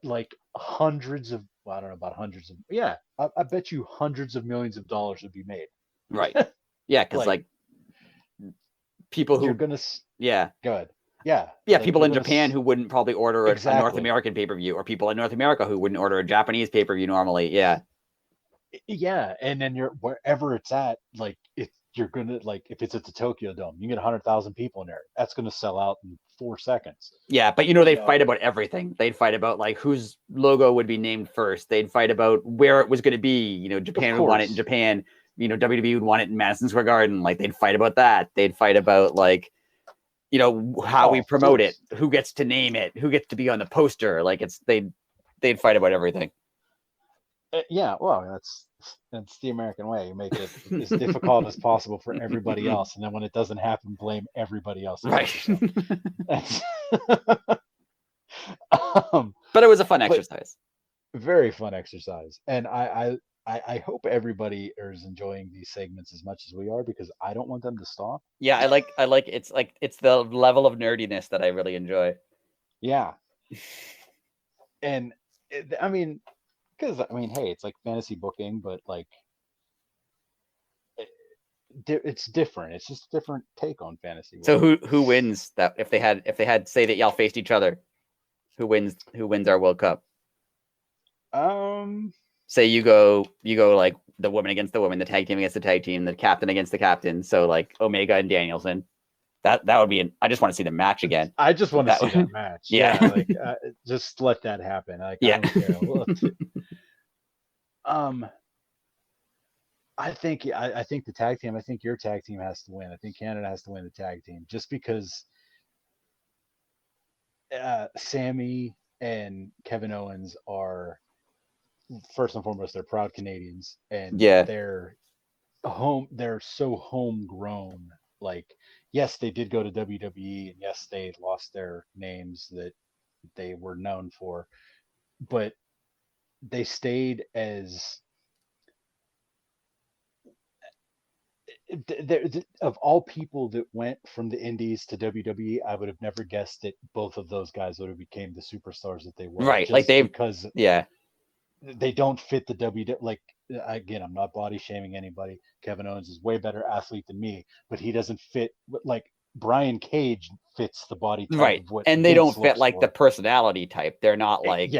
like hundreds of, well, I don't know about hundreds of, yeah, I bet you hundreds of millions of dollars would be made. Right. Yeah, because like people who you're gonna, yeah, good. Yeah. Like, people in Japan who wouldn't probably order a North American pay-per-view, or people in North America who wouldn't order a Japanese pay-per-view normally. Yeah. Yeah, and then you're wherever it's at, like you're gonna, like, if it's at the Tokyo Dome, you get 100,000 people in there. That's gonna sell out in 4 seconds. Yeah, but they'd fight about everything. They'd fight about like whose logo would be named first. They'd fight about where it was going to be. Japan would want it in Japan. WWE would want it in Madison Square Garden. Like they'd fight about that. They'd fight about like, how we promote it, who gets to name it, who gets to be on the poster. Like they'd fight about everything. Yeah, well, that's the American way. You make it as difficult as possible for everybody else, and then when it doesn't happen, blame everybody else. Right. But it was a fun exercise. Very fun exercise, and I hope everybody is enjoying these segments as much as we are, because I don't want them to stop. Yeah, I like it's the level of nerdiness that I really enjoy. Yeah. And I mean, because hey, it's like fantasy booking, but like it's different. It's just a different take on fantasy booking. So who wins that? If they had say that y'all faced each other, who wins our World Cup? Say you go like the woman against the woman, the tag team against the tag team, the captain against the captain. So like Omega and Danielson. That would be I just want to see the match again. I just want to see that match. Yeah. Like just let that happen. Like, yeah. I don't care. I think the tag team. I think your tag team has to win. I think Canada has to win the tag team, just because Sammy and Kevin Owens are, first and foremost, they're proud Canadians, and they're so homegrown. Like, yes, they did go to WWE, and yes, they lost their names that they were known for, but they stayed as of all people that went from the indies to WWE. I would have never guessed that both of those guys would have became the superstars that they were. Right, like because they don't fit the WWE. Like, again, I'm not body shaming anybody. Kevin Owens is way better athlete than me, but he doesn't fit. Like, Brian Cage fits the body type, right? And they don't fit like the personality type. They're not like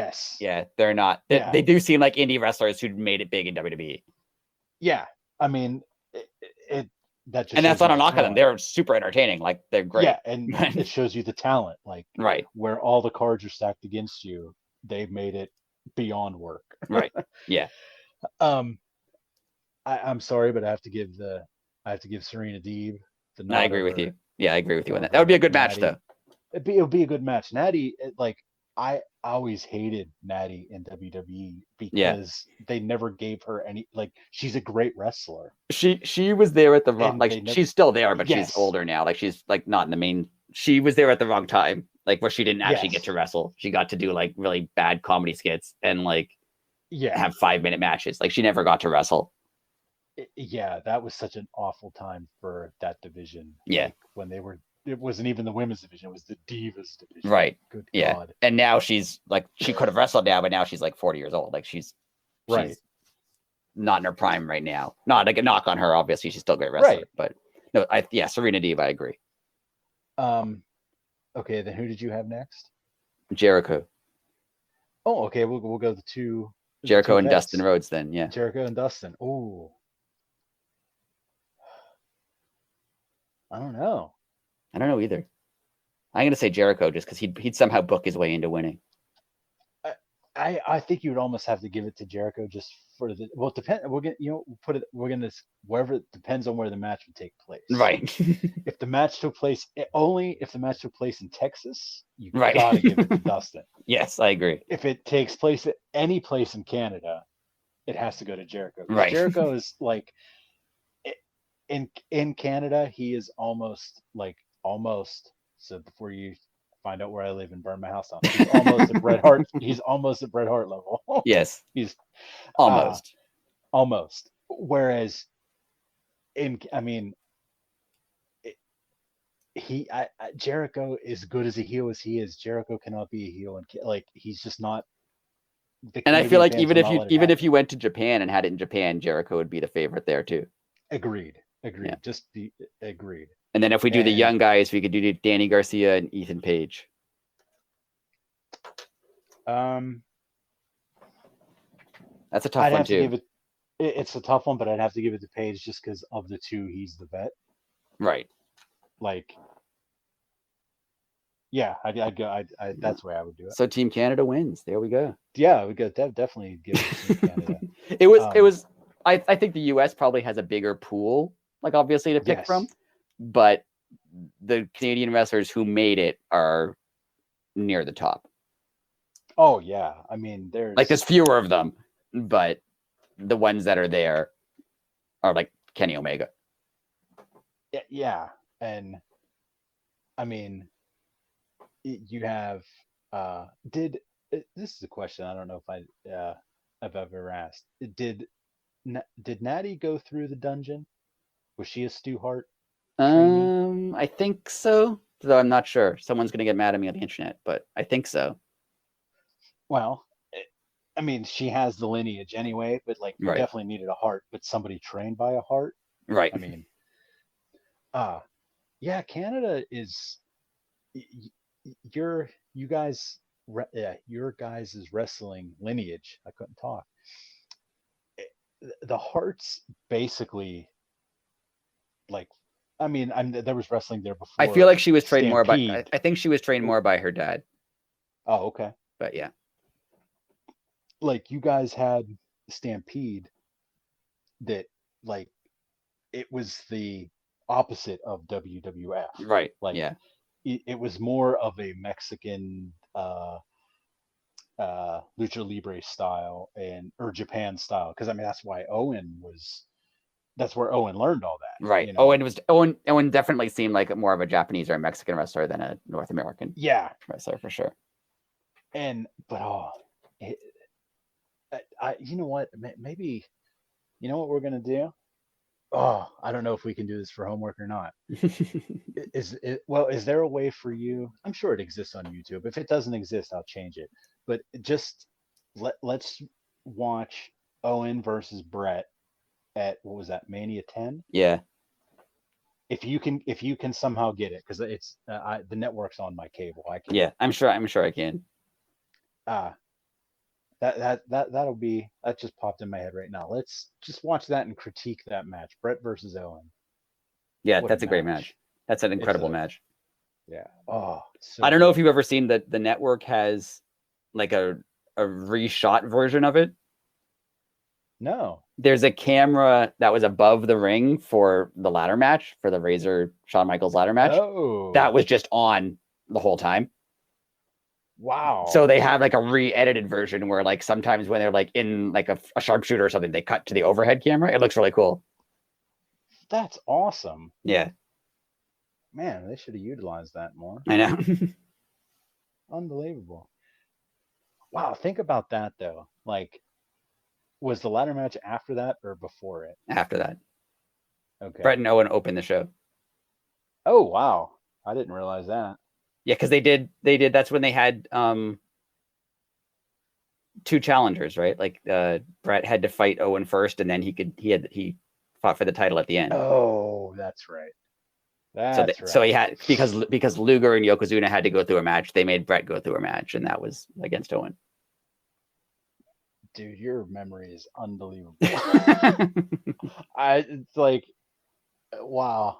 they're not. They do seem like indie wrestlers who made it big in WWE. Yeah, I mean, that's not a knock on them. They're super entertaining. Like, they're great. Yeah, and it shows you the talent. Like, right, where all the cards are stacked against you, they've made it beyond work. Right. Yeah. I'm sorry, but I have to give Serena Deeb the nod. I agree with you. Yeah, I agree with you on that. That would be a good match, though. It would be a good match. Natty, like, I always hated Natty in WWE because they never gave her any, like, she's a great wrestler. She was there at the wrong, like, she's still there, but she's older now. Like, she's like not in the main. She was there at the wrong time, like, where she didn't actually get to wrestle. She got to do like really bad comedy skits and like have 5-minute matches. Like, she never got to wrestle. Yeah, that was such an awful time for that division. Yeah, like, when it wasn't even the women's division; it was the Divas division. Right. Good God. And now she's like, she could have wrestled now, but now she's like 40 years old. Like, she's not in her prime right now. Not like a knock on her. Obviously, she's still a great wrestler. Right. But no, Serena Deeb, I agree. Okay, then who did you have next? Jericho. Oh, okay. We'll go the Jericho two and vets, Dustin Rhodes then, yeah. Jericho and Dustin. Oh, I don't know. I don't know either. I'm gonna say Jericho just because he'd somehow book his way into winning. I think you would almost have to give it to Jericho just for the well. Depend. We're gonna put it. We're gonna wherever it depends on where the match would take place. Right. If the match took place only if the match took place in Texas, you Right. gotta give it to Dustin. Yes, I agree. If it takes place at any place in Canada, it has to go to Jericho. Right. Jericho is like in Canada, he is almost. So before you find out where I live and burn my house down, he's almost at Bret Hart. He's almost at Bret Hart level. Yes. He's almost. Almost. Whereas Jericho, as good as a heel as he is, Jericho cannot be a heel, and like he's just not. And I feel like even if you went to Japan and had it in Japan, Jericho would be the favorite there too. Agreed. Yeah. Agreed. And then if we do the young guys, we could do Danny Garcia and Ethan Page. That's a tough one too. It's a tough one, but I'd have to give it to Page just because of the two, he's the vet. Right. Like, yeah, I'd go. That's the way I would do it. So Team Canada wins. There we go. Yeah, we could definitely give it to Team Canada. It was. I think the U.S. probably has a bigger pool, like obviously to pick from, but the Canadian wrestlers who made it are near the top. Oh yeah, I mean there's fewer of them, but the ones that are there are like Kenny Omega. Yeah, and I mean you have this is a question I don't know if I've ever asked. Did Natty go through the dungeon? Was she a Stu Hart trainee? I think so, though I'm not sure. Someone's gonna get mad at me on the internet, but I think so. Well, I mean, she has the lineage anyway, but like, you right. definitely needed a Hart, but somebody trained by a Hart. Right. I mean, yeah, Canada is your guys' wrestling lineage. I couldn't talk. The Harts basically, like, I mean, there was wrestling there before. I feel like she was trained more by. I think she was trained more by her dad. Oh, okay. But yeah, like you guys had Stampede, that like it was the opposite of WWF. Right. Like, yeah, it was more of a Mexican lucha libre style or Japan style, because I mean that's where Owen learned all that. Right. You know? Owen definitely seemed like more of a Japanese or a Mexican wrestler than a North American wrestler for sure. You know what? Maybe, you know what we're gonna do? Oh, I don't know if we can do this for homework or not. Is there a way for you? I'm sure it exists on YouTube. If it doesn't exist, I'll change it. But just let's watch Owen versus Brett at, what was that, Mania 10? Yeah. If you can somehow get it, because it's the network's on my cable. I can. Yeah, I'm sure I can. That just popped in my head right now. Let's just watch that and critique that match, Brett versus Owen. Yeah, that's a great match. That's an incredible match. Yeah. Oh, I don't know if you've ever seen that the network has like a reshot version of it. No. There's a camera that was above the ring for the ladder match, for the Razor Shawn Michaels ladder match. Oh. That was just on the whole time. Wow. So they have like a re-edited version where like sometimes when they're like in like a sharpshooter or something, they cut to the overhead camera. It looks really cool. That's awesome. Yeah. Man, they should have utilized that more. I know. Unbelievable. Wow, think about that though. Like, was the ladder match after that or before it? After that. Okay. Brett and Owen opened the show. Oh wow, I didn't realize that. Yeah, because they did. That's when they had two challengers, right? Like Brett had to fight Owen first, and then he fought for the title at the end. Oh, that's right. That's So he right. had because Luger and Yokozuna had to go through a match. They made Brett go through a match, and that was against Owen. Dude, your memory is unbelievable. It's like, wow.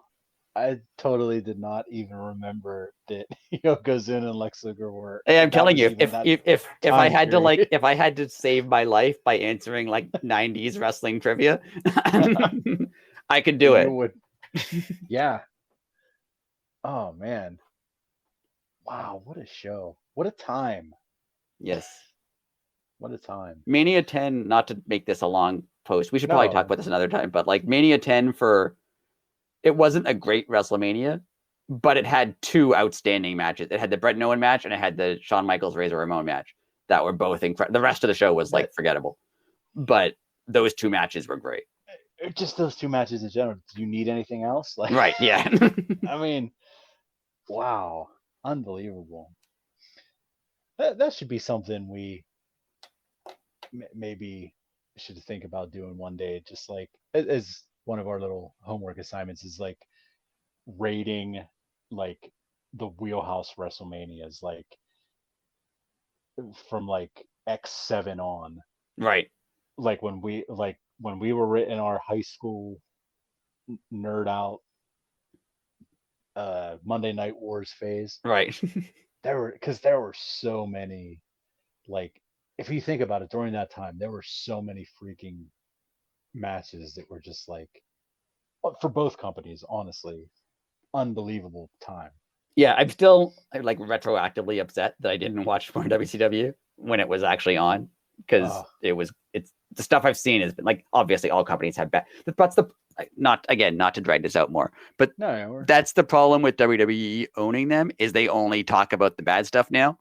I totally did not even remember that Yokozuna and Lex Luger were. Hey, I'm That telling was you, even that if I time had to period. if I had to save my life by answering like 90s wrestling trivia, I could do You it. would. Yeah. Oh man. Wow. What a show. What a time. Yes. What a time. Mania 10, not to make this a long post. We should probably talk No. about this another time, but like Mania 10 it wasn't a great WrestleMania, but it had two outstanding matches. It had the Bret and Owen match and it had the Shawn Michaels Razor Ramon match that were both incredible. The rest of the show was like forgettable, but those two matches were great. Just those two matches in general. Do you need anything else? Like, Right? Yeah. I mean, wow, unbelievable. That should be something we maybe should think about doing one day. Just like as one of our little homework assignments is like rating like the wheelhouse WrestleManias, like from like X7 on. Right. Like when we were in our high school nerd out Monday Night Wars phase. Right. There were so many, like, if you think about it, during that time there were so many freaking matches that were just like, for both companies, honestly, unbelievable time. Yeah, I'm still like retroactively upset that I didn't watch more WCW when it was actually on because it's the stuff I've seen has been like, obviously all companies have bad. That's the not to drag this out more, but No, that's the problem with WWE owning them is they only talk about the bad stuff now.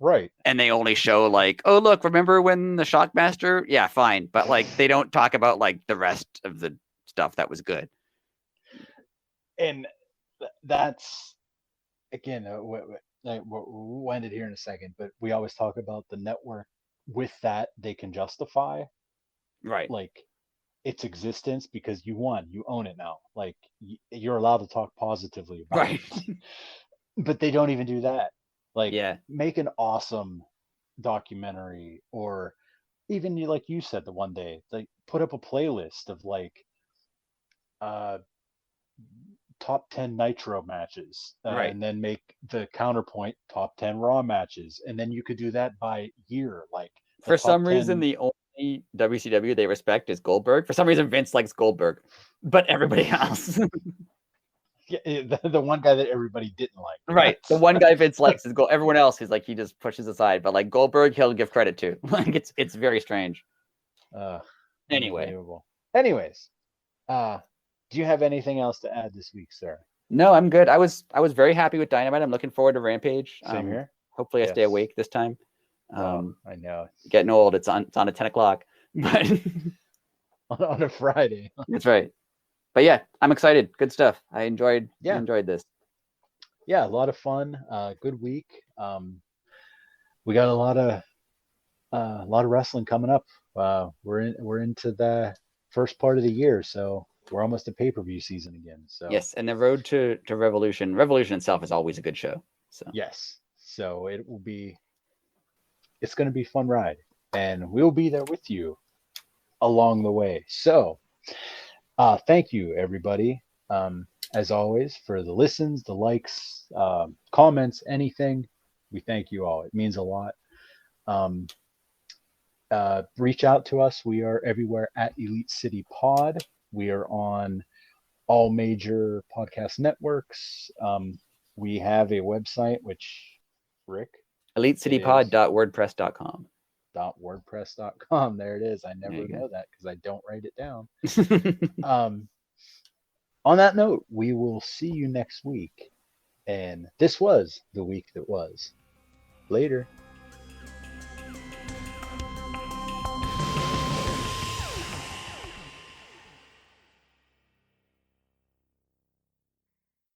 right. And they only show like, oh look, remember when the Shockmaster? Yeah, fine, but like they don't talk about like the rest of the stuff that was good. And that's again, we'll end it here in a second, but we always talk about the network. With that, they can justify Right. like its existence because you won, you own it now. Like you're allowed to talk positively about Right. it. But they don't even do that. Like, Yeah. make an awesome documentary, or even like you said the one day, like put up a playlist of like uh top 10 Nitro matches, Right. and then make the counterpoint top 10 Raw matches, and then you could do that by year, like the For top some reason, 10. the only WCW they respect is Goldberg. For some reason, Vince likes Goldberg, but everybody else, Yeah, the one guy that everybody didn't like. right? The one guy Vince likes is Gold. Everyone else, he's like he just pushes aside. But like Goldberg, he'll give credit to. Like it's very strange. uh Anyway, Unbelievable. Anyways, do you have anything else to add this week, sir? no, I'm good. I was very happy with Dynamite. I'm looking forward to Rampage. Same here. Hopefully, I stay Yes. awake this time. I know. Getting old. It's on at 10 o'clock, but On a Friday. that's right. But yeah, I'm excited. Good stuff. I enjoyed this. Yeah, a lot of fun. Good week. We got a lot of wrestling coming up. We're into the first part of the year, so we're almost to pay-per-view season again. So yes, and the road to Revolution. Revolution itself is always a good show. So yes, so it's going to be a fun ride, and we'll be there with you along the way. So thank you, everybody, as always, for the listens, the likes, comments, anything. We thank you all. It means a lot. Reach out to us. We are everywhere at Elite City Pod. We are on all major podcast networks. We have a website, which, Rick? EliteCityPod.wordpress.com. .wordpress.com. There it is. I never know that because I don't write it down. On that note, we will see you next week. And this was the week that was. Later.